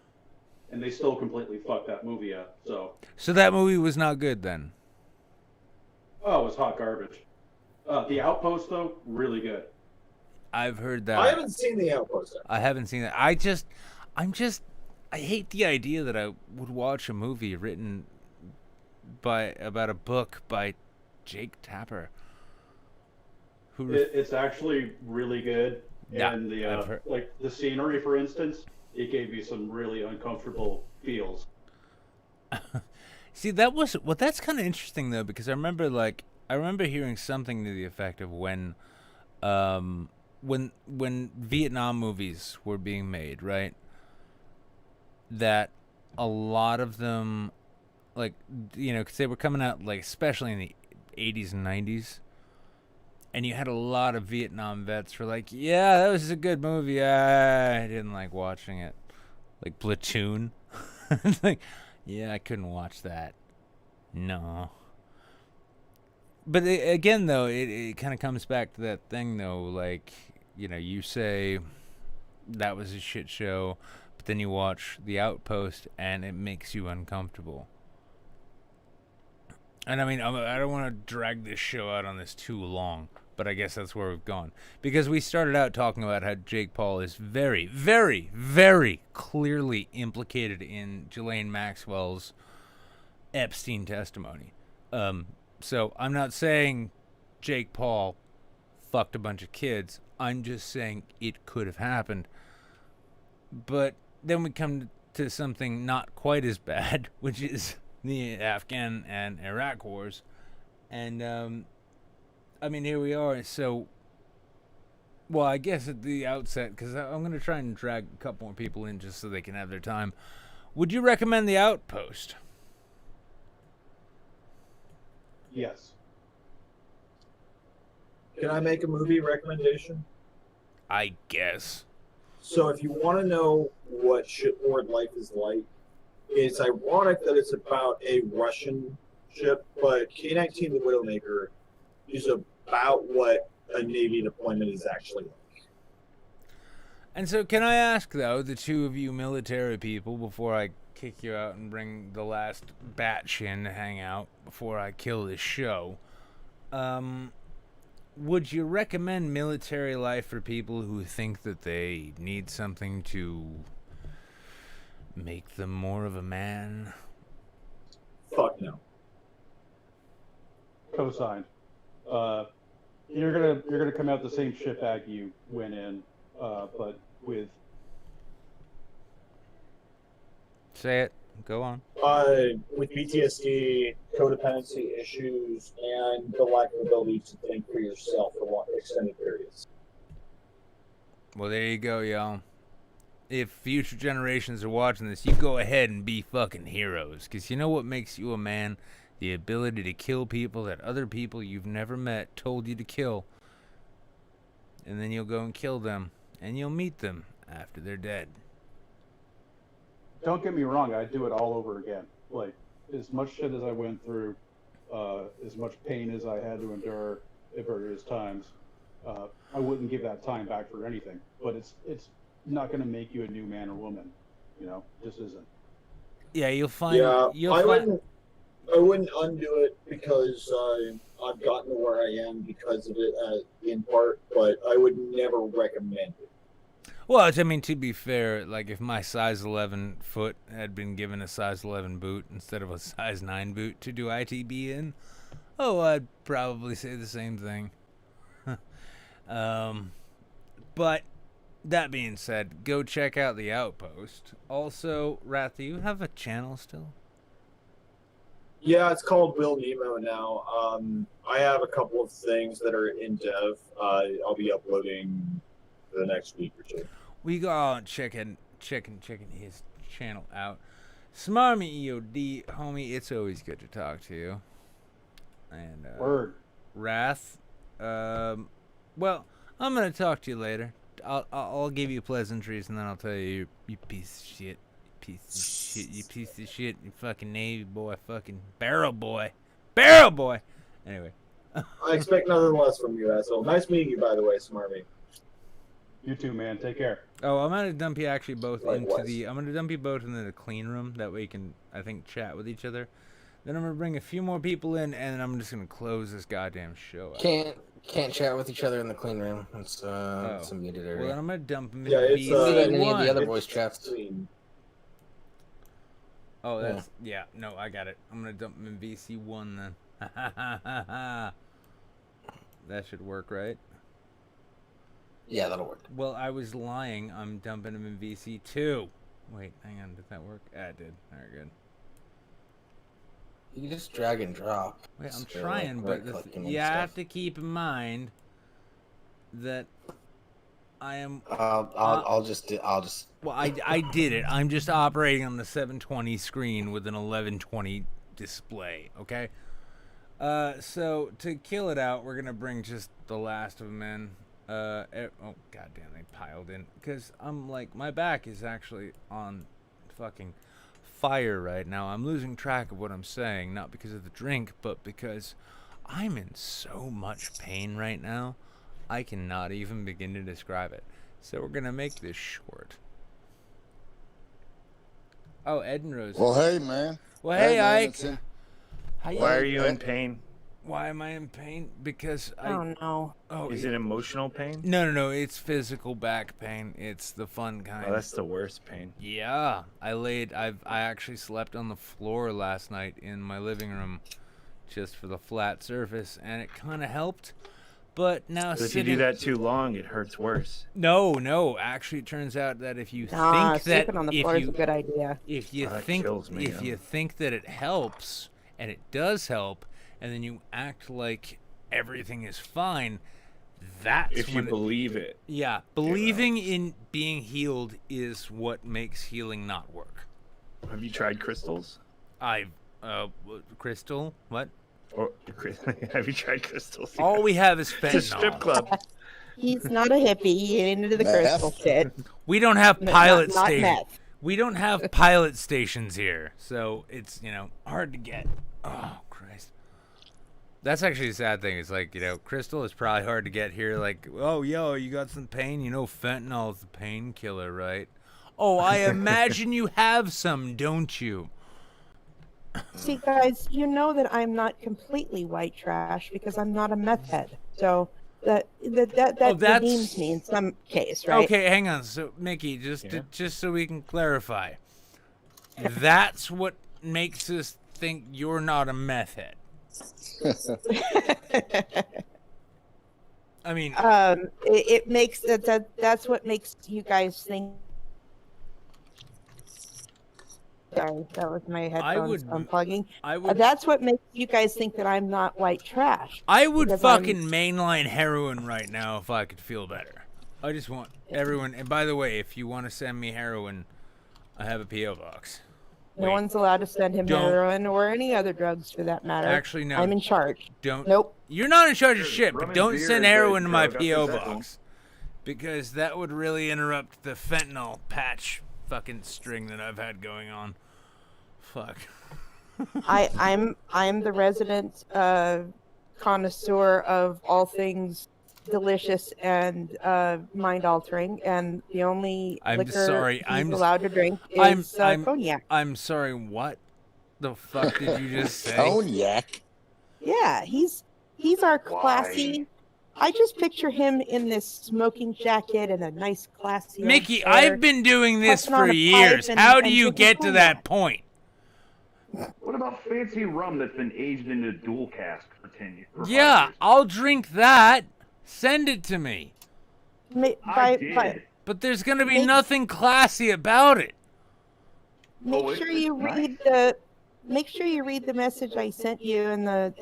and they still completely fucked that movie up. So that movie was not good then. Oh, it was hot garbage. The Outpost though, really good. I've heard that. I haven't seen The Outpost. I haven't seen that. I hate the idea that I would watch a movie written about a book by Jake Tapper. It's actually really good, yeah, and the scenery, for instance, it gave you some really uncomfortable feels. See, that's kind of interesting though, because I remember hearing something to the effect of when Vietnam movies were being made, right? That a lot of them, like, because they were coming out, like, especially in the 80s and 90s, and you had a lot of Vietnam vets who were like, yeah, that was a good movie. I didn't like watching it. Like Platoon. It's like, yeah, I couldn't watch that. No. But again, though, it kind of comes back to that thing, though, like, you say that was a shit show, but then you watch The Outpost and it makes you uncomfortable. And I mean, I don't want to drag this show out on this too long, but I guess that's where we've gone. Because we started out talking about how Jake Paul is very, very, very clearly implicated in Ghislaine Maxwell's Epstein testimony. So I'm not saying Jake Paul fucked a bunch of kids. I'm just saying it could have happened. But then we come to something not quite as bad, which is the Afghan and Iraq wars. And, I mean, here we are. So, well, I guess at the outset, because I'm going to try and drag a couple more people in just so they can have their time. Would you recommend The Outpost? Yes. Can I make a movie recommendation? I guess. So if you want to know what shipboard life is like, it's ironic that it's about a Russian ship, but K-19 the Widowmaker is about what a Navy deployment is actually like. And so can I ask, though, the two of you military people, before I kick you out and bring the last batch in to hang out before I kill this show, would you recommend military life for people who think that they need something to make them more of a man? Fuck no. Co-signed. You're gonna come out the same shitbag you went in, but with Say it. Go on. With PTSD, codependency issues, and the lack of ability to think for yourself for long extended periods. Well, there you go, y'all. If future generations are watching this, you go ahead and be fucking heroes. Because you know what makes you a man? The ability to kill people that other people you've never met told you to kill. And then you'll go and kill them. And you'll meet them after they're dead. Don't get me wrong, I'd do it all over again. Like, as much shit as I went through, as much pain as I had to endure at various times, I wouldn't give that time back for anything. But it's not going to make you a new man or woman, you know. Just isn't. Yeah, you'll find. Yeah, You'll I find. wouldn't undo it because I've gotten to where I am because of it, in part. But I would never recommend it. Well, I mean, to be fair, like if my size 11 foot had been given a size 11 boot instead of a size 9 boot to do ITB in, I'd probably say the same thing. But that being said, go check out the Outpost. Also, Wrath, do you have a channel still? Yeah, it's called Will Nemo now. I have a couple of things that are in dev. I'll be uploading for the next week or two. We go out checking his channel out. Smarmy EOD, homie, it's always good to talk to you. And Word. Wrath, well, I'm gonna talk to you later. I'll give you pleasantries and then I'll tell you piece of shit, you piece of shit, you fucking Navy boy, fucking barrel boy. Anyway. I expect nothing less from you, asshole. Nice meeting you, by the way, Smarmy. You too, man. Take care. Oh, I'm gonna dump you actually both Likewise. into the clean room. That way you can, I think, chat with each other. Then I'm gonna bring a few more people in, and then I'm just gonna close this goddamn show out. Can't chat with each other in the clean room. It's a muted area. Well, then I'm gonna dump them in Yeah, it's, You can do that in any of VC1. the other It's voice chats. clean. Oh, that's yeah. No, I got it. I'm gonna dump them in VC1 then. That should work, right? Yeah, that'll work. Well, I was lying. I'm dumping them in VC2. Wait, hang on. Did that work? Yeah, it did. Very good. You can just drag and drop. Wait, I'm Still, trying, like, but right-clicking you and have stuff. to keep in mind that I am. I'll just. Well, I did it. I'm just operating on the 720 screen with an 1120 display. Okay. So to kill it out, we're gonna bring just the last of them in. Oh goddamn, they piled in because I'm like my back is actually on fucking fire right now. I'm losing track of what I'm saying, not because of the drink, but because I'm in so much pain right now. I cannot even begin to describe it. So we're gonna make this short. Oh, Ed and Rose. Well, hey, man. Well, hey, man, Ike. it's in- How you? Why are you in pain? Why am I in pain? Because Oh no. Is it emotional pain? No. It's physical back pain. It's the fun kind. Oh, that's the worst pain. Yeah, I actually slept on the floor last night in my living room, just for the flat surface, and it kind of helped. But now But if you do that too long, it hurts worse. No. Actually, it turns out that if you Nah, think that sleeping on the floor is a good idea. if you That think kills me, if you think that it helps, and it does help, and then you act like everything is fine, that's If you when believe it. yeah, believing in being healed is what makes healing not work. Have you tried crystals? Crystal, what? Or have you tried crystals? All we have is It's a strip fentanyl. club. He's not a hippie. He ain't into the Meth. crystal shit. We don't have Not- pilot not stations. meth. We don't have pilot stations here, so it's hard to get. Oh Christ, that's actually a sad thing. It's like crystal is probably hard to get here. Like, oh yo, you got some pain? Fentanyl is the painkiller, right? Oh, I imagine you have some, don't you? See, guys, you know that I'm not completely white trash because I'm not a meth head. So that that's- redeems me in some case, right? Okay, hang on. So Mickey, just so we can clarify, that's what makes us think you're not a meth head. I mean, it makes that's what makes you guys think Sorry, that was my headphones would- unplugging. I would. That's what makes you guys think that I'm not white trash. I would because fucking mainline heroin right now if I could feel better. I just want everyone. And by the way, if you want to send me heroin, I have a PO box. No Wait. one's allowed to send him Don't. heroin or any other drugs for that matter. Actually, no. I'm in charge. Don't. Nope. You're not in charge of shit, Rum but and don't beer send is a heroin to my drug up PO the fentanyl. box. Because that would really interrupt the fentanyl patch fucking string that I've had going on. Fuck. I'm the resident connoisseur of all things delicious and mind altering, and the only I'm liquor sorry, he's I'm- allowed to drink I'm- is I'm- cognac. I'm sorry, what the fuck did you just say? Cognac. Yeah, he's our classy. I just picture him in this smoking jacket and a nice classy. old Mickey, chair. I've been doing this puffing on for a years. pipe and- How do and you drinking get to that cognac. point? What about fancy rum that's been aged into dual cask for 10 years? for 5 Yeah, years? I'll drink that. Send it to me. I did. But there's gonna be Make- nothing classy about it. Make Oh, sure it's you nice. read the. Make sure you read the message I sent you in the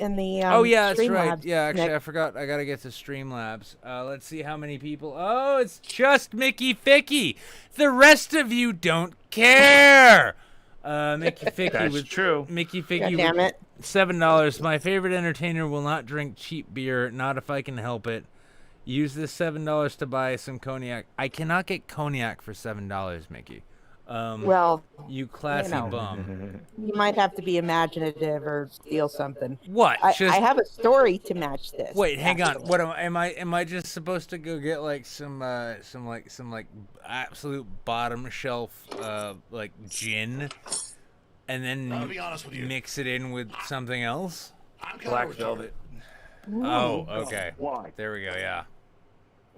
Oh yeah, that's right. Streamlabs, Yeah, actually, Nick. I forgot. I gotta get to Streamlabs. Let's see how many people. Oh, it's just Mickey Ficky. The rest of you don't care. Mickey Ficky That's was true. Mickey God Ficky. damn it! $7. My favorite entertainer will not drink cheap beer. Not if I can help it. Use this $7 to buy some cognac. I cannot get cognac for $7, Mickey. Well, You classy know. bum. you might have to be imaginative or steal something. What? I Just have a story to match this. wait, hang on. actually. What am I just supposed to go get like some absolute bottom shelf like gin, and then be honest with you. mix it in with something else? I'm kinda Black retarded. velvet. Oh, okay. Why? There we go. Yeah.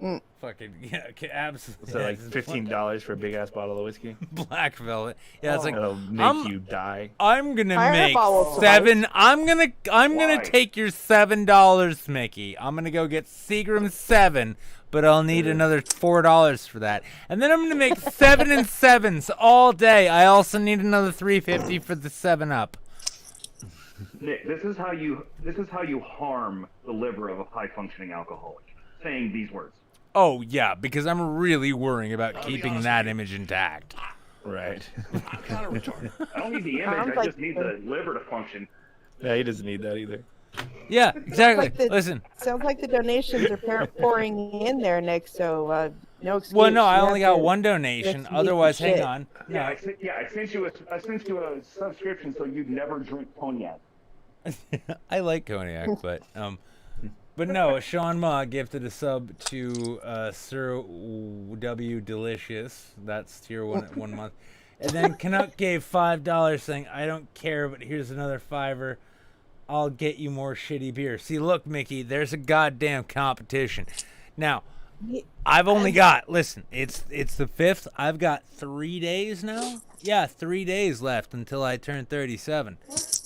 Mm. Fucking yeah. Okay, absolutely. So like $15 for a big ass bottle of whiskey. Black velvet. Yeah, it's like That'll make I'm- you die. I'm gonna make Fireball will seven. I'm gonna Why? take your $7, Mickey. I'm gonna go get Seagram 7, but I'll need another $4 for that. And then I'm gonna make 7 and 7s all day. I also need another $3.50 for the 7-Up. Nick, this is how you harm the liver of a high functioning alcoholic. Saying these words. Oh yeah, because I'm really worrying about be keeping honest that with you. image intact. Right. I'm kind of retarded. I don't need the image, Sounds I like just need the liver to function. Yeah, he doesn't need that either. Yeah, exactly. Like the- Listen. Sounds like the donations are pouring in there, Nick. So no excuse. Well, no, I You only have got to- one donation. just need Otherwise, some hang shit. on. Yeah, I sent you a subscription so you'd never drink cognac. I like cognac, but no, Sean Ma gifted a sub to Sir W Delicious. That's tier 1 month. And then Canuck gave $5 saying, I don't care, but here's another $5. I'll get you more shitty beer. See, look, Mickey, there's a goddamn competition. Now, I've only got, listen, it's the 5th. I've got 3 days now. Yeah, 3 days left until I turn 37.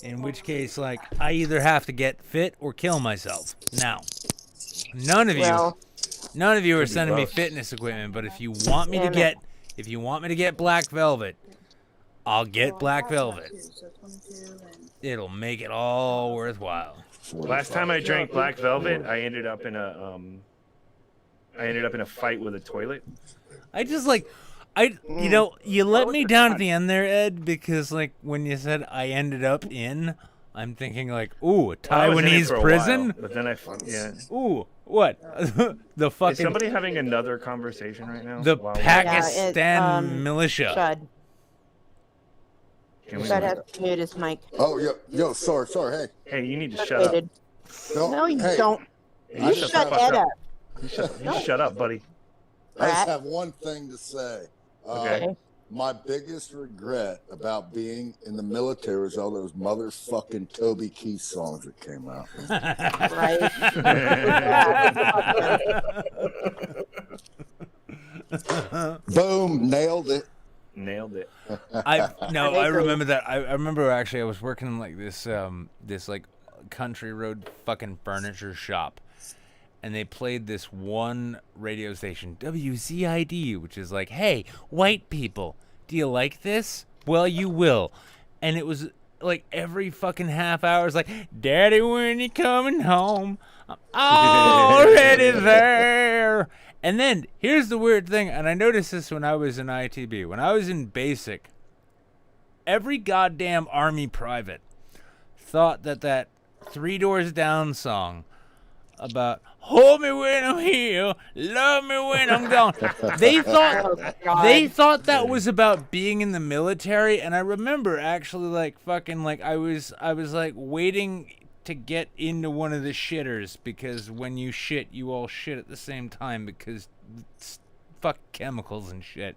In which case, like, I either have to get fit or kill myself. Now, none of you are sending me both. fitness equipment, but if you want me to Damn get Black Velvet, I'll get Black Velvet. It'll make it all worthwhile. Last time I drank Black Velvet, I ended up in a fight with a toilet. I just like, you let me down at the end there, Ed, because like when you said I ended up in, I'm thinking like, ooh, a I was in it Taiwanese for a prison. while, but then yeah. Ooh, what? The Is fucking somebody having another conversation right now? the While we- Pakistan militia. Shud. Can we- Shud has to mute his mic. Oh, yo, sorry, hey. Hey, you need to shut up. Muted. Don't, No, you hey, don't. Hey, You shut shut the fuck Ed up. up. You shut up, buddy. I just Rat. have one thing to say. Okay. My biggest regret about being in the military was all those motherfucking Toby Keith songs that came out. Right. Boom, nailed it. Nailed it. I agree. remember that. I remember actually I was working in like this like country road fucking furniture shop, and they played this one radio station, WZID, which is like, hey, white people, do you like this? Well, you will. And it was like every fucking half hour, it's like, Daddy, when you coming home? I'm already there. And then here's the weird thing, and I noticed this when I was in ITB. When I was in basic, every goddamn Army private thought that Three Doors Down song about hold me when I'm here, love me when I'm gone. They thought that was about being in the military, and I remember actually like fucking like I was like waiting to get into one of the shitters, because when you shit, you all shit at the same time because fuck chemicals and shit.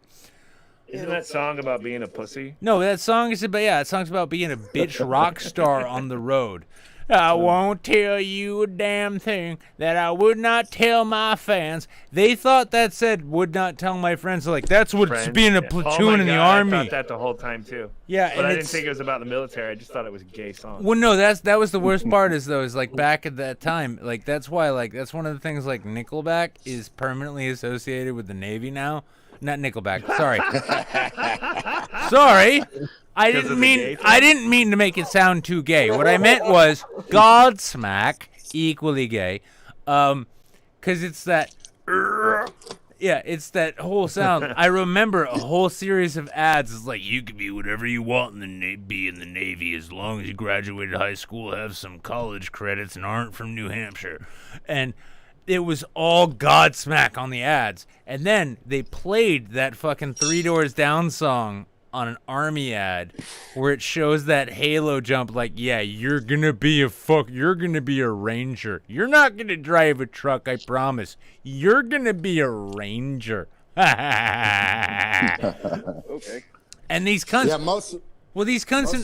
Isn't that song about being a pussy? No, that song is about being a bitch rock star on the road. I won't tell you a damn thing that I would not tell my fans. They thought that said would not tell my friends. Like, that's what it's being a platoon in the Army. I thought that the whole time too. Yeah, but I didn't think it was about the military. I just thought it was a gay song. Well, no, that was the worst part is like back at that time, like that's why like that's one of the things like Nickelback is permanently associated with the Navy now. Not Nickelback. Sorry. Sorry. I didn't mean to make it sound too gay. What I meant was Godsmack, equally gay. 'Cause it's that it's that whole sound. I remember a whole series of ads. It's like, you can be whatever you want be in the Navy as long as you graduated high school, have some college credits, and aren't from New Hampshire. And it was all Godsmack on the ads. And then they played that fucking Three Doors Down song on an Army ad where it shows that Halo jump, like, yeah, you're gonna be a ranger. You're not gonna drive a truck, I promise. You're gonna be a ranger. Okay. And these cunts, Yeah, most of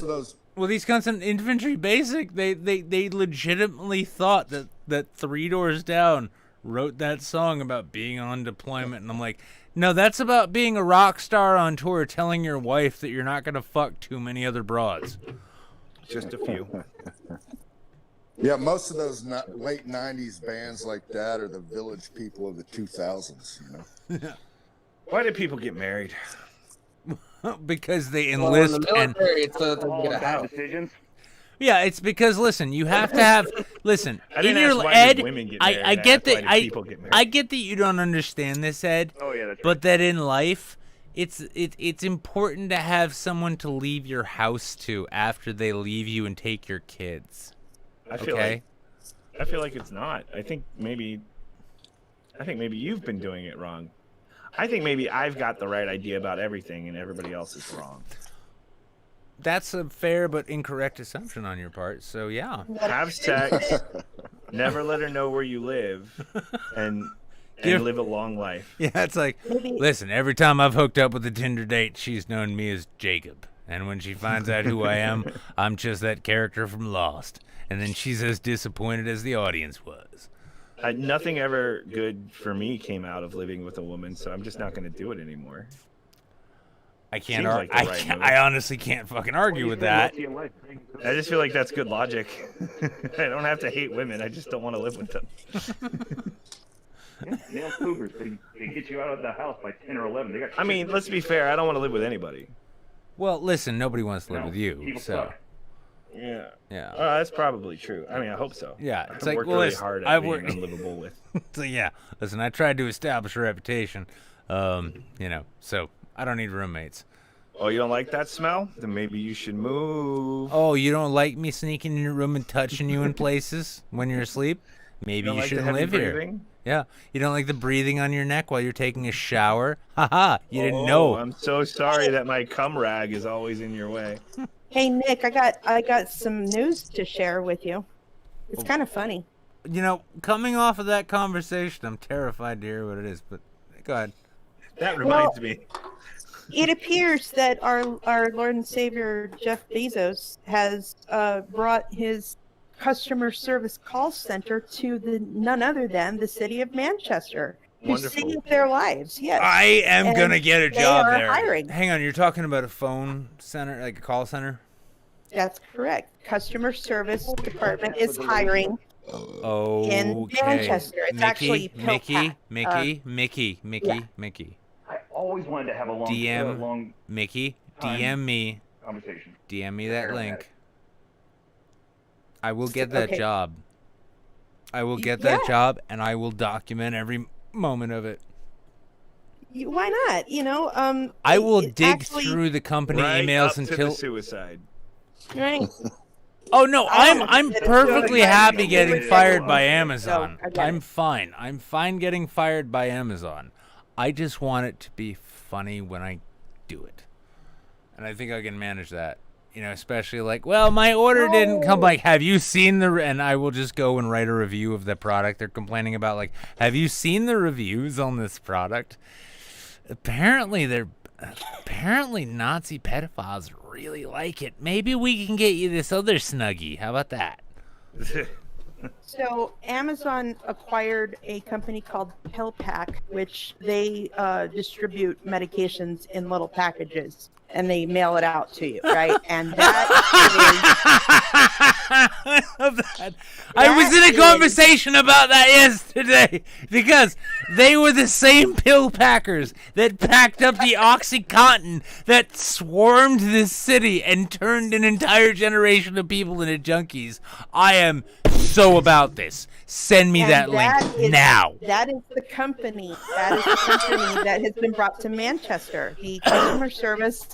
those. Well, these cunts in infantry basic, they legitimately thought that Three Doors Down wrote that song about being on deployment, and I'm like, no, that's about being a rock star on tour, telling your wife that you're not gonna fuck too many other broads. Just a few. Yeah, most of those late '90s bands like that are the Village People of the 2000s. You know. Why did people get married? Because they In enlist the military, it's so that they can get a house. Decisions. Yeah, it's because listen, you have to have listen. I didn't in your ask why Ed, did women get married. I get that. Why did people get married? I get that you don't understand this, Ed. Oh yeah, that's right. But that in life, it's important to have someone to leave your house to after they leave you and take your kids. I feel like it's not. I think maybe you've been doing it wrong. I think maybe I've got the right idea about everything and everybody else is wrong. That's a fair but incorrect assumption on your part. So yeah. Have sex, never let her know where you live, and live a long life. Yeah, it's like, listen, every time I've hooked up with a Tinder date, she's known me as Jacob. And when she finds out who I am, I'm just that character from Lost. And then she's as disappointed as the audience was. Nothing ever good for me came out of living with a woman, so I'm just not going to do it anymore. I can't. Like I honestly can't fucking argue with that. I just feel like that's good logic. I don't have to hate women. I just don't want to live with them. Male cougars, they get you out of the house by 10 or 11. I mean, let's be fair. I don't want to live with anybody. Well, listen, nobody wants to live with you, so. Suck. Yeah. Yeah. That's probably true. I mean, I hope so. Yeah, I've it's like, worked well, really listen, hard at I've being worked unlivable with. So yeah, listen, I tried to establish a reputation, so I don't need roommates. Oh, you don't like that smell? Then maybe you should move. Oh, you don't like me sneaking in your room and touching you in places when you're asleep? Maybe you like the shouldn't heavy live here. breathing? Yeah, you don't like the breathing on your neck while you're taking a shower? Haha, you didn't know. I'm so sorry that my cum rag is always in your way. Hey Nick, I got some news to share with you. It's kind of funny. You know, coming off of that conversation, I'm terrified to hear what it is, but go ahead. That reminds me. It appears that our Lord and Savior Jeff Bezos has brought his customer service call center to none other than the city of Manchester. Wonderful. To save their lives. Yes. I am going to get a job there. Hiring. Hang on, you're talking about a phone center, like a call center? That's correct. Customer service department is hiring in Manchester. It's actually Mickey. Yeah. I always wanted to have a long Mickey, DM me. conversation. DM me that link. I will get that job. I will get that job, and I will document every moment of it. Why not? You know, I will dig through the company emails up until to the suicide. Right. Oh no, I'm perfectly happy getting fired by Amazon. I'm fine. I'm fine getting fired by Amazon. I just want it to be funny when I do it. And I think I can manage that. You know, especially like, well, my order didn't come. Like, have you seen the... And I will just go and write a review of the product they're complaining about. Like, have you seen the reviews on this product? Apparently Nazi pedophiles really like it. Maybe we can get you this other Snuggie. How about that? So Amazon acquired a company called PillPack, which they distribute medications in little packages, and they mail it out to you, right? And that I love that. I was in a conversation about that yesterday because they were the same pill packers that packed up the OxyContin that swarmed this city and turned an entire generation of people into junkies. I am so about this. Send me that link now. That is the company. That is the company that has been brought to Manchester. The customer service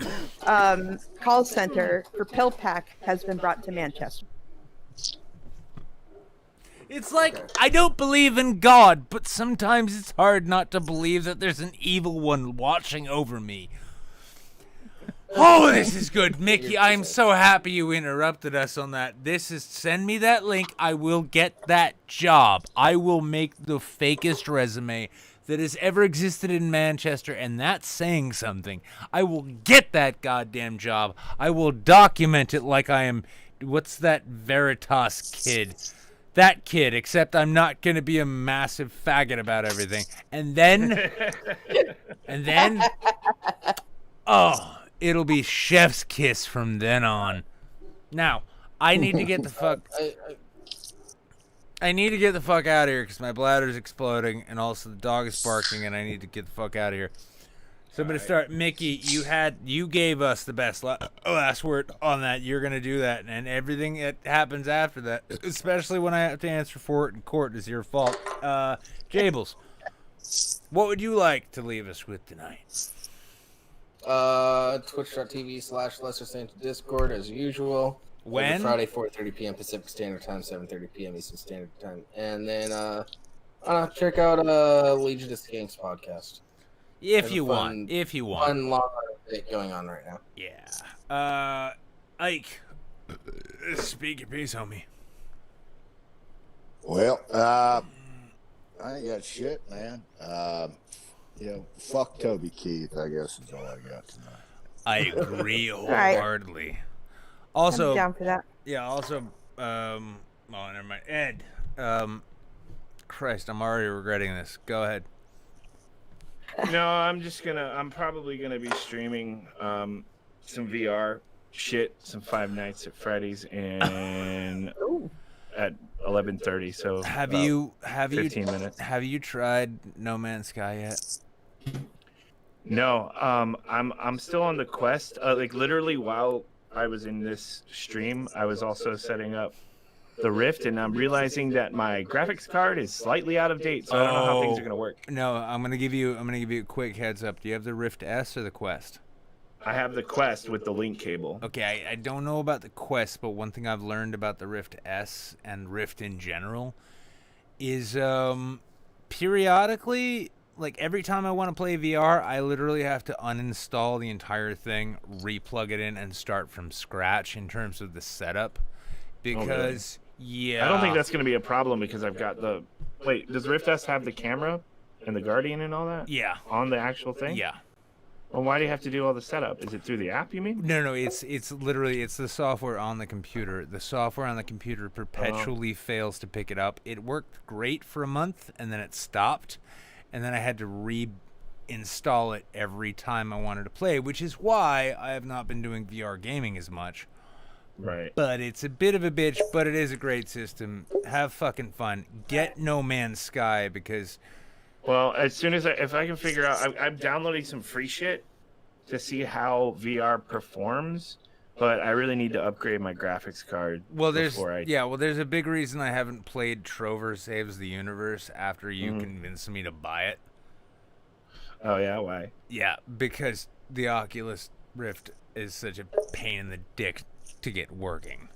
call center for PillPack has been brought to Manchester. It's like, I don't believe in God, but sometimes it's hard not to believe that there's an evil one watching over me. Oh, this is good. Mickey, I'm so happy you interrupted us on that. Send me that link. I will get that job. I will make the fakest resume that has ever existed in Manchester, and that's saying something. I will get that goddamn job. I will document it like I am, what's that Veritas kid? That kid, except I'm not going to be a massive faggot about everything. And then, oh, it'll be chef's kiss from then on. Now, I need to get the fuck... I need to get the fuck out of here because my bladder's exploding and also the dog is barking and I need to get the fuck out of here. So I'm going to start. Mickey, you gave us the best last word on that. You're going to do that, and everything that happens after that, especially when I have to answer for it in court, is your fault. Jables, what would you like to leave us with tonight? Twitch.tv/Lesser Santa Discord as usual. When? Every Friday, 4:30 p.m. Pacific Standard Time, 7:30 p.m. Eastern Standard Time. And then check out Legion of Skanks podcast. If you want. Fun long bit going on right now. Yeah. Ike, speak your piece, homie. Well, I ain't got shit, man. Fuck Toby Keith, I guess is all I got tonight. I agree wholeheartedly. Also, I'm down for that. Yeah, also, never mind. Ed, Christ, I'm already regretting this. Go ahead. No, I'm probably gonna be streaming some VR shit, some Five Nights at Freddy's and at 11:30. So have you 15 minutes. Have you tried No Man's Sky yet? No, I'm still on the quest. Like literally while I was in this stream, I was also setting up the Rift, and I'm realizing that my graphics card is slightly out of date, so I don't know how things are gonna work. No, I'm gonna give you a quick heads up. Do you have the Rift S or the Quest? I have the Quest with the link cable. Okay, I don't know about the Quest, but one thing I've learned about the Rift S and Rift in general is periodically, like every time I want to play VR, I literally have to uninstall the entire thing, replug it in, and start from scratch in terms of the setup. Because, yeah. I don't think that's going to be a problem because I've got the... Wait, does Rift S have the camera and the Guardian and all that? Yeah. On the actual thing? Yeah. Well, why do you have to do all the setup? Is it through the app, you mean? No, it's literally, it's the software on the computer. The software on the computer perpetually fails to pick it up. It worked great for a month, and then it stopped. And then I had to reinstall it every time I wanted to play, which is why I have not been doing VR gaming as much. Right. But it's a bit of a bitch, but it is a great system. Have fucking fun. Get No Man's Sky because... Well, as soon as if I can figure out... I'm downloading some free shit to see how VR performs, but I really need to upgrade my graphics card. Well, there's before I... there's a big reason I haven't played Trover Saves the Universe after you convinced me to buy it. Oh yeah, why? Yeah, because the Oculus Rift is such a pain in the dick to get working.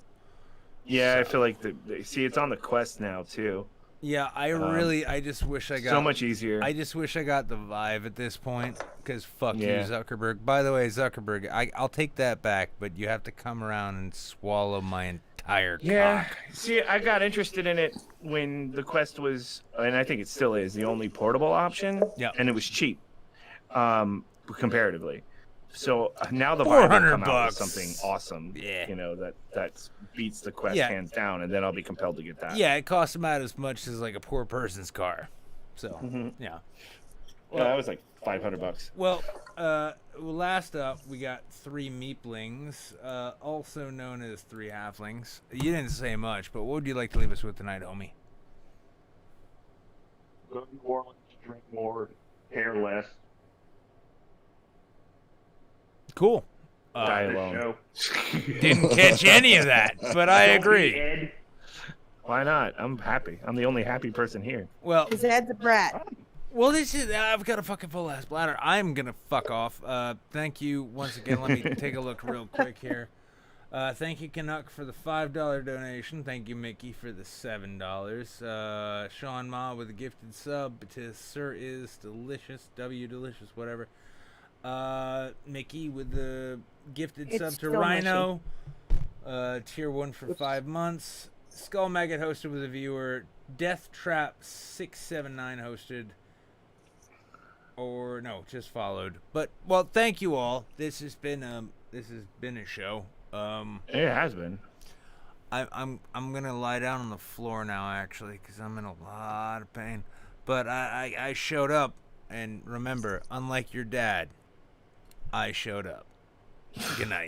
Yeah, So. I feel like see, it's on the Quest now too. Yeah, I just wish I got so much easier. I just wish I got the Vive at this point, because fuck you, Zuckerberg. By the way, Zuckerberg, I'll take that back, but you have to come around and swallow my entire cock. See, I got interested in it when the Quest was, and I think it still is, the only portable option. Yeah, and it was cheap, comparatively. So now the Vive will come out with something awesome. Yeah, you know that beats the Quest hands down, and then I'll be compelled to get that. Yeah, it costs about as much as like a poor person's car. So yeah. Well, that was like $500. Well, last up we got 3 meeplings, also known as 3 halflings. You didn't say much, but what would you like to leave us with tonight, homie? Go to New Orleans, drink more, care less. Cool. Die alone. Didn't catch any of that, but I agree. Ed. Why not? I'm happy. I'm the only happy person here. Well, his Ed's a brat. Well, this is. I've got a fucking full ass bladder. I'm gonna fuck off. Thank you once again. Let me take a look real quick here. Thank you, Canuck, for the $5 donation. Thank you, Mickey, for the $7. Sean Ma with a gifted sub to Sir Is Delicious, W Delicious, whatever. Mickey with the gifted sub to Rhino. Tier 1 for 5 months. Skull Maggot hosted with a viewer. Death Trap 679 hosted. Or no, just followed. But well, thank you all. This has been a show. It has been. I'm gonna lie down on the floor now, actually, because I'm in a lot of pain. But I showed up, and remember, unlike your dad, I showed up. Good night.